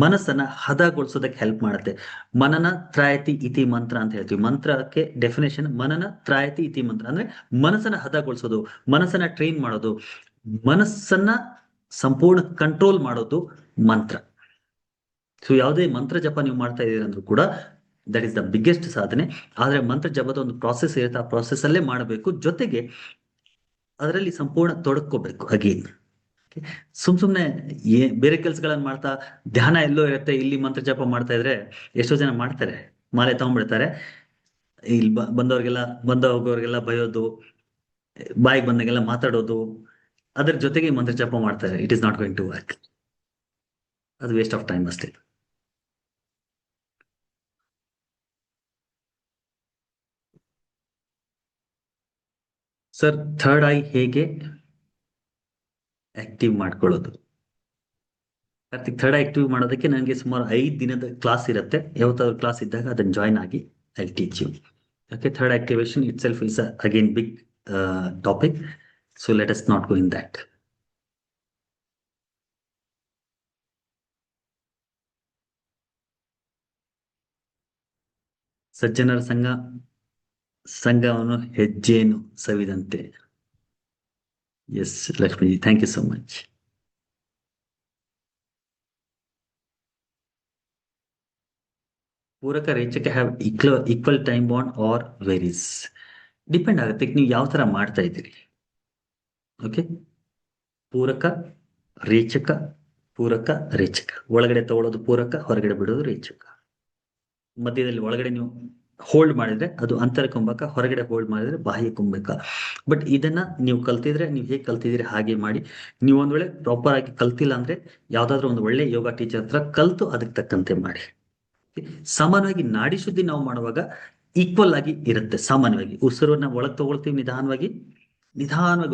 ಮನಸ್ಸನ್ನ ಹದಗೊಳಿಸೋದಕ್ಕೆ ಹೆಲ್ಪ್ ಮಾಡುತ್ತೆ. ಮನನ ತ್ರಾಯತಿ ಇತಿ ಮಂತ್ರ ಅಂತ ಹೇಳ್ತೀವಿ. ಮಂತ್ರಕ್ಕೆ ಡೆಫಿನೇಷನ್ ಮನನ ತ್ರಾಯತಿ ಇತಿ ಮಂತ್ರ ಅಂದ್ರೆ ಮನಸ್ಸನ್ನ ಹದಗೊಳಿಸೋದು, ಮನಸ್ಸನ್ನ ಟ್ರೈನ್ ಮಾಡೋದು, ಮನಸ್ಸನ್ನ ಸಂಪೂರ್ಣ ಕಂಟ್ರೋಲ್ ಮಾಡೋದು ಮಂತ್ರ. ಸೊ ಯಾವುದೇ ಮಂತ್ರ ಜಪ ನೀವು ಮಾಡ್ತಾ ಇದ್ದೀರಿ ಅಂದ್ರೂ ಕೂಡ ದಟ್ ಈಸ್ ದ ಬಿಗ್ಗೆಸ್ಟ್ ಸಾಧನೆ. ಆದ್ರೆ ಮಂತ್ರ ಜಪದ ಒಂದು ಪ್ರಾಸೆಸ್ ಇರುತ್ತೆ, ಆ ಪ್ರಾಸೆಸ್ ಅಲ್ಲೇ ಮಾಡಬೇಕು, ಜೊತೆಗೆ ಅದರಲ್ಲಿ ಸಂಪೂರ್ಣ ತೊಡಕೋಬೇಕು. ಅಗೇನ್ ಸುಮ್ನೆ ಬೇರೆ ಕೆಲಸಗಳನ್ನ ಮಾಡ್ತಾ ಧ್ಯಾನ ಎಲ್ಲೋ ಇರುತ್ತೆ, ಇಲ್ಲಿ ಮಂತ್ರ ಜಪ ಮಾಡ್ತಾ ಇದ್ರೆ ಎಷ್ಟೋ ಜನ ಮಾಡ್ತಾರೆ, ಮಾಲೆ ತಗೊಂಡ್ಬಿಡ್ತಾರೆ, ಇಲ್ಲಿ ಬಂದ ಹೋಗೋರಿಗೆಲ್ಲ ಬಯೋದು, ಬಾಯಿಗೆ ಬಂದಾಗೆಲ್ಲ ಮಾತಾಡೋದು, ಅದ್ರ ಜೊತೆಗೆ ಮಂತ್ರ ಜಪ ಮಾಡ್ತಾರೆ. It is not going to work. ಅದು ವೇಸ್ಟ್ ಆಫ್ ಟೈಮ್ ಅಷ್ಟೇ. ಸರ್, ಥರ್ಡ್ ಐ ಹೇಗೆ ಆಕ್ಟಿವ್ ಮಾಡ್ಕೊಳ್ಳೋದು? ಕಾರ್ತಿಕ್, ಥರ್ಡ್ ಆಕ್ಟಿವ್ ಮಾಡೋದಕ್ಕೆ ನನಗೆ ಸುಮಾರು 5 ದಿನದ ಕ್ಲಾಸ್ ಇರುತ್ತೆ. ಯಾವತ್ತಾದ್ರೂ ಕ್ಲಾಸ್ ಇದ್ದಾಗ ಅದನ್ನು ಜಾಯ್ನ್ ಆಗಿ I teach you. Okay, third activation itself is again big topic. So let us not go in that. ಸಜ್ಜನರ ಸಂಘವನ್ನು ಹೆಜ್ಜೇನು ಸವಿದಂತೆ. Yes Lakshmiji, thank you so much. ಪೂರಕ ರೇಚಕ have equal time bond or varies? Depend ಆಗುತ್ತೆ ನೀವು ಯಾವ ತರ ಮಾಡ್ತಾ ಇದ್ದೀರಿ. ಓಕೆ, ಪೂರಕ ರೇಚಕ, ಪೂರಕ ರೇಚಕ, ಒಳಗಡೆ ತಗೊಳ್ಳೋದು ಪೂರಕ, ಹೊರಗಡೆ ಬಿಡೋದು ರೇಚಕ. ಮಧ್ಯದಲ್ಲಿ ಒಳಗಡೆ ನೀವು ಹೋಲ್ಡ್ ಮಾಡಿದ್ರೆ ಅದು ಅಂತರ ಕುಂಭಕ, ಹೊರಗಡೆ ಹೋಲ್ಡ್ ಮಾಡಿದ್ರೆ ಬಾಹ್ಯ ಕುಂಭಕ. ಬಟ್ ಇದನ್ನ ನೀವು ಕಲ್ತಿದ್ರೆ, ನೀವು ಹೇಗೆ ಕಲ್ತಿದ್ದೀರಿ ಹಾಗೆ ಮಾಡಿ. ನೀವು ಒಂದ್ ವೇಳೆ ಪ್ರಾಪರ್ ಆಗಿ ಕಲ್ತಿಲ್ಲ ಅಂದ್ರೆ ಯಾವ್ದಾದ್ರು ಒಂದು ಒಳ್ಳೆ ಯೋಗ ಟೀಚರ್ ಹತ್ರ ಕಲ್ತು ಅದಕ್ಕೆ ತಕ್ಕಂತೆ ಮಾಡಿ. ಸಾಮಾನ್ಯವಾಗಿ ನಾಡಿ ಶುದ್ಧಿ ನಾವು ಮಾಡುವಾಗ ಈಕ್ವಲ್ ಆಗಿ ಇರುತ್ತೆ. ಸಾಮಾನ್ಯವಾಗಿ ಉಸಿರನ್ನ ಒಳಗೆ ತಗೊಳ್ತೀವಿ, ನಿಧಾನವಾಗಿ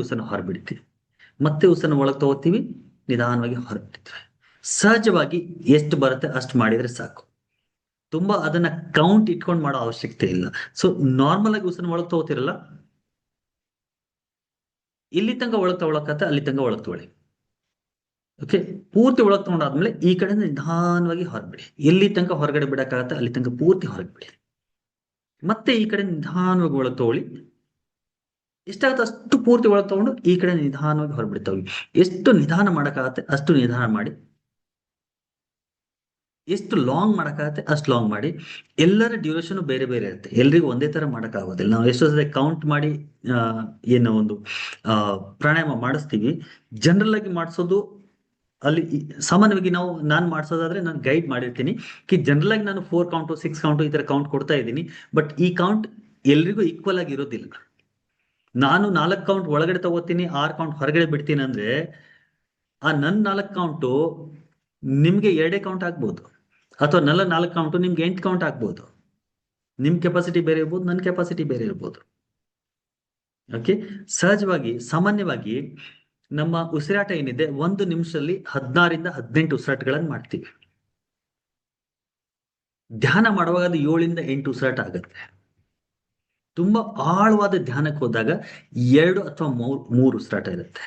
ಉಸಿರನ್ನ ಹೊರಬಿಡ್ತೀವಿ, ಮತ್ತೆ ಉಸಿರನ್ನ ಒಳಗೆ ತಗೋತೀವಿ, ನಿಧಾನವಾಗಿ ಹೊರಬಿಡ್ತೀವಿ. ಸಹಜವಾಗಿ ಎಷ್ಟು ಬರುತ್ತೆ ಅಷ್ಟು ಮಾಡಿದ್ರೆ ಸಾಕು. ತುಂಬಾ ಅದನ್ನ ಕೌಂಟ್ ಇಟ್ಕೊಂಡು ಮಾಡೋ ಅವಶ್ಯಕತೆ ಇಲ್ಲ. ಸೊ ನಾರ್ಮಲ್ ಆಗಿ ಉಸಿರನ್ನ ಒಳಗೆ ತಗೋತಿರಲ್ಲ, ಇಲ್ಲಿ ತನಕ ಒಳಗೆ ತಗೊಳಕತ್ತೆ, ಅಲ್ಲಿ ತನಕ ಒಳಗೆ ತಗೊಳ್ಳಿ. ಓಕೆ, ಪೂರ್ತಿ ಒಳಗೆ ತಗೊಂಡಾದ್ಮೇಲೆ ಈ ಕಡೆ ನಿಧಾನವಾಗಿ ಹೊರಬಿಡಿ. ಎಲ್ಲಿ ತನಕ ಹೊರಗಡೆ ಬಿಡಕ್ಕಾಗತ್ತೆ ಅಲ್ಲಿ ತನಕ ಪೂರ್ತಿ ಹೊರಗೆ ಬಿಡಿ. ಮತ್ತೆ ಈ ಕಡೆ ನಿಧಾನವಾಗಿ ಒಳಗೆ ತಗೊಳ್ಳಿ. ಎಷ್ಟಾಗುತ್ತೆ ಅಷ್ಟು ಪೂರ್ತಿ ಒಳಗೆ ತಗೊಂಡು ಈ ಕಡೆ ನಿಧಾನವಾಗಿ ಹೊರಬಿಡ್ತಾವೆ. ಎಷ್ಟು ನಿಧಾನ ಮಾಡಕ್ಕಾಗತ್ತೆ ಅಷ್ಟು ನಿಧಾನ ಮಾಡಿ, ಎಷ್ಟು ಲಾಂಗ್ ಮಾಡಕ್ಕಾಗತ್ತೆ ಅಷ್ಟು ಲಾಂಗ್ ಮಾಡಿ. ಎಲ್ಲರ ಡ್ಯೂರೇಷನ್ ಬೇರೆ ಬೇರೆ ಇರುತ್ತೆ, ಎಲ್ರಿಗೂ ಒಂದೇ ತರ ಮಾಡಕ್ಕಾಗೋದಿಲ್ಲ. ನಾವು ಎಷ್ಟೋ ಸಲ ಕೌಂಟ್ ಮಾಡಿ ಏನೋ ಒಂದು ಪ್ರಾಣಾಯಾಮ ಮಾಡಿಸ್ತೀವಿ. ಜನರಲ್ ಆಗಿ ಮಾಡಿಸೋದು ಅಲ್ಲಿ ಸಾಮಾನ್ಯವಾಗಿ ನಾನು ಮಾಡಿಸೋದಾದ್ರೆ ನಾನು ಗೈಡ್ ಮಾಡಿರ್ತೀನಿ ಜನರಲ್ ಆಗಿ ನಾನು 4 ಕೌಂಟು 6 ಕೌಂಟು ಈ ತರ ಕೌಂಟ್ ಕೊಡ್ತಾ ಇದ್ದೀನಿ. ಬಟ್ ಈ ಕೌಂಟ್ ಎಲ್ರಿಗೂ ಈಕ್ವಲ್ ಆಗಿ ಇರೋದಿಲ್ಲ. ನಾನು 4 ಕೌಂಟ್ ಒಳಗಡೆ ತಗೋತೀನಿ, 6 ಕೌಂಟ್ ಹೊರಗಡೆ ಬಿಡ್ತೀನಿ ಅಂದ್ರೆ ಆ ನನ್ನ 4 ಕೌಂಟು ನಿಮ್ಗೆ 2 ಕೌಂಟ್ ಆಗ್ಬೋದು, ಅಥವಾ 4 ಕೌಂಟು ನಿಮ್ಗೆ 8 ಕೌಂಟ್ ಆಗ್ಬೋದು. ನಿಮ್ ಕೆಪಾಸಿಟಿ ಬೇರೆ ಇರ್ಬೋದು, ನನ್ನ ಕೆಪಾಸಿಟಿ ಬೇರೆ ಇರ್ಬೋದು. ಓಕೆ, ಸಹಜವಾಗಿ ಸಾಮಾನ್ಯವಾಗಿ ನಮ್ಮ ಉಸಿರಾಟ ಏನಿದೆ 1 ನಿಮಿಷದಲ್ಲಿ 16 ರಿಂದ 18 ಉಸಿರಾಟಗಳನ್ನು ಮಾಡ್ತೀವಿ. ಧ್ಯಾನ ಮಾಡುವಾಗ ಅದು 7 ರಿಂದ 8 ಉಸಿರಾಟ ಆಗುತ್ತೆ. ತುಂಬಾ ಆಳವಾದ ಧ್ಯಾನಕ್ಕೆ ಹೋದಾಗ 2 ಅಥವಾ 3 ಉಸಿರಾಟ ಇರುತ್ತೆ.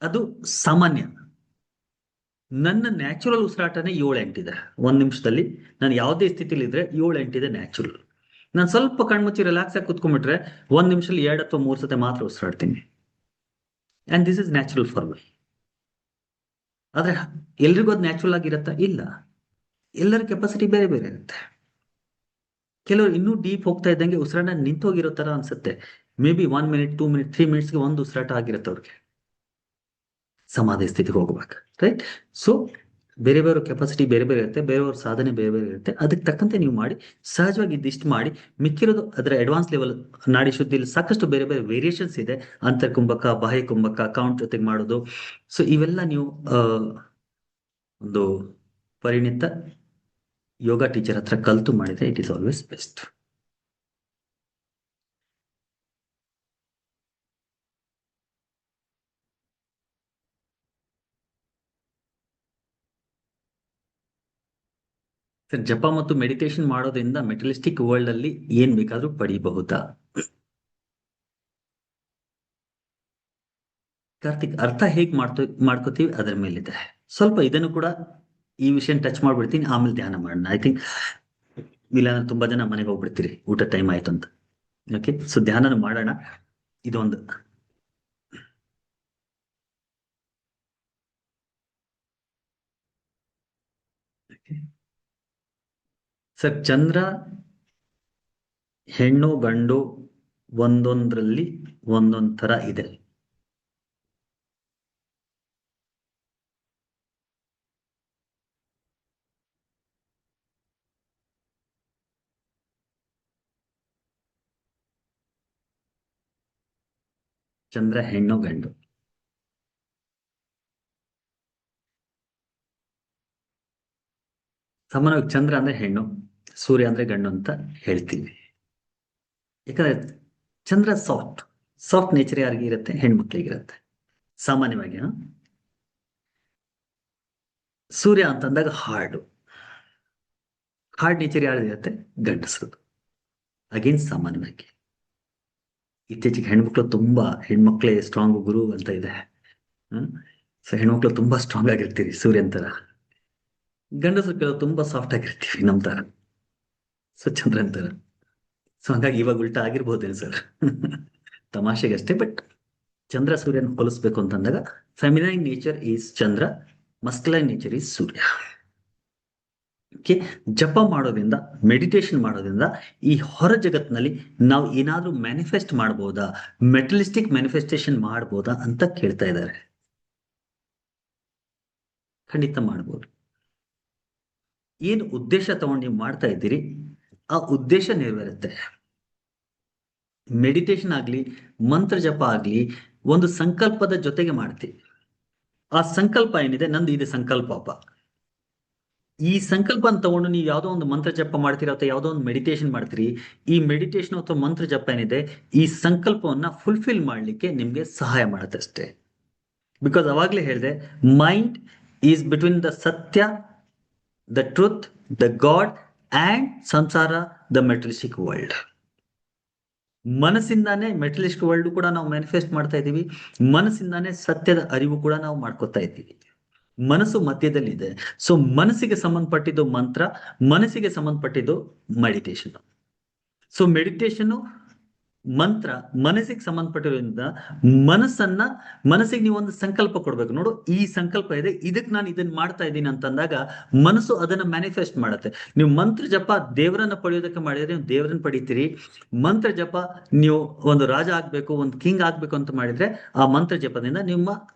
ಅದು ಸಾಮಾನ್ಯ. ನನ್ನ ನ್ಯಾಚುರಲ್ ಉಸಿರಾಟನೇ 7-8 ಇದೆ. 1 ನಿಮಿಷದಲ್ಲಿ ನಾನು ಯಾವುದೇ ಸ್ಥಿತಿಲಿ ಇದ್ರೆ 7-8 ಇದೆ ನ್ಯಾಚುರಲ್. ನಾನು ಸ್ವಲ್ಪ ಕಣ್ಮುಚ್ಚಿ ರಿಲ್ಯಾಕ್ಸ್ ಆಗಿ ಕುತ್ಕೊಂಡ್ಬಿಟ್ರೆ 1 ನಿಮಿಷದಲ್ಲಿ 2 ಅಥವಾ 3 ಸತಿ ಮಾತ್ರ ಉಸಿರಾಡ್ತೀನಿ. And this is natural for my. ಆದ್ರೆ ಎಲ್ರಿಗೂ ಅದು ನ್ಯಾಚುರಲ್ ಆಗಿರತ್ತಾ? ಇಲ್ಲ. ಎಲ್ಲರ ಕೆಪಾಸಿಟಿ ಬೇರೆ ಬೇರೆ ಇರುತ್ತೆ. ಕೆಲವರು ಇನ್ನೂ ಡೀಪ್ ಹೋಗ್ತಾ ಇದ್ದಂಗೆ ಉಸಿರಾಟ ನಿಂತೋಗಿರೋ ತರ ಅನ್ಸುತ್ತೆ. ಮೇ ಬಿ 1 ಮಿನಿಟ್, 2 ಮಿನಿಟ್, 3 ಮಿನಿಟ್ಸ್ಗೆ ಒಂದು ಉಸಿರಾಟ ಆಗಿರುತ್ತೆ ಅವ್ರಿಗೆ. ಸಮಾಧಿ ಸ್ಥಿತಿಗೆ ಹೋಗ್ಬೇಕು, ರೈಟ್? ಸೊ ಬೇರೆ ಬೇರೆ ಕೆಪಾಸಿಟಿ ಬೇರೆ ಬೇರೆ ಇರುತ್ತೆ, ಬೇರೆಯವ್ರ ಸಾಧನೆ ಬೇರೆ ಬೇರೆ ಇರುತ್ತೆ. ಅದಕ್ಕೆ ತಕ್ಕಂತೆ ನೀವು ಮಾಡಿ, ಸಹಜವಾಗಿ ಇದಿಷ್ಟು ಮಾಡಿ. ಮಿಕ್ಕಿರೋದು ಅದರ ಅಡ್ವಾನ್ಸ್ ಲೆವೆಲ್ ನಾಡಿ ಶುದ್ಧಿಲಿ ಸಾಕಷ್ಟು ಬೇರೆ ಬೇರೆ ವೇರಿಯೇಷನ್ಸ್ ಇದೆ. ಅಂತರ್ಕುಂಭಕ, ಬಾಹ್ಯ ಕುಂಭಕ, ಕೌಂಟ್ ಜೊತೆಗೆ ಮಾಡೋದು. ಸೊ ಇವೆಲ್ಲ ನೀವು ಒಂದು ಪರಿಣಿತ ಯೋಗ ಟೀಚರ್ ಹತ್ರ ಕಲ್ತು ಮಾಡಿದ್ರೆ it is always best. Sir, ಜಪ ಮತ್ತು ಮೆಡಿಟೇಷನ್ ಮಾಡೋದ್ರಿಂದ ಮೆಟಲಿಸ್ಟಿಕ್ ವರ್ಲ್ಡ್ ಅಲ್ಲಿ ಏನ್ ಬೇಕಾದ್ರೂ ಪಡಿಬಹುದಾ? ಕಾರ್ತಿಕ್, ಅರ್ಥ ಹೇಗ್ ಮಾಡ್ಕೋತೀವಿ ಅದರ ಮೇಲಿದೆ. ಸ್ವಲ್ಪ ಇದನ್ನು ಕೂಡ ಈ ವಿಷಯ ಟಚ್ ಮಾಡ್ಬಿಡ್ತೀನಿ, ಆಮೇಲೆ ಧ್ಯಾನ ಮಾಡೋಣ. ಐ ಥಿಂಕ್ ಇಲ್ಲ ತುಂಬಾ ಜನ ಮನೆಗೆ ಹೋಗ್ಬಿಡ್ತೀರಿ, ಊಟ ಟೈಮ್ ಆಯ್ತು ಅಂತ. ಓಕೆ, ಸೊ ಧ್ಯಾನ ಮಾಡೋಣ. ಇದೊಂದು ಸರ್, ಚಂದ್ರ ಹೆಣ್ಣು ಗಂಡು ಒಂದೊಂದ್ರಲ್ಲಿ ಒಂದೊಂದ್ ತರ ಇದೆ. ಚಂದ್ರ ಹೆಣ್ಣು ಗಂಡು ಸಾಮಾನ್ಯವಾಗಿ ಚಂದ್ರ ಅಂದ್ರೆ ಹೆಣ್ಣು, ಸೂರ್ಯ ಅಂದ್ರೆ ಗಂಡು ಅಂತ ಹೇಳ್ತೀವಿ. ಯಾಕಂದ್ರೆ ಚಂದ್ರ ಸಾಫ್ಟ್ ನೇಚರ್ ಯಾರಿಗೆ ಇರುತ್ತೆ? ಹೆಣ್ಮಕ್ಳಿಗಿರುತ್ತೆ ಸಾಮಾನ್ಯವಾಗಿ. ಸೂರ್ಯ ಅಂತಂದಾಗ ಹಾರ್ಡ್ ನೇಚರ್ ಯಾರಿಗಿರುತ್ತೆ? ಗಂಡಸರದು. ಅಗೇನ್ ಸಾಮಾನ್ಯವಾಗಿ ಇತ್ತೀಚೆಗೆ ಹೆಣ್ಮಕ್ಳು ತುಂಬಾ, ಹೆಣ್ಮಕ್ಳೇ ಸ್ಟ್ರಾಂಗ್ ಗುರು ಅಂತ ಇದೆ. ಸೊ ಹೆಣ್ಮಕ್ಳು ತುಂಬಾ ಸ್ಟ್ರಾಂಗ್ ಆಗಿರ್ತೀವಿ ಸೂರ್ಯನ್ ತರ. ಗಂಡಸರು ಕೆಲವು ತುಂಬಾ ಸಾಫ್ಟ್ ಆಗಿರ್ತೀವಿ ನಮ್ ತರ, ಸೊ ಚಂದ್ರನ್ ತರ. ಸೊ ಹಂಗಾಗಿ ಇವಾಗ ಉಲ್ಟಾ ಆಗಿರ್ಬೋದೇನು ಸರ್? ತಮಾಷೆಗೆ ಅಷ್ಟೇ. ಬಟ್ ಚಂದ್ರ ಸೂರ್ಯನ ಹೋಲಿಸ್ಬೇಕು ಅಂತಂದಾಗ feminine nature is Chandra, masculine nature is Surya. ಜಪ ಮಾಡೋದ್ರಿಂದ, ಮೆಡಿಟೇಷನ್ ಮಾಡೋದ್ರಿಂದ ಈ ಹೊರ ಜಗತ್ನಲ್ಲಿ ನಾವು ಏನಾದ್ರೂ ಮ್ಯಾನಿಫೆಸ್ಟ್ ಮಾಡಬಹುದಾ, ಮೆಟಲಿಸ್ಟಿಕ್ ಮ್ಯಾನಿಫೆಸ್ಟೇಷನ್ ಮಾಡಬಹುದಾ ಅಂತ ಕೇಳ್ತಾ ಇದ್ದಾರೆ. ಖಂಡಿತ ಮಾಡ್ಬೋದು. ಏನು ಉದ್ದೇಶ ತಗೊಂಡು ನೀವು ಮಾಡ್ತಾ ಇದ್ದೀರಿ ಆ ಉದ್ದೇಶ ನೆರವೇರುತ್ತೆ. ಮೆಡಿಟೇಷನ್ ಆಗ್ಲಿ, ಮಂತ್ರ ಜಪ ಆಗ್ಲಿ, ಒಂದು ಸಂಕಲ್ಪದ ಜೊತೆಗೆ ಮಾಡ್ತೀವಿ. ಆ ಸಂಕಲ್ಪ ಏನಿದೆ, ನಂದು ಇದೆ ಸಂಕಲ್ಪಪ್ಪ. ಈ ಸಂಕಲ್ಪ ತಗೊಂಡು ನೀವು ಯಾವುದೋ ಒಂದು ಮಂತ್ರ ಜಪ ಮಾಡ್ತೀರಾ ಅಥವಾ ಯಾವುದೋ ಒಂದು ಮೆಡಿಟೇಷನ್ ಮಾಡ್ತೀರಿ, ಈ ಮೆಡಿಟೇಷನ್ ಅಥವಾ ಮಂತ್ರ ಜಪ ಏನಿದೆ ಈ ಸಂಕಲ್ಪವನ್ನ ಫುಲ್ಫಿಲ್ ಮಾಡ್ಲಿಕ್ಕೆ ನಿಮ್ಗೆ ಸಹಾಯ ಮಾಡುತ್ತೆ ಅಷ್ಟೇ. ಬಿಕಾಸ್ ಅವಾಗ್ಲೇ ಹೇಳಿದೆ, ಮೈಂಡ್ ಈಸ್ ಬಿಟ್ವೀನ್ ದ ಸತ್ಯ, the truth, the god and ಸಂಸಾರ, ದ ಮೆಟಲಿಸ್ಟಿಕ್ ವರ್ಲ್ಡ್. ಮನಸ್ಸಿಂದಾನೇ ಮೆಟಲಿಸ್ಟಿಕ್ ವರ್ಲ್ಡ್ ಕೂಡ ನಾವು ಮ್ಯಾನಿಫೆಸ್ಟ್ ಮಾಡ್ತಾ ಇದ್ದೀವಿ, ಮನಸ್ಸಿಂದಾನೇ ಸತ್ಯದ ಅರಿವು ಕೂಡ ನಾವು ಮಾಡ್ಕೊತಾ ಇದ್ದೀವಿ. ಮನಸ್ಸು ಮಧ್ಯದಲ್ಲಿದೆ. ಸೊ ಮನಸ್ಸಿಗೆ ಸಂಬಂಧಪಟ್ಟಿದ್ದು ಮಂತ್ರ, ಮನಸ್ಸಿಗೆ ಸಂಬಂಧಪಟ್ಟಿದ್ದು ಮೆಡಿಟೇಷನ್. ಸೊ ಮೆಡಿಟೇಷನ್, ಮಂತ್ರ ಮನಸ್ಸಿಗೆ ಸಂಬಂಧಪಟ್ಟಿರೋದ್ರಿಂದ ಮನಸ್ಸಿಗೆ ನೀವು ಒಂದು ಸಂಕಲ್ಪ ಕೊಡ್ಬೇಕು. ನೋಡು, ಈ ಸಂಕಲ್ಪ ಇದೆ, ಇದಕ್ಕೆ ನಾನು ಇದನ್ನ ಮಾಡ್ತಾ ಇದ್ದೀನಿ ಅಂತಂದಾಗ ಮನಸ್ಸು ಅದನ್ನ ಮ್ಯಾನಿಫೆಸ್ಟ್ ಮಾಡುತ್ತೆ. ನೀವು ಮಂತ್ರ ಜಪ ದೇವರನ್ನ ಪಡೆಯೋದಕ್ಕೆ ಮಾಡಿದ್ರೆ ನೀವು ದೇವರನ್ನ ಪಡಿತೀರಿ. ಮಂತ್ರ ಜಪ ನೀವು ಒಂದು ರಾಜ ಆಗ್ಬೇಕು, ಒಂದು ಕಿಂಗ್ ಆಗ್ಬೇಕು ಅಂತ ಮಾಡಿದ್ರೆ ಆ ಮಂತ್ರ ಜಪದಿಂದ ನಿಮ್ಮ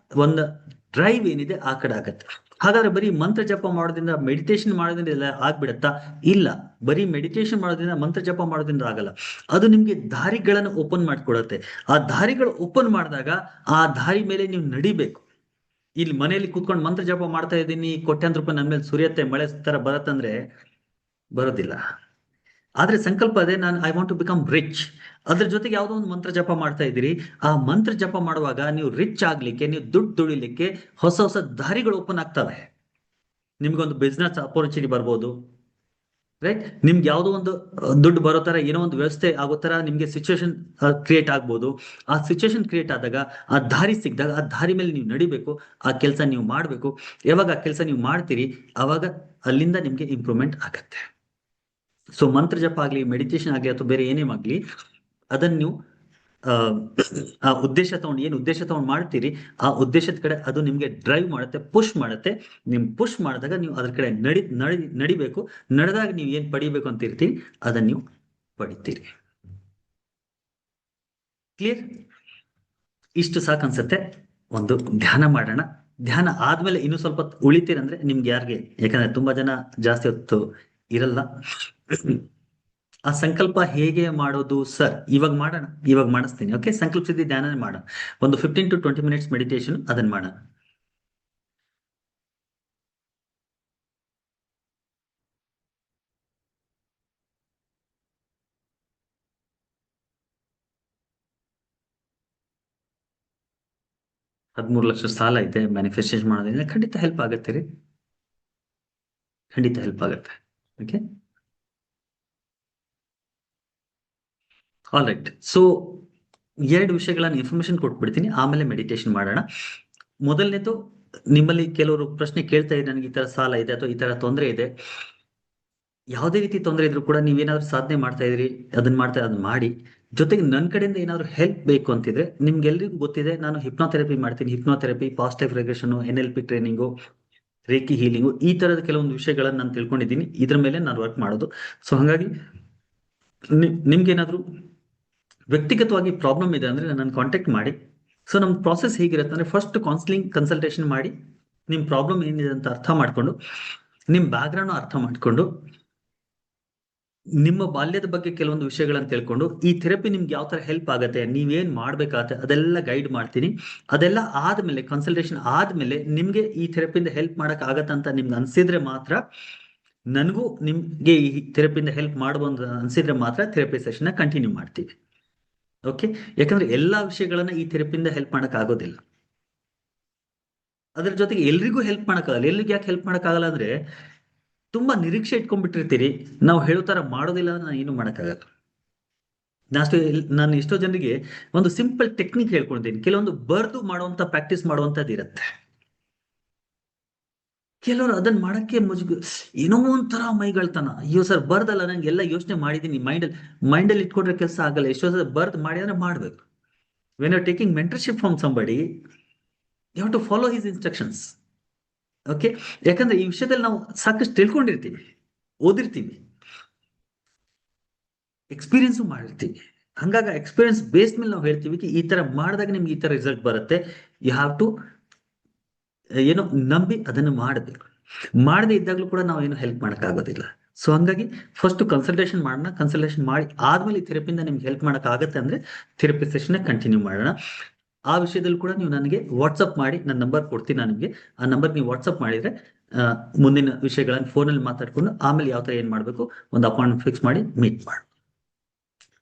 ಒಂದು ಡ್ರೈವ್ ಏನಿದೆ ಆ ಕಡೆ ಆಗತ್ತೆ. ಹಾಗಾದ್ರೆ ಬರೀ ಮಂತ್ರ ಜಪ ಮಾಡೋದ್ರಿಂದ, ಮೆಡಿಟೇಷನ್ ಮಾಡೋದ್ರಿಂದ ಎಲ್ಲ ಆಗ್ಬಿಡತ್ತಾ? ಇಲ್ಲ. ಬರೀ ಮೆಡಿಟೇಷನ್ ಮಾಡೋದ್ರಿಂದ, ಮಂತ್ರ ಜಪ ಮಾಡೋದ್ರಿಂದ ಆಗಲ್ಲ. ಅದು ನಿಮ್ಗೆ ದಾರಿಗಳನ್ನು ಓಪನ್ ಮಾಡಿಕೊಡತ್ತೆ. ಆ ದಾರಿಗಳು ಓಪನ್ ಮಾಡಿದಾಗ ಆ ದಾರಿ ಮೇಲೆ ನೀವು ನಡಿಬೇಕು. ಇಲ್ಲಿ ಮನೆಯಲ್ಲಿ ಕೂತ್ಕೊಂಡು ಮಂತ್ರ ಜಪ ಮಾಡ್ತಾ ಇದ್ದೀನಿ, ಕೋಟ್ಯಾಂತರ ರೂಪಾಯಿ ನನ್ನ ಮೇಲೆ ಸುರಿಯತ್ತೆ, ಮಳೆ ತರ ಬರತ್ತಂದ್ರೆ ಬರೋದಿಲ್ಲ. ಆದ್ರೆ ಸಂಕಲ್ಪ ಅದೇ, ನಾನು I want to become rich. ಅದ್ರ ಜೊತೆಗೆ ಯಾವುದೋ ಒಂದು ಮಂತ್ರ ಜಪ ಮಾಡ್ತಾ ಇದ್ದೀರಿ. ಆ ಮಂತ್ರ ಜಪ ಮಾಡುವಾಗ ನೀವು ರಿಚ್ ಆಗ್ಲಿಕ್ಕೆ, ನೀವು ದುಡ್ಡು ದುಡಿಲಿಕ್ಕೆ ಹೊಸ ದಾರಿಗಳು ಓಪನ್ ಆಗ್ತವೆ. ನಿಮ್ಗೊಂದು ಬಿಸ್ನೆಸ್ ಅಪರ್ಚುನಿಟಿ ಬರ್ಬೋದು, ರೈಟ್. ನಿಮ್ಗೆ ಯಾವುದೋ ಒಂದು ದುಡ್ಡು ಬರೋ ತರ ಏನೋ ಒಂದು ವ್ಯವಸ್ಥೆ ಆಗೋ ತರ ನಿಮ್ಗೆ ಸಿಚುವೇಶನ್ ಕ್ರಿಯೇಟ್ ಆಗ್ಬೋದು. ಆ ಸಿಚುವೇಶನ್ ಕ್ರಿಯೇಟ್ ಆದಾಗ, ಆ ದಾರಿ ಸಿಕ್ಕಿದಾಗ ಆ ದಾರಿ ಮೇಲೆ ನೀವು ನಡಿಬೇಕು, ಆ ಕೆಲಸ ನೀವು ಮಾಡಬೇಕು. ಯಾವಾಗ ಆ ಕೆಲಸ ನೀವು ಮಾಡ್ತೀರಿ ಅವಾಗ ಅಲ್ಲಿಂದ ನಿಮ್ಗೆ ಇಂಪ್ರೂವ್ಮೆಂಟ್ ಆಗತ್ತೆ. ಸೊ ಮಂತ್ರ ಜಪ ಆಗ್ಲಿ, ಮೆಡಿಟೇಷನ್ ಆಗ್ಲಿ, ಅಥವಾ ಬೇರೆ ಏನೇ ಆಗ್ಲಿ, ಅದನ್ನ ನೀವು ಆ ಆ ಉದ್ದೇಶ ತಗೊಂಡು, ಏನು ಉದ್ದೇಶ ತಗೊಂಡು ಮಾಡ್ತೀರಿ ಆ ಉದ್ದೇಶದ ಕಡೆ ಅದು ನಿಮ್ಗೆ ಡ್ರೈವ್ ಮಾಡುತ್ತೆ, ಪುಷ್ ಮಾಡುತ್ತೆ. ನಿಮ್ ಪುಷ್ ಮಾಡಿದಾಗ ನೀವು ಅದ್ರ ಕಡೆ ನಡಿಬೇಕು. ನಡೆದಾಗ ನೀವು ಏನ್ ಪಡಿಬೇಕು ಅಂತ ಇರ್ತೀರಿ ಅದನ್ನ ನೀವು ಪಡಿತೀರಿ. ಕ್ಲಿಯರ್? ಇಷ್ಟು ಸಾಕನ್ಸತ್ತೆ. ಒಂದು ಧ್ಯಾನ ಮಾಡೋಣ. ಧ್ಯಾನ ಆದ್ಮೇಲೆ ಇನ್ನೂ ಸ್ವಲ್ಪ ಹೊತ್ತು ಉಳಿತೀರಂದ್ರೆ ನಿಮ್ಗೆ ಯಾರಿಗೆ, ಯಾಕಂದ್ರೆ ತುಂಬಾ ಜನ ಜಾಸ್ತಿ ಹೊತ್ತು ಇರಲ್ಲ. ಆ ಸಂಕಲ್ಪ ಹೇಗೆ ಮಾಡೋದು ಸರ್? ಇವಾಗ ಮಾಡೋಣ, ಇವಾಗ ಮಾಡಿಸ್ತೀನಿ. ಓಕೆ, ಸಂಕಲ್ಪ ಸಿದ್ಧಿ ಧ್ಯಾನ ಮಾಡೋಣ. ಒಂದು 15 to 20 minutes ಮೆಡಿಟೇಷನ್, ಅದನ್ನ ಮಾಡೋಣ. $13 ಲಕ್ಷ ಸಾಲ ಐತೆ, ಮ್ಯಾನಿಫೆಸ್ಟೇಷನ್ ಮಾಡೋದ್ರಿಂದ ಖಂಡಿತ ಹೆಲ್ಪ್ ಆಗತ್ತೆ ರೀ, ಖಂಡಿತ ಹೆಲ್ಪ್ ಆಗುತ್ತೆ. Okay, all right. ಸೊ 2 ವಿಷಯಗಳನ್ನ ಇನ್ಫಾರ್ಮೇಶನ್ ಕೊಟ್ಬಿಡ್ತೀನಿ, ಆಮೇಲೆ ಮೆಡಿಟೇಷನ್ ಮಾಡೋಣ. ಮೊದಲನೇದು, ನಿಮ್ಮಲ್ಲಿ ಕೆಲವರು ಪ್ರಶ್ನೆ ಕೇಳ್ತಾ ಇದ್ದಾರೆ, ನನಗೆ ಈ ತರ ಸಾಲ ಇದೆ ಅಥವಾ ಈ ತರ ತೊಂದರೆ ಇದೆ. ಯಾವುದೇ ರೀತಿ ತೊಂದರೆ ಇದ್ರೂ ಕೂಡ ನೀವೇನಾದ್ರೂ ಸಾಧನೆ ಮಾಡ್ತಾ ಇದ್ರಿ, ಅದನ್ನ ಮಾಡಿ. ಜೊತೆಗೆ ನನ್ನ ಕಡೆಯಿಂದ ಏನಾದ್ರು ಹೆಲ್ಪ್ ಬೇಕು ಅಂತಿದ್ರೆ, ನಿಮ್ಗೆಲ್ರಿಗೂ ಗೊತ್ತಿದೆ ನಾನು ಹಿಪ್ನೋಥೆರಪಿ ಮಾಡ್ತೀನಿ. Hypnotherapy, past life regression, NLP training, reiki healing, ಈ ತರದ ಕೆಲವೊಂದು ವಿಷಯಗಳನ್ನ ನಾನು ತಿಳ್ಕೊಂಡಿದ್ದೀನಿ. ಇದ್ರ ಮೇಲೆ ನಾನು ವರ್ಕ್ ಮಾಡೋದು. ಸೊ ಹಾಗಾಗಿ ನಿಮ್ಗೇನಾದ್ರೂ ವ್ಯಕ್ತಿಗತವಾಗಿ ಪ್ರಾಬ್ಲಮ್ ಇದೆ ಅಂದ್ರೆ ನನ್ನ ಕಾಂಟ್ಯಾಕ್ಟ್ ಮಾಡಿ. ಸೊ ನಮ್ಮ ಪ್ರಾಸೆಸ್ ಹೇಗಿರುತ್ತೆ ಅಂದ್ರೆ, ಫಸ್ಟ್ ಕೌನ್ಸಿಲಿಂಗ್ ಕನ್ಸಲ್ಟೇಷನ್ ಮಾಡಿ ನಿಮ್ ಪ್ರಾಬ್ಲಮ್ ಏನಿದೆ ಅಂತ ಅರ್ಥ ಮಾಡ್ಕೊಂಡು, ನಿಮ್ ಬ್ಯಾಕ್ಗ್ರೌಂಡ್ ಅರ್ಥ ಮಾಡ್ಕೊಂಡು, ನಿಮ್ಮ ಬಾಲ್ಯದ ಬಗ್ಗೆ ಕೆಲವೊಂದು ವಿಷಯಗಳನ್ನ ತಿಳ್ಕೊಂಡು, ಈ ಥೆರಪಿ ನಿಮ್ಗೆ ಯಾವ ತರ ಹೆಲ್ಪ್ ಆಗುತ್ತೆ, ನೀವೇನ್ ಮಾಡ್ಬೇಕಾಗತ್ತೆ ಅದೆಲ್ಲ ಗೈಡ್ ಮಾಡ್ತೀನಿ. ಅದೆಲ್ಲ ಆದ್ಮೇಲೆ, ಕನ್ಸಲ್ಟೇಷನ್ ಆದ್ಮೇಲೆ ನಿಮ್ಗೆ ಈ ಥೆರಪಿಯಿಂದ ಹೆಲ್ಪ್ ಮಾಡಕ್ ಆಗತ್ತಂತ ನಿಮ್ಗೆ ಅನ್ಸಿದ್ರೆ ಮಾತ್ರ, ನನಗೂ ನಿಮ್ಗೆ ಈ ಥೆರಪಿಯಿಂದ ಹೆಲ್ಪ್ ಮಾಡಬಹುದು ಅನ್ಸಿದ್ರೆ ಮಾತ್ರ ಥೆರಪಿ ಸೆಷನ್ ಕಂಟಿನ್ಯೂ ಮಾಡ್ತೀವಿ. ಓಕೆ, ಯಾಕಂದ್ರೆ ಎಲ್ಲಾ ವಿಷಯಗಳನ್ನ ಈ ಥೆರಪಿಯಿಂದ ಹೆಲ್ಪ್ ಮಾಡಕ್ ಆಗೋದಿಲ್ಲ. ಅದ್ರ ಜೊತೆಗೆ ಎಲ್ರಿಗೂ ಹೆಲ್ಪ್ ಮಾಡಕ್ಕಾಗಲ್ಲ. ಎಲ್ರಿಗೂ ಯಾಕೆ ಹೆಲ್ಪ್ ಮಾಡಕ್ಕಾಗಲ್ಲ ಅಂದ್ರೆ, ತುಂಬಾ ನಿರೀಕ್ಷೆ ಇಟ್ಕೊಂಡ್ಬಿಟ್ಟಿರ್ತೀರಿ, ನಾವು ಹೇಳೋ ತರ ಮಾಡೋದಿಲ್ಲ, ನಾನು ಏನು ಮಾಡಕ್ಕಾಗಲ್ಲ. ನಾನು ಎಷ್ಟೋ ಜನರಿಗೆ ಒಂದು ಸಿಂಪಲ್ ಟೆಕ್ನಿಕ್ ಹೇಳ್ಕೊಡ್ತೀನಿ. ಕೆಲವೊಂದು ಬರ್ದು ಮಾಡುವಂತ ಪ್ರಾಕ್ಟೀಸ್ ಮಾಡುವಂತದ್ದು ಇರುತ್ತೆ. ಕೆಲವರು ಅದನ್ನ ಮಾಡಕ್ಕೆ ಏನೋ ಒಂಥರ ಮೈಗಳ್ತನ, ಅಯ್ಯೋ ಸರ್ ಬರ್ದಲ್ಲ, ನಂಗೆ ಎಲ್ಲ ಯೋಚನೆ ಮಾಡಿದೀನಿ, ಮೈಂಡಲ್ಲಿ ಇಟ್ಕೊಂಡ್ರೆ ಕೆಲಸ ಆಗಲ್ಲ. ಎಷ್ಟೋ ಸಲ ಬರ್ದ್ ಮಾಡಿ ಅಂದ್ರೆ ಮಾಡ್ಬೇಕು. When are taking mentorship from somebody, you have to follow his instructions. Okay, ಯಾಕಂದ್ರೆ ಈ ವಿಷಯದಲ್ಲಿ ನಾವು ಸಾಕಷ್ಟು ತಿಳ್ಕೊಂಡಿರ್ತೀವಿ, ಓದಿರ್ತೀವಿ, ಎಕ್ಸ್ಪೀರಿಯನ್ಸು ಮಾಡಿರ್ತೀವಿ. ಹಂಗಾಗಿ ಎಕ್ಸ್ಪೀರಿಯನ್ಸ್ ಬೇಸ್ ಮೇಲೆ ನಾವು ಹೇಳ್ತೀವಿ ಈ ತರ ಮಾಡಿದಾಗ ನಿಮ್ಗೆ ಈ ತರ ರಿಸಲ್ಟ್ ಬರುತ್ತೆ. ಯು ಹ್ಯಾವ್ ಟು ಏನೋ ನಂಬಿ ಅದನ್ನು ಮಾಡಬೇಕು. ಮಾಡದೇ ಇದ್ದಾಗಲೂ ಕೂಡ ನಾವು ಏನು ಹೆಲ್ಪ್ ಮಾಡಕ್ ಆಗೋದಿಲ್ಲ. ಸೊ ಹಂಗಾಗಿ ಫಸ್ಟ್ ಕನ್ಸಲ್ಟೇಷನ್ ಮಾಡೋಣ. ಕನ್ಸಲ್ಟೇಷನ್ ಮಾಡಿ ಆದ್ಮೇಲೆ ಈ ಥೆರಪಿಯಿಂದ ನಿಮ್ಗೆ ಹೆಲ್ಪ್ ಮಾಡಕ್ ಆಗತ್ತೆ ಅಂದ್ರೆ ಥೆರಪಿ ಸೆಷನ್ ಕಂಟಿನ್ಯೂ ಮಾಡೋಣ. ಆ ವಿಷಯದಲ್ಲಿ ಕೂಡ ನೀವು ನನಗೆ ವಾಟ್ಸಪ್ ಮಾಡಿ, ನನ್ನ ನಂಬರ್ ಕೊಡ್ತೀನಿ ನಾನು ನಿಮಗೆ. ಆ ನಂಬರ್ ನೀವು ವಾಟ್ಸಪ್ ಮಾಡಿದ್ರೆ ಮುಂದಿನ ವಿಷಯಗಳನ್ನು ಫೋನಲ್ಲಿ ಮಾತಾಡ್ಕೊಂಡು ಆಮೇಲೆ ಯಾವ ತರ ಏನ್ ಮಾಡ್ಬೇಕು ಒಂದು ಅಪಾಯಿಂಟ್ಮೆಂಟ್ ಫಿಕ್ಸ್ ಮಾಡಿ ಮೀಟ್ ಮಾಡಿ.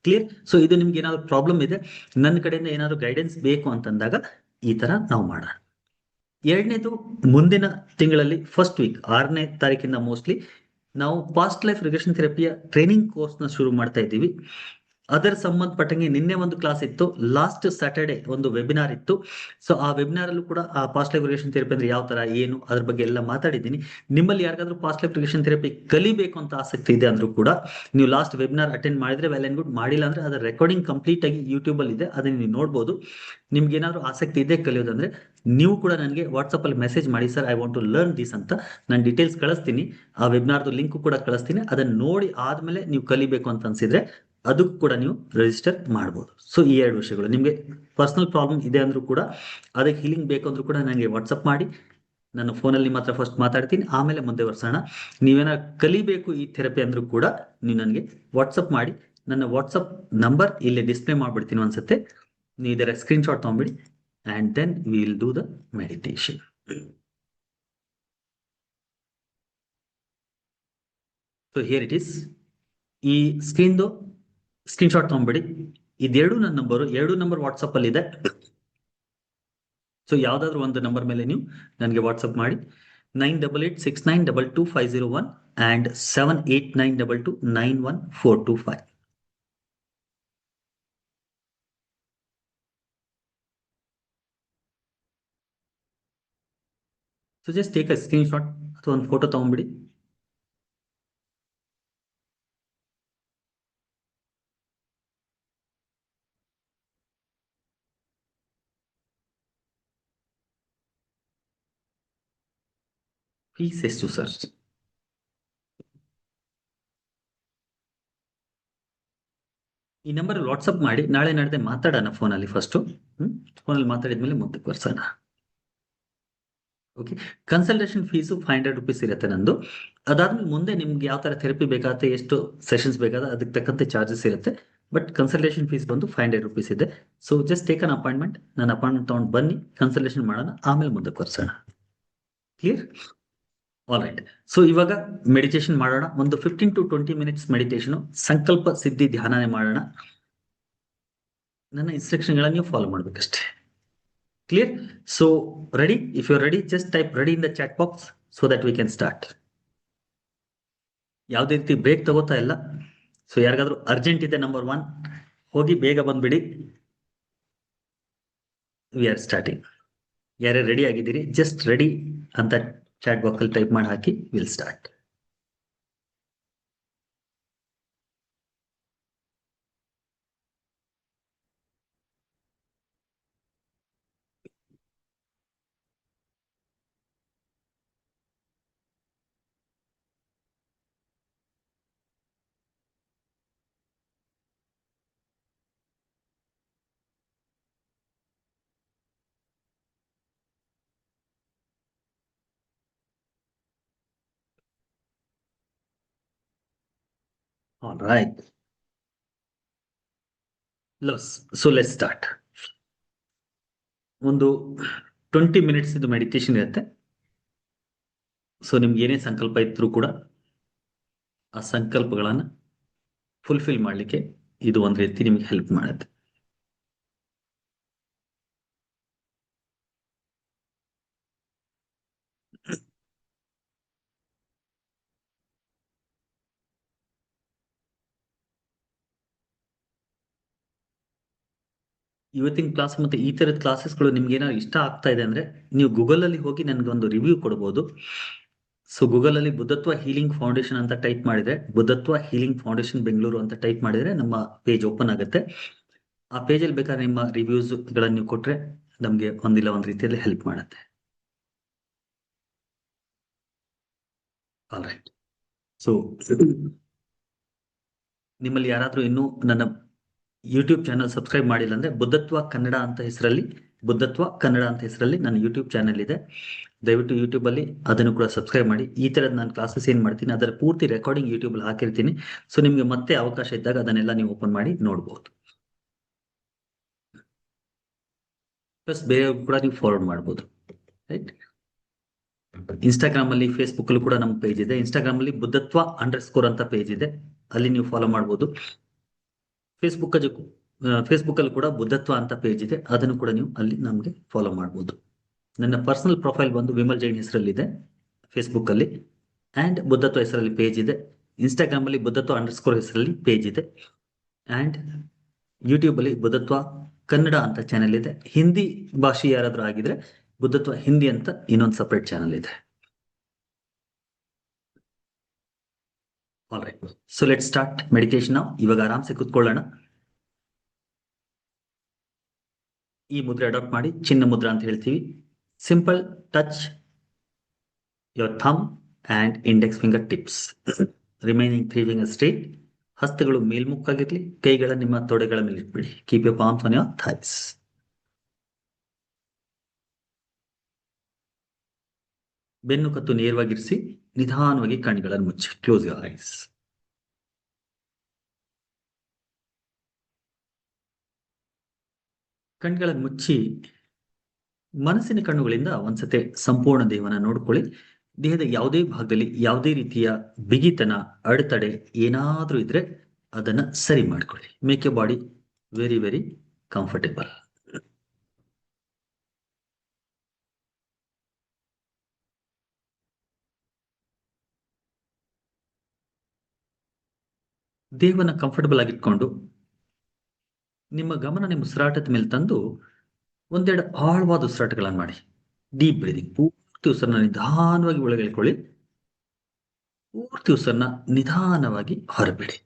ಕ್ಲಿಯರ್? ಸೊ ಇದು ನಿಮ್ಗೆ ಏನಾದ್ರು ಪ್ರಾಬ್ಲಮ್ ಇದೆ, ನನ್ನ ಕಡೆಯಿಂದ ಏನಾದ್ರು ಗೈಡೆನ್ಸ್ ಬೇಕು ಅಂತಂದಾಗ ಈ ತರ ನಾವು ಮಾಡೋಣ. ಎರಡನೇದು, ಮುಂದಿನ ತಿಂಗಳಲ್ಲಿ ಫಸ್ಟ್ ವೀಕ್ 6ನೇ ತಾರೀಕಿಂದ ಮೋಸ್ಟ್ಲಿ ನಾವು ಪಾಸ್ಟ್ ಲೈಫ್ ರಿಗ್ರೆಷನ್ ಥೆರಪಿಯ ಟ್ರೈನಿಂಗ್ ಕೋರ್ಸ್ ನ ಶುರು ಮಾಡ್ತಾ ಇದ್ದೀವಿ. ಅದರ ಸಂಬಂಧಪಟ್ಟಂಗೆ ನಿನ್ನೆ ಒಂದು ಕ್ಲಾಸ್ ಇತ್ತು, ಲಾಸ್ಟ್ ಸ್ಯಾಟರ್ಡೆ ಒಂದು ವೆಬಿನಾರ್ ಇತ್ತು. ಸೊ ಆ ವೆಬಿನಾರ್ ಅಲ್ಲೂ ಕೂಡ ಆ ಪಾಸ್ಟ್ ಲೈಫ್ ರಿಗ್ರೆಷನ್ ಥೆರಪಿ ಅಂದ್ರೆ ಯಾವ ತರ ಏನು ಅದ್ರ ಬಗ್ಗೆ ಎಲ್ಲ ಮಾತಾಡಿದ್ದೀನಿ. ನಿಮ್ಮಲ್ಲಿ ಯಾರಿಗಾದ್ರೂ ಪಾಸ್ಟ್ ಲೈಫ್ ರಿಗ್ರೆಷನ್ ಥೆರಪಿ ಕಲಿಬೇಕು ಅಂತ ಆಸಕ್ತಿ ಇದೆ ಅಂದ್ರೂ ಕೂಡ ನೀವು ಲಾಸ್ಟ್ ವೆಬಿನಾರ್ ಅಟೆಂಡ್ ಮಾಡಿದ್ರೆ ವೆಲ್ ಅಂಡ್ ಗುಡ್, ಮಾಡಿಲ್ಲ ಅಂದ್ರೆ ಅದರ ರೆಕಾರ್ಡಿಂಗ್ ಕಂಪ್ಲೀಟ್ ಆಗಿ ಯೂಟ್ಯೂಬ್ ಅಲ್ಲಿ ಇದೆ, ಅದನ್ನ ನೀವು ನೋಡ್ಬೋದು. ನಿಮ್ಗೆ ಏನಾದ್ರು ಆಸಕ್ತಿ ಇದೆ ಕಲಿಯೋದಂದ್ರೆ ನೀವು ಕೂಡ ನನಗೆ ವಾಟ್ಸಪ್ ಅಲ್ಲಿ ಮೆಸೇಜ್ ಮಾಡಿ, sir I want to learn this ಅಂತ. ನಾನು ಡೀಟೇಲ್ಸ್ ಕಳಿಸ್ತೀನಿ, ಆ ವೆಬಿನಾರ್ದು ಲಿಂಕ್ ಕೂಡ ಕಳಿಸ್ತೀನಿ. ಅದನ್ನ ನೋಡಿ ಆದ್ಮೇಲೆ ನೀವು ಕಲಿಬೇಕು ಅಂತ ಅನ್ಸಿದ್ರೆ ಅದಕ್ಕೂ ಕೂಡ ನೀವು ರಿಜಿಸ್ಟರ್ ಮಾಡ್ಬೋದು. ಸೊ ಈ 2 ವಿಷಯಗಳು, ನಿಮಗೆ ಪರ್ಸನಲ್ ಪ್ರಾಬ್ಲಮ್ ಇದೆ ಅಂದ್ರೂ ಕೂಡ, ಅದಕ್ಕೆ ಹೀಲಿಂಗ್ ಬೇಕು ಅಂದ್ರೂ ಕೂಡ ನನಗೆ ವಾಟ್ಸಪ್ ಮಾಡಿ. ನಾನು ಫೋನಲ್ಲಿ ಮಾತ್ರ ಫಸ್ಟ್ ಮಾತಾಡ್ತೀನಿ, ಆಮೇಲೆ ಮುಂದೆ ವರ್ಸೋಣ. ನೀವೇನಾದ್ರು ಕಲಿಬೇಕು ಈ ಥೆರಪಿ ಅಂದ್ರೂ ಕೂಡ ನೀವು ನನಗೆ ವಾಟ್ಸಪ್ ಮಾಡಿ. ನನ್ನ ವಾಟ್ಸಪ್ ನಂಬರ್ ಇಲ್ಲಿ ಡಿಸ್ಪ್ಲೇ ಮಾಡ್ಬಿಡ್ತೀನಿ ಅನ್ಸುತ್ತೆ, ನೀವು ಇದರ ಸ್ಕ್ರೀನ್ ಶಾಟ್ ತಗೊಂಡ್ಬಿಡಿ and then we will do the meditation. So here it is. ಈ ಸ್ಕ್ರೀನ್ದು ಸ್ಕ್ರೀನ್ ಶಾಟ್ ತಗೊಂಡ್ಬಿಡಿ. ಇದೆರಡು ನನ್ನ ನಂಬರು, 2 ನಂಬರ್ ವಾಟ್ಸಪ್ ಅಲ್ಲಿ ಇದೆ. ಸೊ ಯಾವ್ದಾದ್ರು ಒಂದು ನಂಬರ್ ಮೇಲೆ ನೀವು ನನಗೆ ವಾಟ್ಸಪ್ ಮಾಡಿ. 9886922501 and 7892291425. So just take a screenshot ಅಥವಾ ಒಂದು ಫೋಟೋ ತಗೊಂಡ್ಬಿಡಿ. ಫೀಸ್ ಎಷ್ಟು ಸರ್? ಈ ನಂಬರ್ ವಾಟ್ಸಪ್ ಮಾಡಿ, ನಾಳೆ ನಾಡ್ದೆ ಮಾತಾಡೋಣ ಫೋನಲ್ಲಿ ಫಸ್ಟು. ಫೋನಲ್ಲಿ ಮಾತಾಡಿದ್ಮೇಲೆ ಮುಂದಕ್ಕೆ ಬರ್ಸೋಣ. ಓಕೆ, ಕನ್ಸಲ್ಟೇಷನ್ ಫೀಸು ₹500 ಇರುತ್ತೆ ನಂದು. ಅದಾದ್ಮೇಲೆ ಮುಂದೆ ನಿಮ್ಗೆ ಯಾವ ತರ ಥೆರಪಿ ಬೇಕಾಗುತ್ತೆ, ಎಷ್ಟು ಸೆಷನ್ಸ್ ಬೇಕಾದ ಅದಕ್ಕೆ ತಕ್ಕಂತೆ ಚಾರ್ಜಸ್ ಇರುತ್ತೆ. ಬಟ್ ಕನ್ಸಲ್ಟೇಷನ್ ಫೀಸ್ ಬಂದು ₹500 ಇದೆ. ಸೊ ಜಸ್ಟ್ ಟೇಕ್ ಅನ್ ಅಪಾಯಿಂಟ್ಮೆಂಟ್, ನಾನು ಅಪಾಯಿಂಟ್ಮೆಂಟ್ ತಗೊಂಡು ಬನ್ನಿ, ಕನ್ಸಲ್ಟೇಷನ್ ಮಾಡೋಣ, ಆಮೇಲೆ ಮುಂದಕ್ಕೆ ಬರ್ಸೋಣ. ಕ್ಲಿಯರ್? All right. ಸೊ ಇವಾಗ ಮೆಡಿಟೇಷನ್ ಮಾಡೋಣ. ಒಂದು 15 to 20 ಮಿನಿಟ್ಸ್ ಮೆಡಿಟೇಷನ್, ಸಂಕಲ್ಪ ಸಿದ್ಧಿ ಧ್ಯಾನನೇ ಮಾಡೋಣ. ನನ್ನ ಇನ್ಸ್ಟ್ರಕ್ಷನ್ಗಳನ್ನು ನೀವು follow ಮಾಡ್ಬೇಕಷ್ಟೇ. Clear? So ready? If you're ready, just type ready in the chat box so that we can start. ಯಾವುದೇ ರೀತಿ ಬ್ರೇಕ್ ತಗೋತಾ ಇಲ್ಲ. ಸೊ ಯಾರಿಗಾದ್ರೂ ಅರ್ಜೆಂಟ್ ಇದೆ, ನಂಬರ್ 1 ಹೋಗಿ ಬೇಗ ಬಂದ್ಬಿಡಿ. We are starting. ಯಾರೇ ರೆಡಿ ಆಗಿದ್ದೀರಿ ಜಸ್ಟ್ ರೆಡಿ ಅಂತ ಚಾಟ್ ಬಾಕ್ಸ್ ಅಲ್ಲಿ ಟೈಪ್ ಮಾಡಿ ಹಾಕಿ, will start. All right. So let's start. ಒಂದು 20 ಮಿನಿಟ್ಸ್ ಇದು ಮೆಡಿಟೇಷನ್ ಇರುತ್ತೆ. ಸೊ ನಿಮ್ಗೆ ಏನೇ ಸಂಕಲ್ಪ ಇದ್ರೂ ಕೂಡ ಆ ಸಂಕಲ್ಪಗಳನ್ನ ಫುಲ್ಫಿಲ್ ಮಾಡಲಿಕ್ಕೆ ಇದು ಒಂದು ರೀತಿ ನಿಮ್ಗೆ ಹೆಲ್ಪ್ ಮಾಡುತ್ತೆ. ಇವತ್ತಿನ ಕ್ಲಾಸ್ ಮತ್ತೆ ಈ ತರದ ಕ್ಲಾಸಸ್ಗಳು ನಿಮ್ಗೆ ಏನಾದ್ರು ಇಷ್ಟ ಆಗ್ತಾ ಇದೆ ಅಂದ್ರೆ ನೀವು ಗೂಗಲ್ ಅಲ್ಲಿ ಹೋಗಿ ನನಗೆ ಒಂದು ರಿವ್ಯೂ ಕೊಡಬಹುದು. ಸೊ ಗೂಗಲ್ ಅಲ್ಲಿ ಬುದ್ಧತ್ವ ಹೀಲಿಂಗ್ ಫೌಂಡೇಶನ್ ಅಂತ ಟೈಪ್ ಮಾಡಿದ್ರೆ, ಬುದ್ಧತ್ವ ಹೀಲಿಂಗ್ ಫೌಂಡೇಶನ್ ಬೆಂಗಳೂರು ಅಂತ ಟೈಪ್ ಮಾಡಿದ್ರೆ ನಮ್ಮ ಪೇಜ್ ಓಪನ್ ಆಗುತ್ತೆ. ಆ ಪೇಜ್ ಅಲ್ಲಿ ಬೇಕಾದ್ರೆ ನಿಮ್ಮ ರಿವ್ಯೂಸ್ ಗಳನ್ನ ನೀವು ಕೊಟ್ರೆ ನಮ್ಗೆ ಒಂದಿಲ್ಲ ಒಂದ್ ರೀತಿಯಲ್ಲಿ ಹೆಲ್ಪ್ ಮಾಡುತ್ತೆ. All right. ಸೊ ನಿಮ್ಮಲ್ಲಿ ಯಾರಾದ್ರೂ ಇನ್ನೂ ನನ್ನ ಯೂಟ್ಯೂಬ್ ಚಾನಲ್ ಸಬ್ಸ್ಕ್ರೈಬ್ ಮಾಡಿಲ್ಲ ಅಂದ್ರೆ ಬುದ್ಧತ್ವ ಕನ್ನಡ ಅಂತ ಹೆಸರಲ್ಲಿ ನನ್ನ ಯೂಟ್ಯೂಬ್ ಚಾನಲ್ ಇದೆ. ದಯವಿಟ್ಟು ಯೂಟ್ಯೂಬ್ ಅಲ್ಲಿ ಅದನ್ನು ಕೂಡ ಸಬ್ಸ್ಕ್ರೈಬ್ ಮಾಡಿ. ಈ ತರದ ನಾನು ಕ್ಲಾಸಸ್ ಏನ್ ಮಾಡ್ತೀನಿ ಅದರ ಪೂರ್ತಿ ರೆಕಾರ್ಡಿಂಗ್ ಯೂಟ್ಯೂಬ್ ಅಲ್ಲಿ ಹಾಕಿರ್ತೀನಿ. ಸೊ ನಿಮ್ಗೆ ಮತ್ತೆ ಅವಕಾಶ ಇದ್ದಾಗ ಅದನ್ನೆಲ್ಲ ನೀವು ಓಪನ್ ಮಾಡಿ ನೋಡಬಹುದು. ಪ್ಲಸ್ ಬೇರೆ ಕೂಡ ನೀವು ಫಾರ್ವರ್ಡ್ ಮಾಡಬಹುದು. ರೈಟ್? ಇನ್ಸ್ಟಾಗ್ರಾಮ್ ಅಲ್ಲಿ, ಫೇಸ್ಬುಕ್ ಅಲ್ಲಿ ಕೂಡ ನಮ್ಮ ಪೇಜ್ ಇದೆ. ಇನ್ಸ್ಟಾಗ್ರಾಮ್ ಅಲ್ಲಿ ಬುದ್ಧತ್ವ _ ಅಂತ ಪೇಜ್ ಇದೆ, ಅಲ್ಲಿ ನೀವು ಫಾಲೋ ಮಾಡಬಹುದು. ಫೇಸ್ಬುಕ್ ಅಲ್ಲಿ ಕೂಡ ಬುದ್ಧತ್ವ ಅಂತ ಪೇಜ್ ಇದೆ, ಅದನ್ನು ಕೂಡ ನೀವು ಅಲ್ಲಿ ನಮಗೆ ಫಾಲೋ ಮಾಡಬಹುದು. ನನ್ನ ಪರ್ಸನಲ್ ಪ್ರೊಫೈಲ್ ಬಂದು ವಿಮಲ್ ಜೈನ್ ಹೆಸರಲ್ಲಿ ಇದೆ ಫೇಸ್ಬುಕ್ ಅಲ್ಲಿ, ಅಂಡ್ ಬುದ್ಧತ್ವ ಹೆಸರಲ್ಲಿ ಪೇಜ್ ಇದೆ. ಇನ್ಸ್ಟಾಗ್ರಾಮ್ ಅಲ್ಲಿ ಬುದ್ಧತ್ವ _ ಹೆಸರಲ್ಲಿ ಪೇಜ್ ಇದೆ, ಅಂಡ್ ಯೂಟ್ಯೂಬ್ ಅಲ್ಲಿ ಬುದ್ಧತ್ವ ಕನ್ನಡ ಅಂತ ಚಾನೆಲ್ ಇದೆ. ಹಿಂದಿ ಭಾಷೆ ಯಾರಾದ್ರೂ ಆಗಿದ್ರೆ ಬುದ್ಧತ್ವ ಹಿಂದಿ ಅಂತ ಇನ್ನೊಂದು ಸಪರೇಟ್ ಚಾನೆಲ್ ಇದೆ. All right. So let start meditation. ಇವಾಗ ಆರಾಮ್ಸೆ ಕುತ್ಕೊಳ್ಳೋಣ. ಈ ಮುದ್ರೆ ಅಡಾಪ್ಟ್ ಮಾಡಿ, ಚಿನ್ನ ಮುದ್ರಾ ಅಂತ ಹೇಳ್ತೀವಿ. Simple touch your thumb and index finger tips. Remaining 3 fingers straight. ಹಸ್ತಗಳು ಮೇಲ್ಮುಖಾಗಿರ್ಲಿ, ಕೈಗಳ ನಿಮ್ಮ ತೊಡೆಗಳ ಮೇಲೆ ಇಟ್ಬಿಡಿ. Keep your palms on your thighs. ಬೆನ್ನು ಕತ್ತು ನೇರವಾಗಿರಿಸಿ, ನಿಧಾನವಾಗಿ ಕಣ್ಣುಗಳನ್ನು ಮುಚ್ಚಿ. Close your eyes. ಕಣ್ಗಳನ್ನು ಮುಚ್ಚಿ ಮನಸ್ಸಿನ ಕಣ್ಣುಗಳಿಂದ ಒಂದ್ಸತೆ ಸಂಪೂರ್ಣ ದೇಹವನ್ನ ನೋಡ್ಕೊಳ್ಳಿ. ದೇಹದ ಯಾವುದೇ ಭಾಗದಲ್ಲಿ ಯಾವುದೇ ರೀತಿಯ ಬಿಗಿತನ, ಅಡೆತಡೆ ಏನಾದ್ರೂ ಇದ್ರೆ ಅದನ್ನ ಸರಿ ಮಾಡ್ಕೊಳ್ಳಿ. Make A body very very comfortable. ದೇಹವನ್ನ ಕಂಫರ್ಟಬಲ್ ಆಗಿಟ್ಕೊಂಡು ನಿಮ್ಮ ಗಮನ ನಿಮ್ಮ ಉಸಿರಾಟದ ಮೇಲೆ ತಂದು ಒಂದೆರಡು ಆಳವಾದ ಉಸಿರಾಟಗಳನ್ನು ಮಾಡಿ. Deep breathing. ಪೂರ್ತಿ ಉಸಿರನ್ನ ನಿಧಾನವಾಗಿ ಒಳಗೆ ಎಳ್ಕೊಳ್ಳಿ. ಪೂರ್ತಿ ಉಸಿರನ್ನ ನಿಧಾನವಾಗಿ ಹೊರಬಿಡಿ.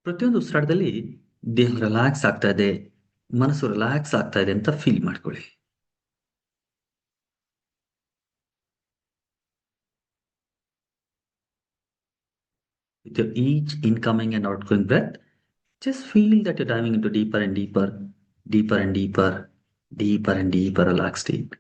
ಪ್ರತಿಯೊಂದು ಉಸಿರಾಟದಲ್ಲಿ ದೇಹ ರಿಲ್ಯಾಕ್ಸ್ ಆಗ್ತಾ ಇದೆ, ಮನಸ್ಸು ರಿಲ್ಯಾಕ್ಸ್ ಆಗ್ತಾ ಇದೆ ಅಂತ ಫೀಲ್ ಮಾಡ್ಕೊಳ್ಳಿ. With your each incoming and outgoing breath, just feel that you're diving into deeper and deeper, deeper and deeper, deeper and deeper relaxed state.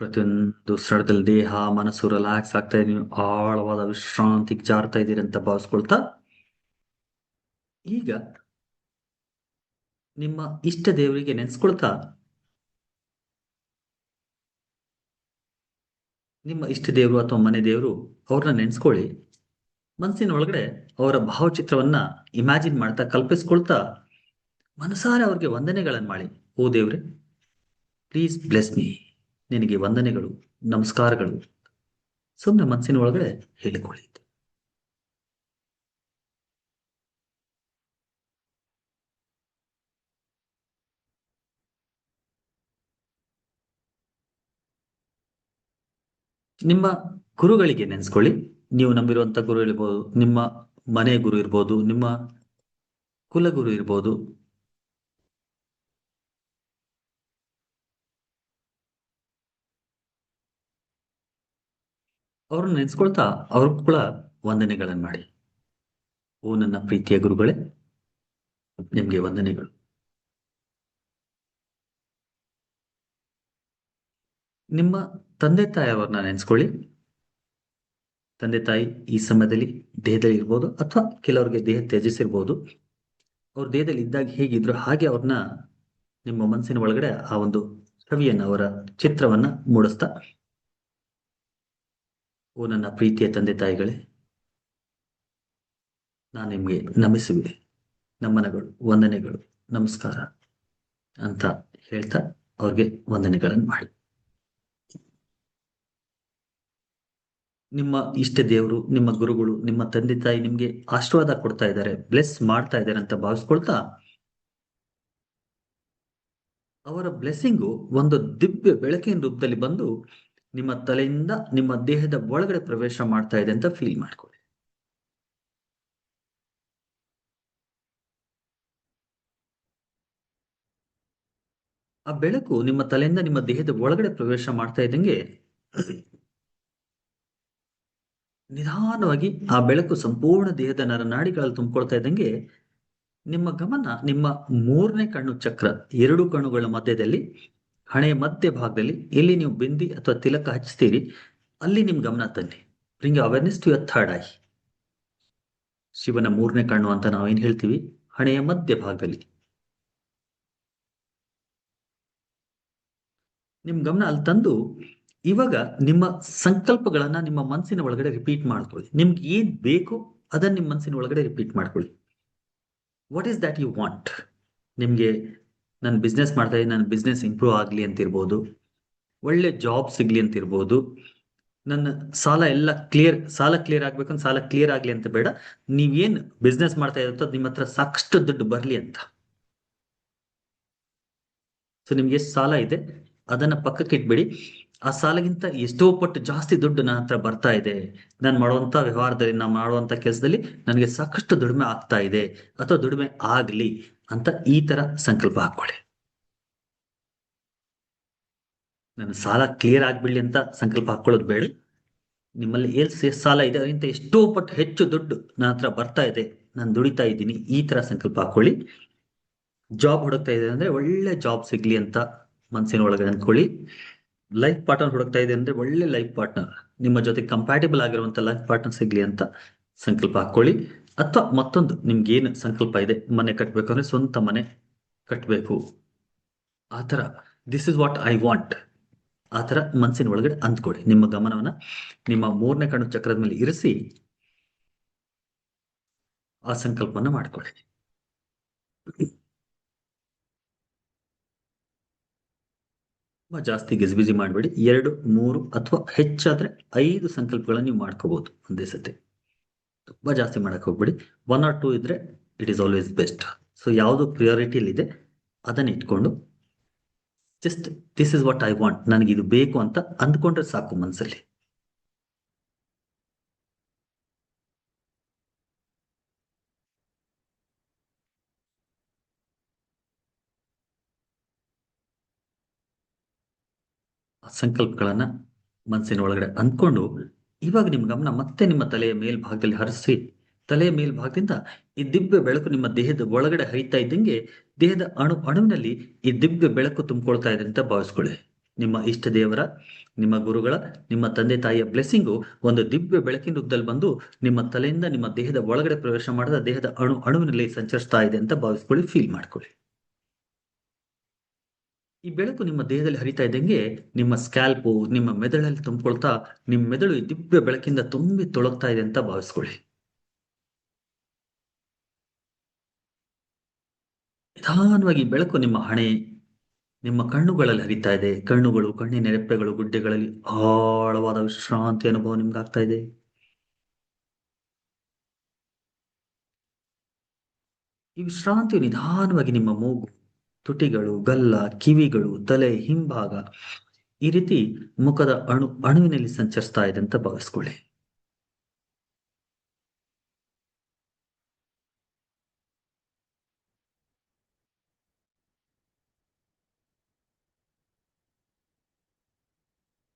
ಪ್ರತಿಯೊಂದು ಸ್ಥಳದಲ್ಲಿ ದೇಹ ಮನಸ್ಸು ರಿಲ್ಯಾಕ್ಸ್ ಆಗ್ತಾ ಇದೆ, ನೀವು ಆಳವಾದ ವಿಶ್ರಾಂತಿಗೆ ಜಾರ್ತಾ ಇದ್ದೀರಿ ಅಂತ ಭಾವಿಸ್ಕೊಳ್ತಾ, ಈಗ ನಿಮ್ಮ ಇಷ್ಟ ದೇವರಿಗೆ ನೆನೆಸ್ಕೊಳ್ತಾ, ನಿಮ್ಮ ಇಷ್ಟ ದೇವರು ಅಥವಾ ಮನೆ ದೇವರು ಅವ್ರನ್ನ ನೆನೆಸ್ಕೊಳ್ಳಿ. ಮನಸ್ಸಿನ ಒಳಗಡೆ ಅವರ ಭಾವಚಿತ್ರವನ್ನ ಇಮ್ಯಾಜಿನ್ ಮಾಡ್ತಾ ಕಲ್ಪಿಸ್ಕೊಳ್ತಾ ಮನಸಾರೆ ಅವ್ರಿಗೆ ವಂದನೆಗಳನ್ನು ಮಾಡಿ. ಓ ದೇವ್ರೆ, ಪ್ಲೀಸ್ ಬ್ಲೆಸ್ ಮೀ, ನಿನಗೆ ವಂದನೆಗಳು, ನಮಸ್ಕಾರಗಳು. ಸುಮ್ಮನೆ ಮನಸ್ಸಿನ ಒಳಗಡೆ ಹೇಳಿಕೊಳ್ಳಿ. ನಿಮ್ಮ ಗುರುಗಳಿಗೆ ನೆನೆಸ್ಕೊಳ್ಳಿ. ನೀವು ನಂಬಿರುವಂತ ಗುರು ಇರ್ಬೋದು, ನಿಮ್ಮ ಮನೆ ಗುರು ಇರ್ಬೋದು, ನಿಮ್ಮ ಕುಲಗುರು ಇರ್ಬೋದು. ಅವ್ರನ್ನ ನೆನೆಸ್ಕೊಳ್ತಾ ಅವ್ರಿಗೂ ಕೂಡ ವಂದನೆಗಳನ್ನು ಮಾಡಿ. ಓ ನನ್ನ ಪ್ರೀತಿಯ ಗುರುಗಳೇ, ನಿಮ್ಗೆ ವಂದನೆಗಳು. ನಿಮ್ಮ ತಂದೆ ತಾಯಿಯವ್ರನ್ನ ನೆನೆಸ್ಕೊಳ್ಳಿ. ತಂದೆ ತಾಯಿ ಈ ಸಮಯದಲ್ಲಿ ದೇಹದಲ್ಲಿ ಇರ್ಬೋದು ಅಥವಾ ಕೆಲವರಿಗೆ ದೇಹ ತ್ಯಜಿಸಿರ್ಬೋದು. ಅವ್ರ ದೇಹದಲ್ಲಿ ಇದ್ದಾಗ ಹೇಗಿದ್ರು ಹಾಗೆ ಅವ್ರನ್ನ ನಿಮ್ಮ ಮನಸ್ಸಿನ ಒಳಗಡೆ ಆ ಒಂದು ಕವಿಯನ್ನ, ಅವರ ಚಿತ್ರವನ್ನ ಮೂಡಿಸ್ತಾ, ಓ ನನ್ನ ಪ್ರೀತಿಯ ತಂದೆ ತಾಯಿಗಳೇ, ನಾನು ನಿಮ್ಗೆ ನಮಿಸುವೆ, ನಮನಗಳು, ವಂದನೆಗಳು, ನಮಸ್ಕಾರ ಅಂತ ಹೇಳ್ತಾ ಅವ್ರಿಗೆ ವಂದನೆಗಳನ್ನು ಮಾಡಿ. ನಿಮ್ಮ ಇಷ್ಟ ದೇವರು, ನಿಮ್ಮ ಗುರುಗಳು, ನಿಮ್ಮ ತಂದೆ ತಾಯಿ ನಿಮ್ಗೆ ಆಶೀರ್ವಾದ ಕೊಡ್ತಾ ಇದ್ದಾರೆ, ಬ್ಲೆಸ್ ಮಾಡ್ತಾ ಇದ್ದಾರೆ ಅಂತ ಭಾವಿಸ್ಕೊಳ್ತಾ, ಅವರ ಬ್ಲೆಸ್ಸಿಂಗು ಒಂದು ದಿವ್ಯ ಬೆಳಕಿನ ರೂಪದಲ್ಲಿ ಬಂದು ನಿಮ್ಮ ತಲೆಯಿಂದ ನಿಮ್ಮ ದೇಹದ ಒಳಗಡೆ ಪ್ರವೇಶ ಮಾಡ್ತಾ ಇದೆ ಅಂತ ಫೀಲ್ ಮಾಡ್ಕೊಳ್ಳಿ. ಆ ಬೆಳಕು ನಿಮ್ಮ ತಲೆಯಿಂದ ನಿಮ್ಮ ದೇಹದ ಒಳಗಡೆ ಪ್ರವೇಶ ಮಾಡ್ತಾ ಇದ್ದಂಗೆ ನಿಧಾನವಾಗಿ ಆ ಬೆಳಕು ಸಂಪೂರ್ಣ ದೇಹದ ನರನಾಡಿಗಳಲ್ಲಿ ತುಂಬಿಕೊಳ್ತಾ ಇದ್ದಂಗೆ ನಿಮ್ಮ ಗಮನ ನಿಮ್ಮ 3ನೇ ಕಣ್ಣು ಚಕ್ರ, 2 ಕಣ್ಣುಗಳ ಮಧ್ಯದಲ್ಲಿ, ಹಣೆಯ ಮಧ್ಯ ಭಾಗದಲ್ಲಿ ಎಲ್ಲಿ ನೀವು ಬಿಂದಿ ಅಥವಾ ತಿಲಕ ಹಚ್ತೀರಿ ಅಲ್ಲಿ ನಿಮ್ ಗಮನ ತನ್ನಿ. Bring awareness to your third eye. ಶಿವನ 3ನೇ ಕಣ್ಣು ಅಂತ ನಾವೇನ್ ಹೇಳ್ತೀವಿ, ಹಣೆಯ ಮಧ್ಯ ಭಾಗದಲ್ಲಿ ನಿಮ್ ಗಮನ ಅಲ್ಲಿ ತಂದು ಇವಾಗ ನಿಮ್ಮ ಸಂಕಲ್ಪಗಳನ್ನ ನಿಮ್ಮ ಮನಸ್ಸಿನ ಒಳಗಡೆ ರಿಪೀಟ್ ಮಾಡ್ಕೊಳ್ಳಿ. ನಿಮ್ಗೆ ಏನ್ ಬೇಕು ಅದನ್ನ ನಿಮ್ಮ ಮನಸ್ಸಿನ ಒಳಗಡೆ ರಿಪೀಟ್ ಮಾಡ್ಕೊಳ್ಳಿ. What is that you want? ನಿಮ್ಗೆ ನಾನು ಬಿಸ್ನೆಸ್ ಮಾಡ್ತಾ ಇದ್ದೀನಿ, ನನ್ನ ಬಿಸ್ನೆಸ್ ಇಂಪ್ರೂವ್ ಆಗ್ಲಿ ಅಂತ ಇರ್ಬೋದು, ಒಳ್ಳೆ ಜಾಬ್ ಸಿಗ್ಲಿ ಅಂತ ಇರ್ಬೋದು, ನನ್ನ ಸಾಲ ಕ್ಲಿಯರ್ ಆಗ್ಬೇಕಂತ ಸಾಲ ಕ್ಲಿಯರ್ ಆಗ್ಲಿ ಅಂತ ಬೇಡ. ನೀವೇನ್ ಬಿಸ್ನೆಸ್ ಮಾಡ್ತಾ ಇರುತ್ತೋ ನಿಮ್ಮ ಹತ್ರ ಸಾಕಷ್ಟು ದುಡ್ಡು ಬರ್ಲಿ ಅಂತ. ಸೊ ನಿಮ್ಗೆ ಎಷ್ಟು ಸಾಲ ಇದೆ ಅದನ್ನ ಪಕ್ಕಕ್ಕೆ ಇಟ್ಬಿಡಿ. ಆ ಸಾಲಗಿಂತ ಎಷ್ಟೋ ಪಟ್ಟು ಜಾಸ್ತಿ ದುಡ್ಡು ನನ್ನ ಹತ್ರ ಬರ್ತಾ ಇದೆ, ನಾನು ಮಾಡುವಂತ ವ್ಯವಹಾರದಲ್ಲಿ, ನಾನು ಮಾಡುವಂತ ಕೆಲಸದಲ್ಲಿ ನನಗೆ ಸಾಕಷ್ಟು ದುಡಿಮೆ ಆಗ್ತಾ ಇದೆ ಅಥವಾ ದುಡಿಮೆ ಆಗ್ಲಿ ಅಂತ ಈ ತರ ಸಂಕಲ್ಪ ಹಾಕೊಳ್ಳಿ. ನನ್ನ ಸಾಲ ಕ್ಲಿಯರ್ ಆಗ್ಬಿಡ್ಲಿ ಅಂತ ಸಂಕಲ್ಪ ಹಾಕೊಳ್ಳೋದು ಬೇಡ. ನಿಮ್ಮಲ್ಲಿ ಎಷ್ಟು ಸಾಲ ಇದೆ ಅದಕ್ಕಿಂತ ಎಷ್ಟೋ ಪಟ್ಟು ಹೆಚ್ಚು ದುಡ್ಡು ನನ್ನ ಹತ್ರ ಬರ್ತಾ ಇದೆ, ನಾನು ದುಡಿತಾ ಇದ್ದೀನಿ, ಈ ತರ ಸಂಕಲ್ಪ ಹಾಕೊಳ್ಳಿ. ಜಾಬ್ ಹುಡುಕ್ತಾ ಇದೆ ಅಂದ್ರೆ ಒಳ್ಳೆ ಜಾಬ್ ಸಿಗ್ಲಿ ಅಂತ ಮನಸ್ಸಿನ ಒಳಗಡೆ ಅಂದ್ಕೊಳ್ಳಿ. ಲೈಫ್ ಪಾರ್ಟ್ನರ್ ಹುಡುಕ್ತಾ ಇದೆ ಅಂದ್ರೆ ಒಳ್ಳೆ ಲೈಫ್ ಪಾರ್ಟ್ನರ್, ನಿಮ್ಮ ಜೊತೆ ಕಂಪ್ಯಾಟಿಬಲ್ ಆಗಿರುವಂತ ಲೈಫ್ ಪಾರ್ಟ್ನರ್ ಸಿಗ್ಲಿ ಅಂತ ಸಂಕಲ್ಪ ಹಾಕೊಳ್ಳಿ. ಅಥವಾ ಮತ್ತೊಂದು ನಿಮ್ಗೇನು ಸಂಕಲ್ಪ ಇದೆ, ಮನೆ ಕಟ್ಟಬೇಕಂದ್ರೆ ಸ್ವಂತ ಮನೆ ಕಟ್ಟಬೇಕು, ಆ ಥರ this is what I want, ಆ ಥರ ಮನಸ್ಸಿನ ಒಳಗಡೆ ಅಂದ್ಕೊಡಿ. ನಿಮ್ಮ ಗಮನವನ್ನ ನಿಮ್ಮ ಮೂರನೇ ಕಣ್ಣು ಚಕ್ರದ ಮೇಲೆ ಇರಿಸಿ ಆ ಸಂಕಲ್ಪನ ಮಾಡ್ಕೊಳ್ಳಿ. ತುಂಬಾ ಜಾಸ್ತಿ ಗಿಜಿಬಿಜಿ ಮಾಡಬೇಡಿ. 2, 3 ಅಥವಾ ಹೆಚ್ಚಾದ್ರೆ 5 ಸಂಕಲ್ಪಗಳನ್ನ ನೀವು ಮಾಡ್ಕೋಬಹುದು ಒಂದೇ ಸತಿ. ತುಂಬಾ ಜಾಸ್ತಿ ಮಾಡಕ್ ಹೋಗ್ಬೇಡಿ. 1 ಆರ್ 2 ಇದ್ರೆ it is always best. So ಯಾವುದು ಪ್ರಿಯಾರಿಟಿಲಿ ಇದೆ ಅದನ್ನ ಇಟ್ಕೊಂಡು just this is what I want, ನನಗೆ ಇದು ಬೇಕು ಅಂತ ಅಂದ್ಕೊಂಡ್ರೆ ಸಾಕು ಮನಸ್ಸಲ್ಲಿ. ಆ ಸಂಕಲ್ಪಗಳನ್ನ ಮನಸ್ಸಿನ ಒಳಗಡೆ ಅಂದ್ಕೊಂಡು ಇವಾಗ ನಿಮ್ ಗಮನ ಮತ್ತೆ ನಿಮ್ಮ ತಲೆಯ ಮೇಲ್ಭಾಗದಲ್ಲಿ ಹರಿಸಿ, ತಲೆಯ ಮೇಲ್ಭಾಗದಿಂದ ಈ ದಿವ್ಯ ಬೆಳಕು ನಿಮ್ಮ ದೇಹದ ಒಳಗಡೆ ಹರಿತಾ ಇದ್ದಂಗೆ ದೇಹದ ಅಣುವಿನಲ್ಲಿ ಈ ದಿವ್ಯ ಬೆಳಕು ತುಂಬಿಕೊಳ್ತಾ ಇದೆ ಅಂತ ಭಾವಿಸ್ಕೊಳ್ಳಿ. ನಿಮ್ಮ ಇಷ್ಟ ದೇವರ, ನಿಮ್ಮ ಗುರುಗಳ, ನಿಮ್ಮ ತಂದೆ ತಾಯಿಯ ಬ್ಲೆಸ್ಸಿಂಗು ಒಂದು ದಿವ್ಯ ಬೆಳಕಿನ ರೂಪದಲ್ಲಿ ಬಂದು ನಿಮ್ಮ ತಲೆಯಿಂದ ನಿಮ್ಮ ದೇಹದ ಒಳಗಡೆ ಪ್ರವೇಶ ಮಾಡದ ದೇಹದ ಅಣುವಿನಲ್ಲಿ ಸಂಚರಿಸ್ತಾ ಇದೆ ಅಂತ ಭಾವಿಸ್ಕೊಳ್ಳಿ, ಫೀಲ್ ಮಾಡ್ಕೊಳ್ಳಿ. ಈ ಬೆಳಕು ನಿಮ್ಮ ದೇಹದಲ್ಲಿ ಹರಿತಾ ಇದ್ದಂಗೆ ನಿಮ್ಮ ಸ್ಕ್ಯಾಲ್ಪು ನಿಮ್ಮ ಮೆದುಳಲ್ಲಿ ತುಂಬಿಕೊಳ್ತಾ ನಿಮ್ಮ ಮೆದುಳು ಈ ದಿವ್ಯ ಬೆಳಕಿಂದ ತುಂಬಿ ತೊಳಗ್ತಾ ಇದೆ ಅಂತ ಭಾವಿಸ್ಕೊಳ್ಳಿ. ನಿಧಾನವಾಗಿ ಬೆಳಕು ನಿಮ್ಮ ಹಣೆ, ನಿಮ್ಮ ಕಣ್ಣುಗಳಲ್ಲಿ ಹರಿತಾ ಇದೆ. ಕಣ್ಣುಗಳು, ಕಣ್ಣಿನ ರೆಪ್ಪೆಗಳು, ಗುಡ್ಡೆಗಳಲ್ಲಿ ಆಳವಾದ ವಿಶ್ರಾಂತಿ ಅನುಭವ ನಿಮ್ಗೆ ಆಗ್ತಾ ಇದೆ. ಈ ವಿಶ್ರಾಂತಿಯು ನಿಧಾನವಾಗಿ ನಿಮ್ಮ ಮೂಗು, ತುಟಿಗಳು, ಗಲ್ಲ, ಕಿವಿಗಳು, ತಲೆ ಹಿಂಭಾಗ ಈ ರೀತಿ ಮುಖದ ಅಣುವಿನಲ್ಲಿ ಸಂಚರಿಸ್ತಾ ಇದೆ ಅಂತ ಭಾವಿಸ್ಕೊಳ್ಳಿ.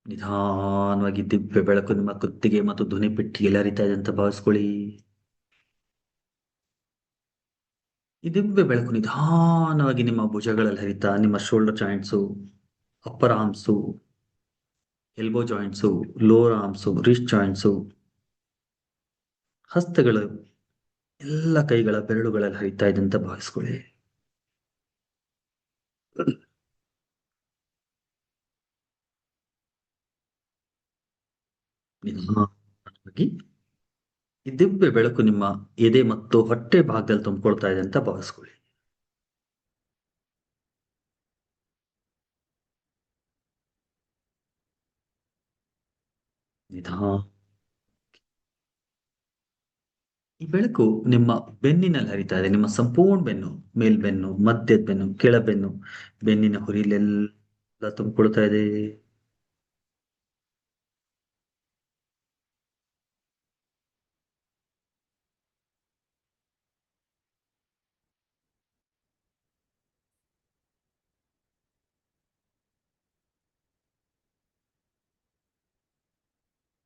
ನಿಧಾನವಾಗಿ ದಿವ್ಯ ಬೆಳಕು ನಿಮ್ಮ ಕುತ್ತಿಗೆ ಮತ್ತು ಧ್ವನಿ ಪೆಟ್ಟಿಗೆಯಲ್ಲಿ ಹರಿತಾ ಇದೆ ಅಂತ ಭಾವಿಸ್ಕೊಳ್ಳಿ. ಈ ದಿವ್ಯ ಬೆಳಕು ನಿಧಾನವಾಗಿ ನಿಮ್ಮ ಭುಜಗಳಲ್ಲಿ ಹರಿತಾ ನಿಮ್ಮ shoulder joints, upper arms, elbow joints, lower arms, wrist joints, ಹಸ್ತಗಳು, ಎಲ್ಲ ಕೈಗಳ ಬೆರಳುಗಳಲ್ಲಿ ಹರಿತಾ ಇದೆ ಅಂತ ಭಾವಿಸ್ಕೊಳ್ಳಿ. ನಿಧಾನವಾಗಿ ಈ ದಿವ್ಯ ಬೆಳಕು ನಿಮ್ಮ ಎದೆ ಮತ್ತು ಹೊಟ್ಟೆ ಭಾಗದಲ್ಲಿ ತುಂಬಿಕೊಳ್ತಾ ಇದೆ ಅಂತ ಭಾವಿಸ್ಕೊಳ್ಳಿ. ನಿಧಾನ ಈ ಬೆಳಕು ನಿಮ್ಮ ಬೆನ್ನಿನಲ್ಲಿ ಹರಿತಾ ಇದೆ. ನಿಮ್ಮ ಸಂಪೂರ್ಣ ಬೆನ್ನು, ಮೇಲ್ಬೆನ್ನು, ಮಧ್ಯದ ಬೆನ್ನು, ಕೆಳಬೆನ್ನು, ಬೆನ್ನಿನ ಹುರಿಲೆಲ್ಲ ತುಂಬಿಕೊಳ್ತಾ ಇದೆ.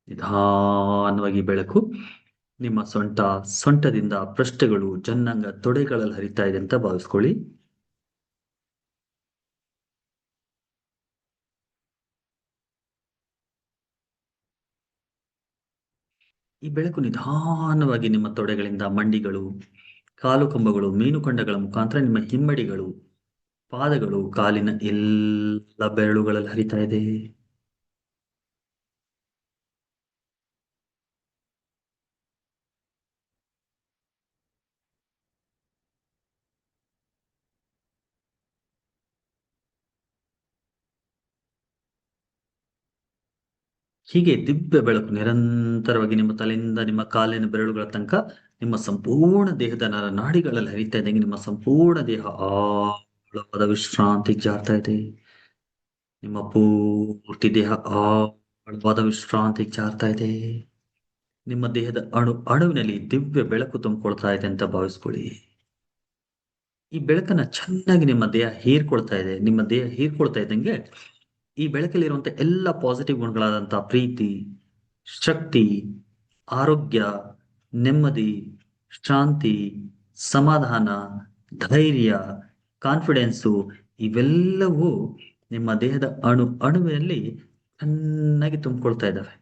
ನಿಧಾನವಾಗಿ ಬೆಳಕು ನಿಮ್ಮ ಸೊಂಟದಿಂದ ಪೃಷ್ಠಗಳು, ಜನ್ನಂಗ, ತೊಡೆಗಳಲ್ಲಿ ಹರಿತಾ ಇದೆ ಅಂತ ಭಾವಿಸ್ಕೊಳ್ಳಿ. ಈ ಬೆಳಕು ನಿಧಾನವಾಗಿ ನಿಮ್ಮ ತೊಡೆಗಳಿಂದ ಮಂಡಿಗಳು, ಕಾಲು ಕಂಬಗಳು, ಮೀನುಕಂಡಗಳ ಮುಖಾಂತರ ನಿಮ್ಮ ಹಿಮ್ಮಡಿಗಳು, ಪಾದಗಳು, ಕಾಲಿನ ಎಲ್ಲ ಬೆರಳುಗಳಲ್ಲಿ ಹರಿತಾ ಇದೆ. ಹೀಗೆ ದಿವ್ಯ ಬೆಳಕು ನಿರಂತರವಾಗಿ ನಿಮ್ಮ ತಲೆಯಿಂದ ನಿಮ್ಮ ಕಾಲಿನ ಬೆರಳುಗಳ ತನಕ ನಿಮ್ಮ ಸಂಪೂರ್ಣ ದೇಹದ ನಾಡಿಗಳಲ್ಲಿ ಹರಿತಾ ಇದ್ದಂಗೆ ನಿಮ್ಮ ಸಂಪೂರ್ಣ ದೇಹ ಆಳವಾದ ವಿಶ್ರಾಂತಿ ಜಾರ್ತಾ ಇದೆ. ನಿಮ್ಮ ಪೂರ್ತಿ ದೇಹ ಆಳವಾದ ವಿಶ್ರಾಂತಿ ಜಾರ್ತಾ ಇದೆ. ನಿಮ್ಮ ದೇಹದ ಅಣುವಿನಲ್ಲಿ ದಿವ್ಯ ಬೆಳಕು ತುಂಬಿಕೊಳ್ತಾ ಇದೆ ಅಂತ ಭಾವಿಸ್ಕೊಳ್ಳಿ. ಈ ಬೆಳಕನ್ನ ಚೆನ್ನಾಗಿ ನಿಮ್ಮ ದೇಹ ಹೀರ್ಕೊಳ್ತಾ ಇದೆ. ನಿಮ್ಮ ದೇಹ ಹೀರ್ಕೊಳ್ತಾ ಇದ್ದಂಗೆ ಈ ಬೆಳಕಲ್ಲಿರುವಂತ ಎಲ್ಲ ಪಾಸಿಟಿವ್ ಗುಣಗಳಾದಂತಹ ಪ್ರೀತಿ, ಶಕ್ತಿ, ಆರೋಗ್ಯ, ನೆಮ್ಮದಿ, ಶಾಂತಿ, ಸಮಾಧಾನ, ಧೈರ್ಯ, ಕಾನ್ಫಿಡೆನ್ಸು ಇವೆಲ್ಲವೂ ನಿಮ್ಮ ದೇಹದ ಅಣುವಿನಲ್ಲಿ ಚೆನ್ನಾಗಿ ತುಂಬಿಕೊಳ್ತಾ ಇದ್ದಾವೆ.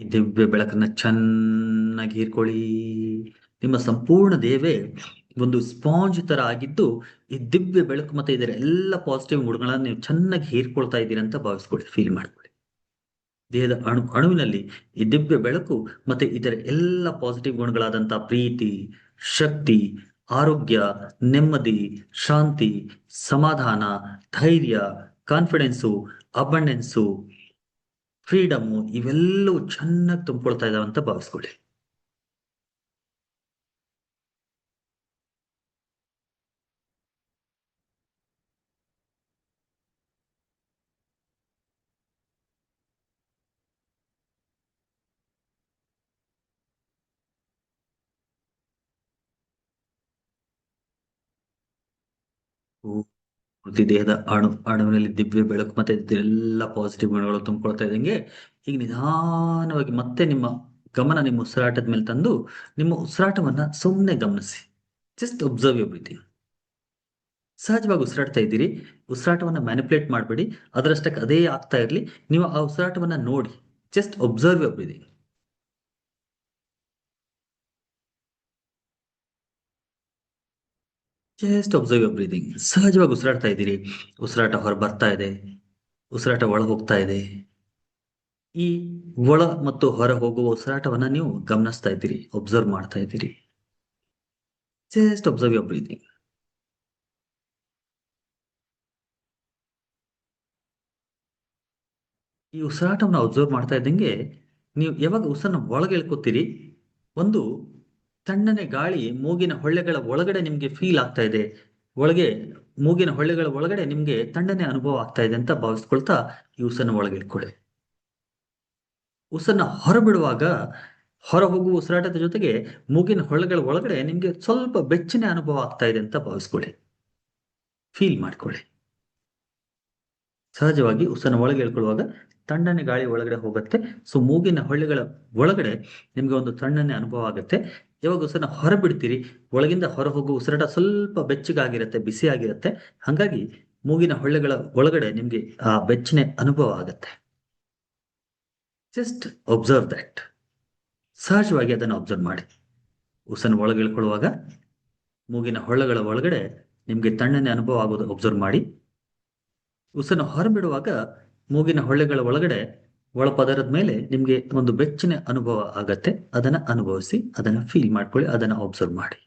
ಈ ದಿವ್ಯ ಬೆಳಕನ್ನ ಚೆನ್ನಾಗಿ ಹೀರ್ಕೊಳ್ಳಿ. ನಿಮ್ಮ ಸಂಪೂರ್ಣ ದೇಹವೇ ಒಂದು ಸ್ಪಾಂಜ್ ತರ ಆಗಿದ್ದು, ಈ ದಿವ್ಯ ಬೆಳಕು ಮತ್ತೆ ಇದರ ಎಲ್ಲ ಪಾಸಿಟಿವ್ ಗುಣಗಳನ್ನ ನೀವು ಚೆನ್ನಾಗಿ ಹೀರ್ಕೊಳ್ತಾ ಇದ್ದೀರಿ ಅಂತ ಭಾವಿಸ್ಕೊಳ್ಳಿ, ಫೀಲ್ ಮಾಡ್ಕೊಳ್ಳಿ. ದೇಹದ ಅಣುವಿನಲ್ಲಿ ಈ ದಿವ್ಯ ಬೆಳಕು ಮತ್ತೆ ಇದರ ಎಲ್ಲ ಪಾಸಿಟಿವ್ ಗುಣಗಳಾದಂತಹ ಪ್ರೀತಿ, ಶಕ್ತಿ, ಆರೋಗ್ಯ, ನೆಮ್ಮದಿ, ಶಾಂತಿ, ಸಮಾಧಾನ, ಧೈರ್ಯ, ಕಾನ್ಫಿಡೆನ್ಸು, ಅಬಂಡೆನ್ಸು, ಫ್ರೀಡಮು ಇವೆಲ್ಲವೂ ಚೆನ್ನಾಗಿ ತುಂಬಿಕೊಳ್ತಾ ಇದಾವೆ ಅಂತ ಭಾವಿಸ್ಕೊಳ್ಳಿ. ಪೂರ್ತಿ ದೇಹದ ಅಣುವಿನಲ್ಲಿ ದಿವ್ಯ ಬೆಳಕು ಮತ್ತೆ ಎಲ್ಲ ಪಾಸಿಟಿವ್ ಗುಣಗಳು ತುಂಬಿಕೊಳ್ತಾ ಇದ್ದಂಗೆ ಈಗ ನಿಧಾನವಾಗಿ ಮತ್ತೆ ನಿಮ್ಮ ಗಮನ ನಿಮ್ಮ ಉಸಿರಾಟದ ಮೇಲೆ ತಂದು ನಿಮ್ಮ ಉಸಿರಾಟವನ್ನ ಸುಮ್ಮನೆ ಗಮನಿಸಿ. Just observe your breathing. ಸಹಜವಾಗಿ ಉಸಿರಾಡ್ತಾ ಇದ್ದೀರಿ. ಉಸಿರಾಟವನ್ನ ಮ್ಯಾನಿಪುಲೇಟ್ ಮಾಡಬೇಡಿ. ಅದರಷ್ಟಕ್ಕೆ ಅದೇ ಆಗ್ತಾ ಇರಲಿ. ನೀವು ಆ ಉಸಿರಾಟವನ್ನ ನೋಡಿ. Just observe your breathing. Just observe your breathing. ಸಹಜವಾಗಿ ಉಸಿರಾಡ್ತಾ ಇದ್ದೀರಿ. ಉಸಿರಾಟ ಹೊರ ಬರ್ತಾ ಇದೆ, ಉಸಿರಾಟ ಒಳ ಹೋಗ್ತಾ ಇದೆ. ಈ ಒಳ ಮತ್ತು ಹೊರ ಹೋಗುವ ಉಸಿರಾಟವನ್ನ ನೀವು ಗಮನಿಸ್ತಾ ಇದ್ದೀರಿ, ಒಬ್ಸರ್ವ್ ಮಾಡ್ತಾ ಇದ್ದೀರಿ. Just observe your breathing. ಈ ಉಸಿರಾಟವನ್ನು ಅಬ್ಸರ್ವ್ ಮಾಡ್ತಾ ಇದ್ದಂಗೆ ನೀವು ಯಾವಾಗ ಉಸಿರನ್ನ ಒಳಗೆ ಎಳ್ಕೊತೀರಿ, ಒಂದು ತಣ್ಣನೆ ಗಾಳಿ ಮೂಗಿನ ಹೊಳ್ಳೆಗಳ ಒಳಗಡೆ ನಿಮ್ಗೆ ಫೀಲ್ ಆಗ್ತಾ ಇದೆ. ಒಳಗೆ ಮೂಗಿನ ಹೊಳ್ಳೆಗಳ ಒಳಗಡೆ ನಿಮ್ಗೆ ತಣ್ಣನೆ ಅನುಭವ ಆಗ್ತಾ ಇದೆ ಅಂತ ಭಾವಿಸ್ಕೊಳ್ತಾ ಈ ಉಸಿರನ್ನ ಒಳಗೆ ಇಟ್ಕೊಳ್ಳಿ. ಉಸಿರನ್ನ ಹೊರಬಿಡುವಾಗ ಹೊರ ಹೋಗುವ ಉಸಿರಾಟದ ಜೊತೆಗೆ ಮೂಗಿನ ಹೊಳ್ಳೆಗಳ ಒಳಗಡೆ ನಿಮ್ಗೆ ಸ್ವಲ್ಪ ಬೆಚ್ಚನೆ ಅನುಭವ ಆಗ್ತಾ ಇದೆ ಅಂತ ಭಾವಿಸ್ಕೊಳ್ಳಿ. ಫೀಲ್ ಮಾಡ್ಕೊಳ್ಳಿ. ಸಹಜವಾಗಿ ಉಸಿರನ್ನ ಒಳಗೆ ಎಳ್ಕೊಳ್ಳುವಾಗ ತಣ್ಣನೆ ಗಾಳಿ ಒಳಗಡೆ ಹೋಗುತ್ತೆ. ಸೊ ಮೂಗಿನ ಹೊಳ್ಳೆಗಳ ಒಳಗಡೆ ನಿಮ್ಗೆ ಒಂದು ತಣ್ಣನೆ ಅನುಭವ ಆಗುತ್ತೆ. ಯಾವಾಗ ಉಸಿರನ್ನ ಹೊರ ಬಿಡ್ತೀರಿ, ಒಳಗಿಂದ ಹೊರ ಹೋಗುವ ಉಸಿರಾಟ ಸ್ವಲ್ಪ ಬೆಚ್ಚಗಾಗಿರುತ್ತೆ, ಬಿಸಿ ಆಗಿರುತ್ತೆ. ಹಾಗಾಗಿ ಮೂಗಿನ ಹೊಳ್ಳೆಗಳ ಒಳಗಡೆ ನಿಮ್ಗೆ ಆ ಬೆಚ್ಚನೆ ಅನುಭವ ಆಗುತ್ತೆ. Just observe that. ಸಹಜವಾಗಿ ಅದನ್ನು ಅಬ್ಸರ್ವ್ ಮಾಡಿ. ಉಸಿರನ್ನ ಒಳಗೆ ಇಳ್ಕೊಳ್ಳುವಾಗ ಮೂಗಿನ ಹೊಳ್ಳೆಗಳ ಒಳಗಡೆ ನಿಮ್ಗೆ ತಣ್ಣನೆ ಅನುಭವ ಆಗೋದು ಒಬ್ಸರ್ವ್ ಮಾಡಿ. ಉಸಿರನ್ನ ಹೊರಬಿಡುವಾಗ ಮೂಗಿನ ಹೊಳ್ಳೆಗಳ ಒಳಗಡೆ ಒಳಪದರದ ಮೇಲೆ ನಿಮ್ಗೆ ಒಂದು ಬೆಚ್ಚನೆ ಅನುಭವ ಆಗತ್ತೆ. ಅದನ್ನ ಅನುಭವಿಸಿ, ಅದನ್ನ ಫೀಲ್ ಮಾಡ್ಕೊಳ್ಳಿ, ಅದನ್ನ ಅಬ್ಸರ್ವ್ ಮಾಡಿ.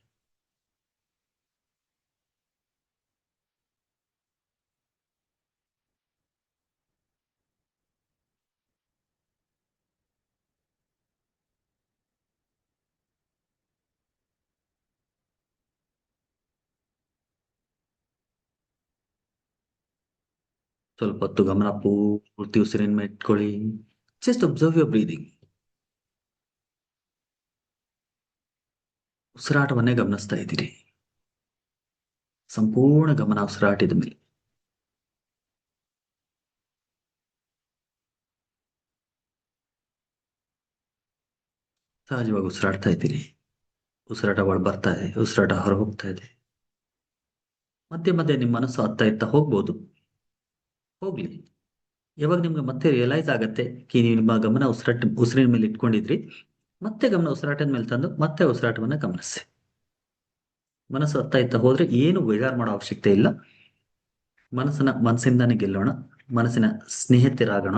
ಸ್ವಲ್ಪ ಹೊತ್ತು ಗಮನ ಪೂರ್ತಿ ಉಸಿರಿನ ಮೇಲೆ ಇಟ್ಕೊಳ್ಳಿ. Just observe your breathing. ಉಸಿರಾಟವನ್ನೇ ಗಮನಿಸ್ತಾ ಇದ್ದೀರಿ. ಸಂಪೂರ್ಣ ಗಮನ ಉಸಿರಾಟದ ಮೇಲೆ. ಸಹಜವಾಗಿ ಉಸಿರಾಡ್ತಾ ಇದ್ದೀರಿ. ಉಸಿರಾಟ ಒಳ ಬರ್ತಾ ಇದೆ, ಉಸಿರಾಟ ಹೊರ ಹೋಗ್ತಾ ಇದೆ. ಮಧ್ಯೆ ಮಧ್ಯೆ ನಿಮ್ಮ ಮನಸ್ಸು ಹತ್ತ ಇತ್ತ ಹೋಗ್ಬೋದು, ಹೋಗ್ಲಿ. ಯಾವಾಗ ನಿಮ್ಗೆ ಮತ್ತೆ ರಿಯಲೈಸ್ ಆಗತ್ತೆ ಕಿ ನೀವು ನಿಮ್ಮ ಗಮನ ಉಸಿರಿನ ಮೇಲೆ ಇಟ್ಕೊಂಡಿದ್ರಿ, ಮತ್ತೆ ಗಮನ ಉಸಿರಾಟದ ಮೇಲೆ ತಂದು ಮತ್ತೆ ಉಸಿರಾಟವನ್ನ ಗಮನಿಸಿ. ಮನಸ್ಸು ಹತ್ತ ಇತ್ತ ಹೋದ್ರೆ ಏನು ಬೇಜಾರು ಮಾಡೋ ಅವಶ್ಯಕತೆ ಇಲ್ಲ. ಮನಸ್ಸಿಂದಾನೇ ಗೆಲ್ಲೋಣ, ಮನಸ್ಸಿನ ಸ್ನೇಹಿತರಾಗೋಣ.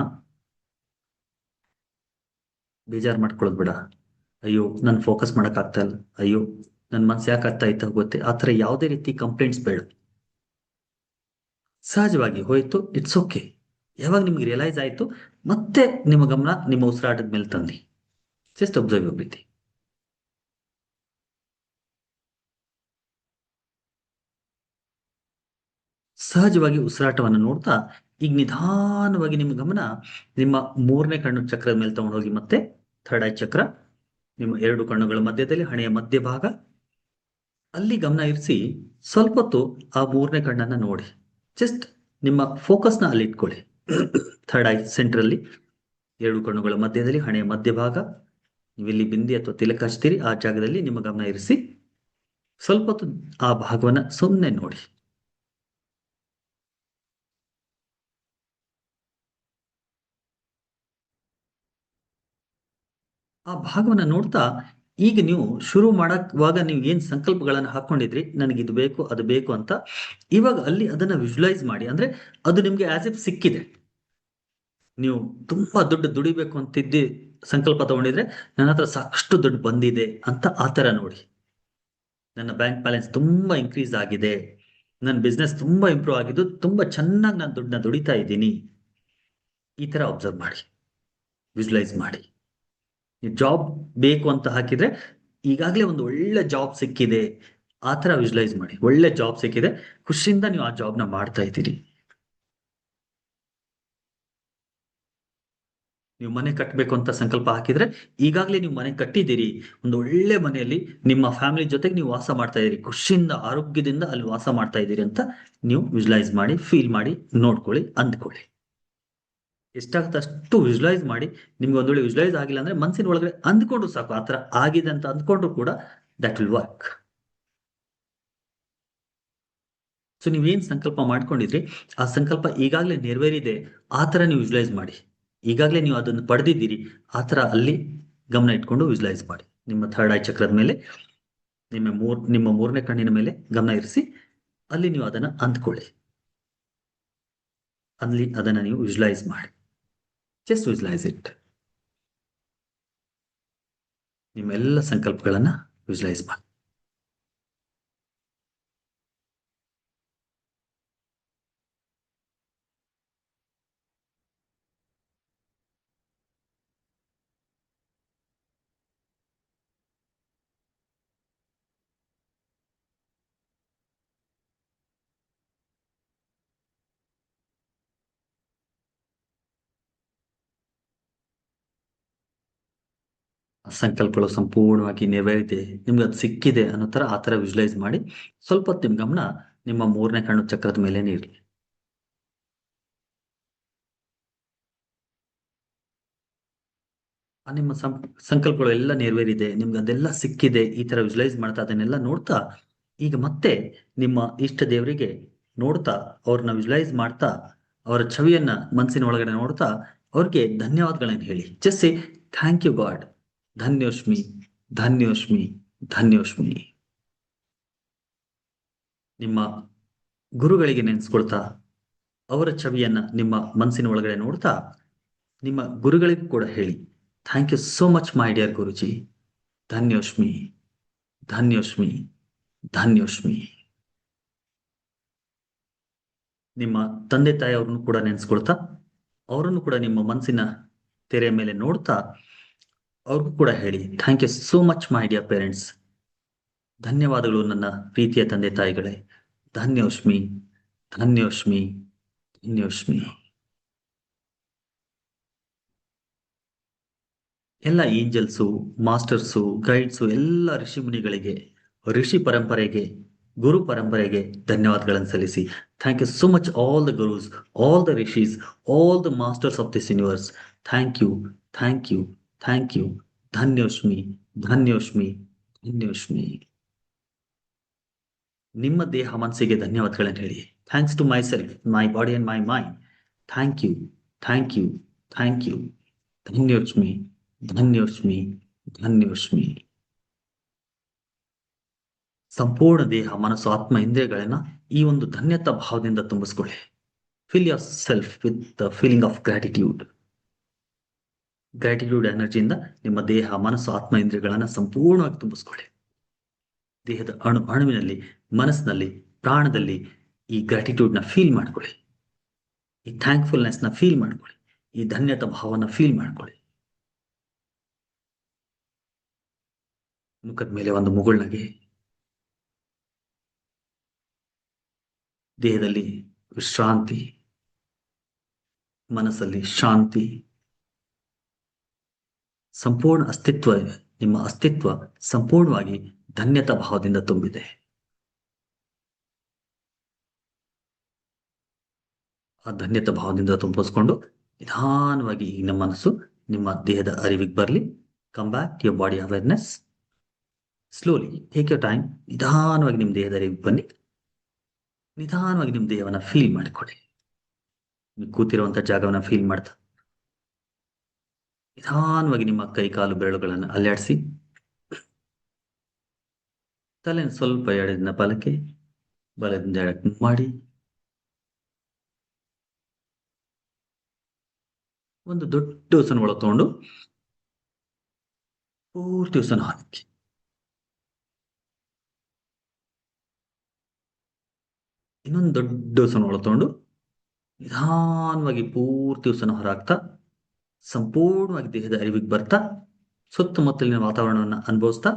ಬೇಜಾರು ಮಾಡ್ಕೊಳ್ಳೋದು ಬೇಡ. ಅಯ್ಯೋ ನನ್ ಫೋಕಸ್ ಮಾಡಕ್ ಆಗ್ತಾ ಇಲ್ಲ, ಅಯ್ಯೋ ನನ್ ಮನ್ಸು ಯಾಕೆ ಆಗ್ತಾ ಇತ್ತ ಹೋಗುತ್ತೆ, ಆತರ ಯಾವುದೇ ರೀತಿ ಕಂಪ್ಲೇಂಟ್ಸ್ ಬೇಡ. ಸಹಜವಾಗಿ ಹೋಯ್ತು, ಇಟ್ಸ್ ಓಕೆ. ಯಾವಾಗ ನಿಮ್ಗೆ ರಿಯಲೈಸ್ ಆಯ್ತು, ಮತ್ತೆ ನಿಮ್ಮ ಗಮನ ನಿಮ್ಮ ಉಸಿರಾಟದ ಮೇಲೆ ತಂದಿ. Just observe your breathing. ಸಹಜವಾಗಿ ಉಸಿರಾಟವನ್ನು ನೋಡ್ತಾ ಈಗ ನಿಧಾನವಾಗಿ ನಿಮ್ಮ ಗಮನ ನಿಮ್ಮ ಮೂರನೇ ಕಣ್ಣು ಚಕ್ರದ ಮೇಲೆ ತಗೊಂಡೋಗಿ, ಮತ್ತೆ ಥರ್ಡ್ ಐ ಚಕ್ರ, ನಿಮ್ಮ ಎರಡು ಕಣ್ಣುಗಳ ಮಧ್ಯದಲ್ಲಿ ಹಣೆಯ ಮಧ್ಯಭಾಗ, ಅಲ್ಲಿ ಗಮನ ಇರಿಸಿ ಸ್ವಲ್ಪ ಹೊತ್ತು ಆ ಮೂರನೇ ಕಣ್ಣನ್ನ ನೋಡಿ. ಜಸ್ಟ್ ನಿಮ್ಮ ಫೋಕಸ್ನ ಅಲ್ಲಿ ಇಟ್ಕೊಳ್ಳಿ. ಥರ್ಡ್ ಐ ಸೆಂಟರ್ ಅಲ್ಲಿ, ಎರಡು ಕಣ್ಣುಗಳ ಮಧ್ಯದಲ್ಲಿ ಹಣೆಯ ಮಧ್ಯಭಾಗ, ನೀವಿಲ್ಲಿ ಬಿಂದಿ ಅಥವಾ ತಿಲಕ ಹಚ್ತೀರಿ ಆ ಜಾಗದಲ್ಲಿ ನಿಮ್ಮ ಗಮನ ಇರಿಸಿ ಸ್ವಲ್ಪ ಹೊತ್ತು ಆ ಭಾಗವನ್ನ ಸುಮ್ಮನೆ ನೋಡಿ. ಆ ಭಾಗವನ್ನ ನೋಡ್ತಾ ಈಗ ನೀವು ಶುರು ಮಾಡಕ್ವಾಗ ನೀವು ಏನ್ ಸಂಕಲ್ಪಗಳನ್ನ ಹಾಕೊಂಡಿದ್ರಿ, ನನಗೆ ಇದು ಬೇಕು ಅದು ಬೇಕು ಅಂತ, ಇವಾಗ ಅಲ್ಲಿ ಅದನ್ನ ವಿಜುವಲೈಸ್ ಮಾಡಿ. ಅಂದ್ರೆ ಅದು ನಿಮ್ಗೆ ಆಸ್ ಇಫ್ ಸಿಕ್ಕಿದೆ. ನೀವು ತುಂಬಾ ದುಡ್ಡು ದುಡಿಬೇಕು ಅಂತಿದ್ದಿ ಸಂಕಲ್ಪ ತಗೊಂಡಿದ್ರೆ, ನನ್ನ ಹತ್ರ ಸಾಕಷ್ಟು ದುಡ್ಡು ಬಂದಿದೆ ಅಂತ ಆತರ ನೋಡಿ. ನನ್ನ ಬ್ಯಾಂಕ್ ಬ್ಯಾಲೆನ್ಸ್ ತುಂಬಾ ಇನ್ಕ್ರೀಸ್ ಆಗಿದೆ, ನನ್ನ ಬಿಸ್ನೆಸ್ ತುಂಬಾ ಇಂಪ್ರೂವ್ ಆಗಿದ್ದು, ತುಂಬಾ ಚೆನ್ನಾಗಿ ನಾನು ದುಡ್ಡನ್ನ ದುಡಿತಾ ಇದ್ದೀನಿ. ಈ ತರ ಅಬ್ಸರ್ವ್ ಮಾಡಿ, ವಿಜುವಲೈಸ್ ಮಾಡಿ. ಜಾಬ್ ಬೇಕು ಅಂತ ಹಾಕಿದ್ರೆ ಈಗಾಗಲೇ ಒಂದು ಒಳ್ಳೆ ಜಾಬ್ ಸಿಕ್ಕಿದೆ, ಆ ತರ ವಿಜುವಲೈಸ್ ಮಾಡಿ. ಒಳ್ಳೆ ಜಾಬ್ ಸಿಕ್ಕಿದೆ, ಖುಷಿಯಿಂದ ನೀವು ಆ ಜಾಬ್ನ ಮಾಡ್ತಾ ಇದ್ದೀರಿ. ನೀವು ಮನೆ ಕಟ್ಟಬೇಕು ಅಂತ ಸಂಕಲ್ಪ ಹಾಕಿದ್ರೆ ಈಗಾಗಲೇ ನೀವು ಮನೆ ಕಟ್ಟಿದ್ದೀರಿ, ಒಂದು ಒಳ್ಳೆ ಮನೆಯಲ್ಲಿ ನಿಮ್ಮ ಫ್ಯಾಮಿಲಿ ಜೊತೆಗೆ ನೀವು ವಾಸ ಮಾಡ್ತಾ ಇದ್ದೀರಿ, ಖುಷಿಯಿಂದ ಆರೋಗ್ಯದಿಂದ ಅಲ್ಲಿ ವಾಸ ಮಾಡ್ತಾ ಇದ್ದೀರಿ ಅಂತ ನೀವು ವಿಜುವಲೈಸ್ ಮಾಡಿ, ಫೀಲ್ ಮಾಡಿ, ನೋಡ್ಕೊಳ್ಳಿ, ಅಂದ್ಕೊಳ್ಳಿ. ಎಷ್ಟಾಗುತ್ತೆ ಅಷ್ಟು ವಿಜುವಲೈಸ್ ಮಾಡಿ. ನಿಮ್ಗೆ ಒಂದ್ ವೇಳೆ ವಿಜುವಲೈಸ್ ಆಗಿಲ್ಲ ಅಂದ್ರೆ ಮನಸ್ಸಿನ ಒಳಗಡೆ ಅಂದ್ಕೊಂಡು ಸಾಕು, ಆತರ ಆಗಿದೆ ಅಂತ ಅಂದ್ಕೊಂಡ್ರು ಕೂಡ ದಟ್ ವಿಲ್ ವರ್ಕ್. ಸೊ ನೀವೇನ್ ಸಂಕಲ್ಪ ಮಾಡ್ಕೊಂಡಿದ್ರಿ, ಆ ಸಂಕಲ್ಪ ಈಗಾಗಲೇ ನೆರವೇರಿದೆ, ಆ ತರ ನೀವು ವಿಜುವಲೈಸ್ ಮಾಡಿ. ಈಗಾಗಲೇ ನೀವು ಅದನ್ನು ಪಡೆದಿದ್ದೀರಿ, ಆ ತರ ಅಲ್ಲಿ ಗಮನ ಇಟ್ಕೊಂಡು ವಿಜುವಲೈಸ್ ಮಾಡಿ. ನಿಮ್ಮ ಥರ್ಡ್ ಐ ಚಕ್ರದ ಮೇಲೆ, ನಿಮ್ಮ ಮೂರನೇ ಕಣ್ಣಿನ ಮೇಲೆ ಗಮನ ಇರಿಸಿ, ಅಲ್ಲಿ ನೀವು ಅದನ್ನ ಅಂದ್ಕೊಳ್ಳಿ. ಅಲ್ಲಿ ಅದನ್ನ ನೀವು ವಿಜುವಲೈಸ್ ಮಾಡಿ. Just visualise it. ನಿಮ್ಮೆಲ್ಲ ಸಂಕಲ್ಪಗಳನ್ನ ವಿಜುವಲೈಸ್ ಮಾಡಿ. ಸಂಕಲ್ಪಗಳು ಸಂಪೂರ್ಣವಾಗಿ ನೆರವೇರಿದೆ, ನಿಮ್ಗೆ ಅದು ಸಿಕ್ಕಿದೆ ಅನ್ನೋ ತರ ಆ ತರ ವಿಜುವಲೈಸ್ ಮಾಡಿ. ಸ್ವಲ್ಪ ಹೊತ್ತು ನಿಮ್ ಗಮನ ನಿಮ್ಮ ಮೂರನೇ ಕಣ್ಣು ಚಕ್ರದ ಮೇಲೇನೆ ಇರಲಿ. ಆ ನಿಮ್ಮ ಸಂಕಲ್ಪಗಳು ಎಲ್ಲ ನೆರವೇರಿದೆ, ನಿಮ್ಗೆ ಅದೆಲ್ಲ ಸಿಕ್ಕಿದೆ, ಈ ತರ ವಿಜುವಲೈಸ್ ಮಾಡ್ತಾ ಅದನ್ನೆಲ್ಲ ನೋಡ್ತಾ, ಈಗ ಮತ್ತೆ ನಿಮ್ಮ ಇಷ್ಟ ದೇವರಿಗೆ ನೋಡ್ತಾ, ಅವ್ರನ್ನ ವಿಜುವಲೈಸ್ ಮಾಡ್ತಾ, ಅವರ ಛವಿಯನ್ನ ಮನಸ್ಸಿನ ಒಳಗಡೆ ನೋಡ್ತಾ, ಅವ್ರಿಗೆ ಧನ್ಯವಾದಗಳನ್ನ ಹೇಳಿ. Just say thank you god, ಧನ್ಯೋಷ್ಮಿ, ಧನ್ಯೋಷ್ಮಿ, ಧನ್ಯೋಷ್ಮಿ. ನಿಮ್ಮ ಗುರುಗಳಿಗೆ ನೆನೆಸ್ಕೊಳ್ತಾ, ಅವರ ಛವಿಯನ್ನ ನಿಮ್ಮ ಮನಸ್ಸಿನ ಒಳಗಡೆ ನೋಡ್ತಾ, ನಿಮ್ಮ ಗುರುಗಳಿಗೂ ಕೂಡ ಹೇಳಿ, thank you so much my dear Guruji, ಧನ್ಯೋಷ್ಮಿ, ಧನ್ಯೋಷ್ಮಿ, ಧನ್ಯೋಷ್ಮಿ. ನಿಮ್ಮ ತಂದೆ ತಾಯಿಯವ್ರನ್ನು ಕೂಡ ನೆನೆಸ್ಕೊಳ್ತಾ, ಅವರನ್ನು ಕೂಡ ನಿಮ್ಮ ಮನಸ್ಸಿನ ತೆರೆಯ ಮೇಲೆ ನೋಡ್ತಾ, ಅವ್ರಿಗೂ ಕೂಡ ಹೇಳಿ, thank you so much my dear parents, ಧನ್ಯವಾದಗಳು ನನ್ನ ಪ್ರೀತಿಯ ತಂದೆ ತಾಯಿಗಳೇ, ಧನ್ಯೋಷ್ಮಿ, ಧನ್ಯೋಷ್ಮಿ, ಧನ್ಯೋಷ್ಮಿ. ಎಲ್ಲ ಏಂಜಲ್ಸು, ಮಾಸ್ಟರ್ಸು, ಗೈಡ್ಸು, ಎಲ್ಲ ಋಷಿ ಮುನಿಗಳಿಗೆ, ಋಷಿ ಪರಂಪರೆಗೆ, ಗುರು ಪರಂಪರೆಗೆ ಧನ್ಯವಾದಗಳನ್ನು ಸಲ್ಲಿಸಿ. Thank you so much all the gurus, all the rishis, all the masters of this universe. Thank you, thank you, thank you. ಧನ್ಯೋಷ್ಮಿ, ಧನ್ಯೋಷ್ಮಿ, ಧನ್ಯೋಷ್ಮಿ. ನಿಮ್ಮ ದೇಹ ಮನಸ್ಸಿಗೆ ಧನ್ಯವಾದಗಳನ್ನು ಹೇಳಿ. Thanks to myself, my body and my mind. Thank you, thank you, thank you. ಧನ್ಯೋಷ್ಮಿ, ಧನ್ಯೋಷ್ಮಿ, ಧನ್ಯೋಷ್ಮಿ. ಸಂಪೂರ್ಣ ದೇಹ, ಮನಸ್ಸು, ಆತ್ಮ, ಇಂದ್ರಿಯಗಳನ್ನ ಈ ಒಂದು ಧನ್ಯತಾ ಭಾವದಿಂದ ತುಂಬಿಸ್ಕೊಳ್ಳಿ. Fill yourself with the feeling of gratitude. Gratitude ಎನರ್ಜಿಯಿಂದ ನಿಮ್ಮ ದೇಹ, ಮನಸ್ಸು, ಆತ್ಮ, ಇಂದ್ರಿಯಗಳನ್ನ ಸಂಪೂರ್ಣವಾಗಿ ತುಂಬಿಸ್ಕೊಳ್ಳಿ. ದೇಹದ ಅಣುವಿನಲ್ಲಿ, ಮನಸ್ಸಿನಲ್ಲಿ, ಪ್ರಾಣದಲ್ಲಿ ಈ ಗ್ರಾಟಿಟ್ಯೂಡ್ ನ ಫೀಲ್ ಮಾಡ್ಕೊಳ್ಳಿ. ಈ ಥ್ಯಾಂಕ್ಫುಲ್ನೆಸ್ ನ ಫೀಲ್ ಮಾಡ್ಕೊಳ್ಳಿ. ಈ ಧನ್ಯತಾ ಭಾವನ ಫೀಲ್ ಮಾಡ್ಕೊಳ್ಳಿ. ಮುಖದ ಮೇಲೆ ಒಂದು ಮುಗುಳ್ನಗೆ, ದೇಹದಲ್ಲಿ ವಿಶ್ರಾಂತಿ, ಮನಸ್ಸಲ್ಲಿ ಶಾಂತಿ, ಸಂಪೂರ್ಣ ಅಸ್ತಿತ್ವ, ನಿಮ್ಮ ಅಸ್ತಿತ್ವ ಸಂಪೂರ್ಣವಾಗಿ ಧನ್ಯತಾ ಭಾವದಿಂದ ತುಂಬಿದೆ. ಆ ಧನ್ಯತಾ ಭಾವದಿಂದ ತುಂಬಿಸ್ಕೊಂಡು ನಿಧಾನವಾಗಿ ಈ ನಮ್ಮ ಮನಸ್ಸು ನಿಮ್ಮ ದೇಹದ ಅರಿವಿಗೆ ಬರಲಿ. Come back to your body awareness. Slowly take your time. ನಿಧಾನವಾಗಿ ನಿಮ್ಮ ದೇಹದ ಅರಿವಿಗೆ ಬನ್ನಿ. ನಿಧಾನವಾಗಿ ನಿಮ್ಮ ದೇಹವನ್ನ ಫೀಲ್ ಮಾಡಿಕೊಡಿ. ನೀವು ಕೂತಿರುವಂತ ಜಾಗವನ್ನ ಫೀಲ್ ಮಾಡ್ತಾ ನಿಧಾನವಾಗಿ ನಿಮ್ಮ ಕೈ ಕಾಲು ಬೆರಳುಗಳನ್ನು ಅಲ್ಲಾಡಿಸಿ ತಲೆನ ಸ್ವಲ್ಪ ಎಡದಿಂದ ಬಲಕ್ಕೆ, ಬಲದಿಂದ ಎಡಕ್ಕೆ ಮಾಡಿ ಒಂದು ದೊಡ್ಡ ಉಸಿರನ್ನ ಒಳಗೆ ತಗೊಂಡು ಪೂರ್ತಿ ಉಸಿರನ್ನ ಹಾಕಿ. ಇನ್ನೊಂದು ದೊಡ್ಡ ಉಸಿರನ್ನ ಒಳಗೆ ತಗೊಂಡು ನಿಧಾನವಾಗಿ ಪೂರ್ತಿ ಉಸಿರನ್ನ ಹೊರಹಾಕ್ತಾ ಸಂಪೂರ್ಣವಾಗಿ ದೇಹದ ಅರಿವಿಗೆ ಬರ್ತಾ ಸುತ್ತಮುತ್ತಲಿನ ವಾತಾವರಣವನ್ನು ಅನುಭವಿಸ್ತಾ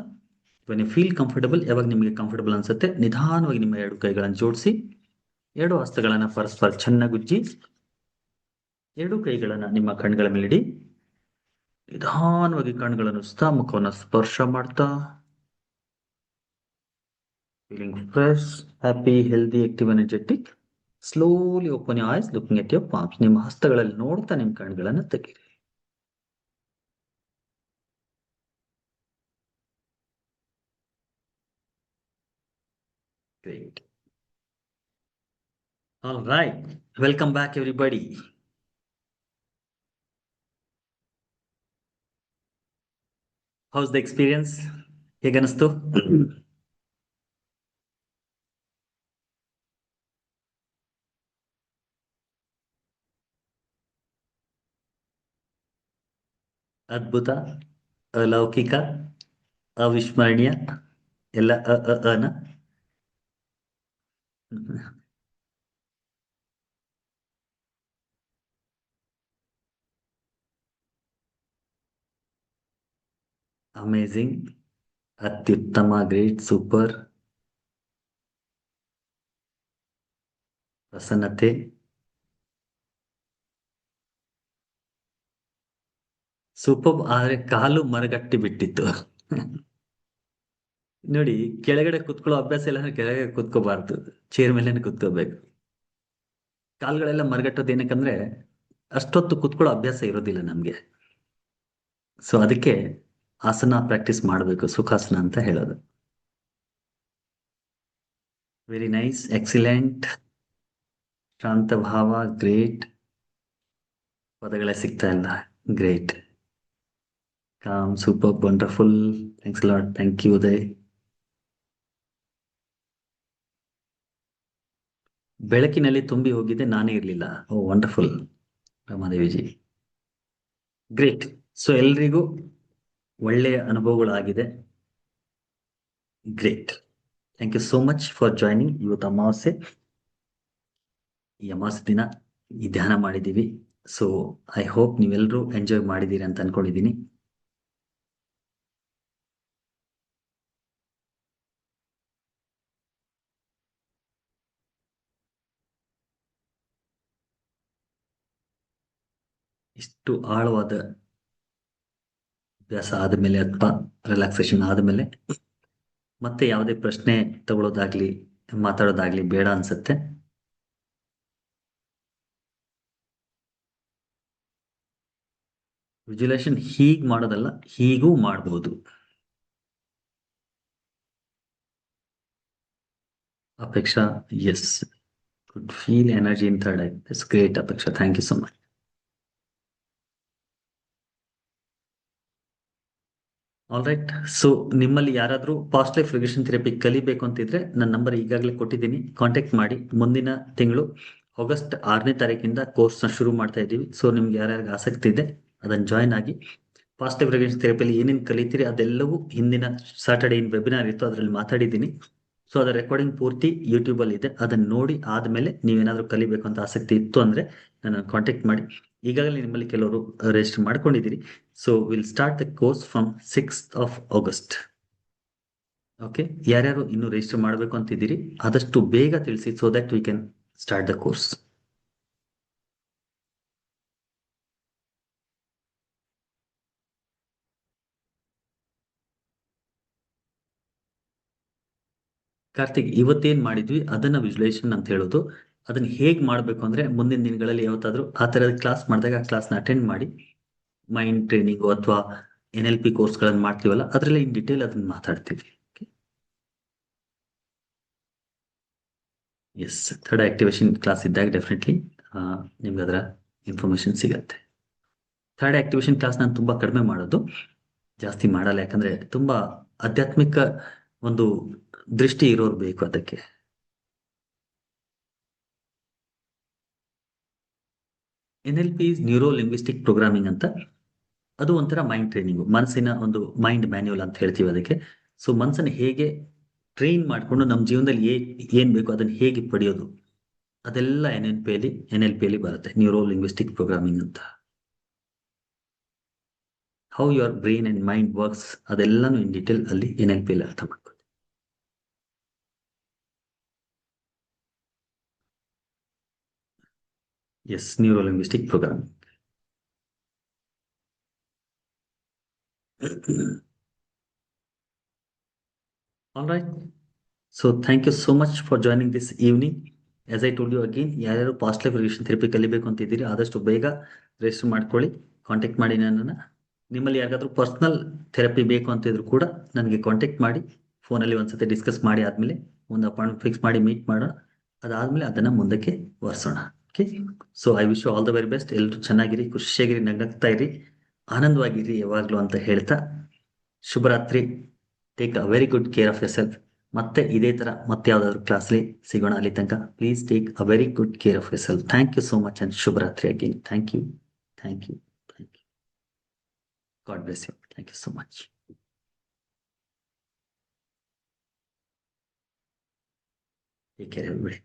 ವೆನ್ ಯು ಫೀಲ್ ಕಂಫರ್ಟಬಲ್, ಯಾವಾಗ ನಿಮಗೆ ಕಂಫರ್ಟಬಲ್ ಅನ್ಸುತ್ತೆ ನಿಧಾನವಾಗಿ ನಿಮ್ಮ ಎರಡು ಕೈಗಳನ್ನು ಜೋಡಿಸಿ ಎರಡು ಹಸ್ತಗಳನ್ನು ಪರಸ್ಪರ ಚೆನ್ನಾಗಿ ಉಜ್ಜಿ ಎರಡು ಕೈಗಳನ್ನು ನಿಮ್ಮ ಕಣ್ಗಳ ಮೇಲಿಡಿ. ನಿಧಾನವಾಗಿ ಕಣ್ಗಳನ್ನು ಸುತ್ತಾ ಮುಖವನ್ನು ಸ್ಪರ್ಶ ಮಾಡ್ತಾ feeling fresh, happy, healthy, active, energetic. Slowly open your ice, looking at your palms. ನಿಮ್ಮ ಹಸ್ತಗಳಲ್ಲಿ ನೋಡ್ತಾ ನಿಮ್ಮ ಕಣ್ಗಳನ್ನು ತೆಗೀರಿ. Great. All right. Welcome back, everybody. How's the experience? ಹೇಗನ್ನಿಸ್ತು? ಅದ್ಭುತ, ಅಲೌಕಿಕ, ಅವಿಸ್ಮರಣೀಯ, ಎಲ್ಲ ಅನ ಅಮೇಝಿಂಗ್, ಅತ್ಯುತ್ತಮ, ಗ್ರೇಟ್, ಸೂಪರ್, ಪ್ರಸನ್ನತೆ, ಸೂಪರ್. ಆದ್ರೆ ಕಾಲು ಮರಗಟ್ಟಿ ಬಿಟ್ಟಿತ್ತು. ನೋಡಿ, ಕೆಳಗಡೆ ಕುತ್ಕೊಳ್ಳೋ ಅಭ್ಯಾಸ ಇಲ್ಲ ಅಂದ್ರೆ ಕೆಳಗಡೆ ಕುತ್ಕೋಬಾರ್ದು, ಚೇರ್ ಮೇಲೆನೆ ಕುತ್ಕೋಬೇಕು. ಕಾಲ್ಗಳೆಲ್ಲ ಮರಗಟ್ಟೋದು ಏನಕ್ಕಂದ್ರೆ ಅಷ್ಟೊತ್ತು ಕುತ್ಕೊಳ್ಳೋ ಅಭ್ಯಾಸ ಇರೋದಿಲ್ಲ ನಮ್ಗೆ. ಸೊ ಅದಕ್ಕೆ ಆಸನ ಪ್ರಾಕ್ಟೀಸ್ ಮಾಡಬೇಕು, ಸುಖಾಸನ ಅಂತ ಹೇಳೋದು. ವೆರಿ ನೈಸ್, ಎಕ್ಸಿಲೆಂಟ್, ಶಾಂತ ಭಾವ, ಗ್ರೇಟ್. ಪದಗಳೇ ಸಿಗ್ತಾ ಇಲ್ಲ. Great, calm, super, wonderful. Thanks lot. Thank you Uday. ಬೆಳಕಿನಲ್ಲಿ ತುಂಬಿ ಹೋಗಿದೆ, ನಾನೇ ಇರಲಿಲ್ಲ. Oh wonderful Ramadeviji, great. So ಎಲ್ರಿಗೂ ಒಳ್ಳೆಯ ಅನುಭವಗಳಾಗಿದೆ. Great, thank you so much for joining. ಇವತ್ತು ಅಮಾವಾಸ್ಯೆ, ಈ ಅಮಾವಾಸ್ಯೆ ದಿನ ಈ ಧ್ಯಾನ ಮಾಡಿದ್ದೀವಿ. ಸೊ ಐ ಹೋಪ್ ನೀವೆಲ್ಲರೂ ಎಂಜಾಯ್ ಮಾಡಿದ್ದೀರಿ ಅಂತ ಅನ್ಕೊಂಡಿದ್ದೀನಿ. ಇಷ್ಟು ಆಳವಾದ ಅಭ್ಯಾಸ ಆದಮೇಲೆ ಅಥವಾ ರಿಲ್ಯಾಕ್ಸೇಷನ್ ಆದಮೇಲೆ ಮತ್ತೆ ಯಾವುದೇ ಪ್ರಶ್ನೆ ತಗೊಳ್ಳೋದಾಗ್ಲಿ ಮಾತಾಡೋದಾಗ್ಲಿ ಬೇಡ ಅನ್ಸುತ್ತೆ. ವಿಜುಲೇಷನ್ ಹೀಗ್ ಮಾಡೋದಲ್ಲ, ಹೀಗೂ ಮಾಡಬಹುದು. Apeksha, yes, could feel energy in third eye. That's great, Apeksha. Thank you so much. All right. So ನಿಮ್ಮಲ್ಲಿ ಯಾರಾದರೂ ಪಾಸ್ಟ್ ಲೈಫ್ ರಿಗ್ರೆಷನ್ ಥೆರಪಿ ಕಲಿಬೇಕು ಅಂತಿದ್ರೆ ನನ್ನ ನಂಬರ್ ಈಗಾಗಲೇ ಕೊಟ್ಟಿದ್ದೀನಿ, ಕಾಂಟ್ಯಾಕ್ಟ್ ಮಾಡಿ. ಮುಂದಿನ ತಿಂಗಳು ಆಗಸ್ಟ್ 6ನೇ ತಾರೀಕಿಂದ ಕೋರ್ಸ್ನ ಶುರು ಮಾಡ್ತಾ ಇದ್ದೀವಿ. ಸೊ ನಿಮ್ಗೆ ಯಾರ್ಯಾರಿಗೆ ಆಸಕ್ತಿ ಇದೆ ಅದನ್ನು ಜಾಯ್ನ್ ಆಗಿ. ಪಾಸ್ಟ್ ಲೈಫ್ ರಿಗ್ರೆಷನ್ ಥೆರಪಿಯಲ್ಲಿ ಏನೇನು ಕಲಿತೀರಿ ಅದೆಲ್ಲವೂ ಹಿಂದಿನ ಸ್ಯಾಟರ್ಡೇ ಏನು ವೆಬಿನಾರ್ ಇತ್ತು ಅದರಲ್ಲಿ ಮಾತಾಡಿದ್ದೀನಿ. ಸೊ ಅದರ ರೆಕಾರ್ಡಿಂಗ್ ಪೂರ್ತಿ ಯೂಟ್ಯೂಬಲ್ಲಿ ಇದೆ, ಅದನ್ನು ನೋಡಿ ಆದಮೇಲೆ ನೀವೇನಾದರೂ ಕಲಿಬೇಕು ಅಂತ ಆಸಕ್ತಿ ಇತ್ತು ಅಂದರೆ ನನ್ನ ಕಾಂಟ್ಯಾಕ್ಟ್ ಮಾಡಿ. ಈಗಾಗಲೇ ನಿಮ್ಮಲ್ಲಿ ಕೆಲವರು ರಿಜಿಸ್ಟರ್ ಮಾಡ್ಕೊಂಡಿದ್ದೀರಿ. So will start the course from 6th of August. Okay, ಯಾರ್ಯಾರು ಇನ್ನೂ ರಿಜಿಸ್ಟರ್ ಮಾಡಬೇಕು ಅಂತಿದ್ದೀರಿ ಆದಷ್ಟು ಬೇಗ ತಿಳಿಸಿ, so that we can start the course. Karthik, ಇವತ್ತೇನು ಮಾಡಿದ್ವಿ ಅದನ್ನ ವಿಜುಲೇಷನ್ ಅಂತ ಹೇಳೋದು. ಅದನ್ನ ಹೇಗೆ ಮಾಡಬೇಕು ಅಂದ್ರೆ ಮುಂದಿನ ದಿನಗಳಲ್ಲಿ ಯಾವತ್ತಾದ್ರೂ ಆ ಥರದ ಕ್ಲಾಸ್ ಮಾಡಿದಾಗ ಆ ಕ್ಲಾಸ್ನ ಅಟೆಂಡ್ ಮಾಡಿ. ಮೈಂಡ್ ಟ್ರೈನಿಂಗು ಅಥವಾ NLP ಕೋರ್ಸ್ಗಳನ್ನು ಮಾಡ್ತೀವಲ್ಲ ಅದರಲ್ಲಿ ಇನ್ ಡಿಟೇಲ್ ಅದನ್ನ ಮಾತಾಡ್ತೀವಿ. ಎಸ್, ಥರ್ಡ್ ಆಕ್ಟಿವೇಶನ್ ಕ್ಲಾಸ್ ಇದ್ದಾಗ ಡೆಫಿನೆಟ್ಲಿ ನಿಮ್ಗೆ ಅದರ ಇನ್ಫಾರ್ಮೇಶನ್ ಸಿಗತ್ತೆ. ಥರ್ಡ್ ಆಕ್ಟಿವೇಶನ್ ಕ್ಲಾಸ್ ನಾನು ತುಂಬಾ ಕಡಿಮೆ ಮಾಡೋದು, ಜಾಸ್ತಿ ಮಾಡಲ್ಲ. ಯಾಕಂದ್ರೆ ತುಂಬಾ ಆಧ್ಯಾತ್ಮಿಕ ಒಂದು ದೃಷ್ಟಿ ಇರೋರು ಬೇಕು ಅದಕ್ಕೆ. NLP is neuro linguistic programming ಅಂತ. ಅದು ಒಂಥರ ಮೈಂಡ್ ಟ್ರೈನಿಂಗ್, ಮನಸ್ಸಿನ ಒಂದು ಮೈಂಡ್ ಮ್ಯಾನ್ಯುವಲ್ ಅಂತ ಹೇಳ್ತೀವಿ ಅದಕ್ಕೆ. ಸೊ ಮನಸ್ಸನ್ನು ಹೇಗೆ ಟ್ರೈನ್ ಮಾಡಿಕೊಂಡು ನಮ್ಮ ಜೀವನದಲ್ಲಿ ಏನ್ ಬೇಕು ಅದನ್ನು ಹೇಗೆ ಪಡೆಯೋದು, ಅದೆಲ್ಲ NLP ಯಲ್ಲಿ ಬರುತ್ತೆ, ನ್ಯೂರೋ ಲಿಂಗ್ವಿಸ್ಟಿಕ್ ಪ್ರೋಗ್ರಾಮಿಂಗ್ ಅಂತ. How your brain and mind works ಅದೆಲ್ಲಾನು ಇನ್ ಡೀಟೇಲ್ ಅಲ್ಲಿ NLP ಅರ್ಥ ಮಾಡ್ಕೊಳ್ಳಿ. Yes, neuro linguistic programming. All right. So thank you so much for joining this evening. As I told you again, ಯಾರ್ಯಾರು past life regression therapy ಕಲಿಬೇಕು ಅಂತಿದ್ದೀರಿ ಆದಷ್ಟು ಬೇಗ register ಮಾಡ್ಕೊಳ್ಳಿ, ಕಾಂಟ್ಯಾಕ್ಟ್ ಮಾಡಿ ನನ್ನನ್ನು. ನಿಮ್ಮಲ್ಲಿ ಯಾರಿಗಾದ್ರೂ ಪರ್ಸ್ನಲ್ ಥೆರಪಿ ಬೇಕು ಅಂತಿದ್ರು ಕೂಡ ನನಗೆ ಕಾಂಟ್ಯಾಕ್ಟ್ ಮಾಡಿ, ಫೋನಲ್ಲಿ ಒಂದ್ಸತಿ ಡಿಸ್ಕಸ್ ಮಾಡಿ ಆದಮೇಲೆ ಒಂದು ಅಪಾಯಿಂಟ್ಮೆಂಟ್ ಫಿಕ್ಸ್ ಮಾಡಿ ಮೀಟ್ ಮಾಡೋಣ. ಅದಾದಮೇಲೆ ಅದನ್ನು ಮುಂದಕ್ಕೆ ವರ್ಸೋಣ. Okay, so I wish you all the very best. ಎಲ್ಲರೂ ಚೆನ್ನಾಗಿರಿ, ಖುಷಿಯಾಗಿರಿ, ನಗ್ನಗ್ತಾ ಇರಿ, ಆನಂದವಾಗಿರಿ ಯಾವಾಗಲೂ ಅಂತ ಹೇಳ್ತಾ ಶುಭರಾತ್ರಿ. Take a very good care of yourself. ಮತ್ತೆ ಇದೇ ತರ ಮತ್ತೆ ಯಾವ್ದಾದ್ರು ಕ್ಲಾಸ್ಲಿ ಸಿಗೋಣ. ಅಲ್ಲಿ ತನಕ please take a very good care of yourself. Thank you so much and ಶುಭರಾತ್ರಿ again. Thank you, thank you, thank you. God bless you. Thank you so much. Take care everybody.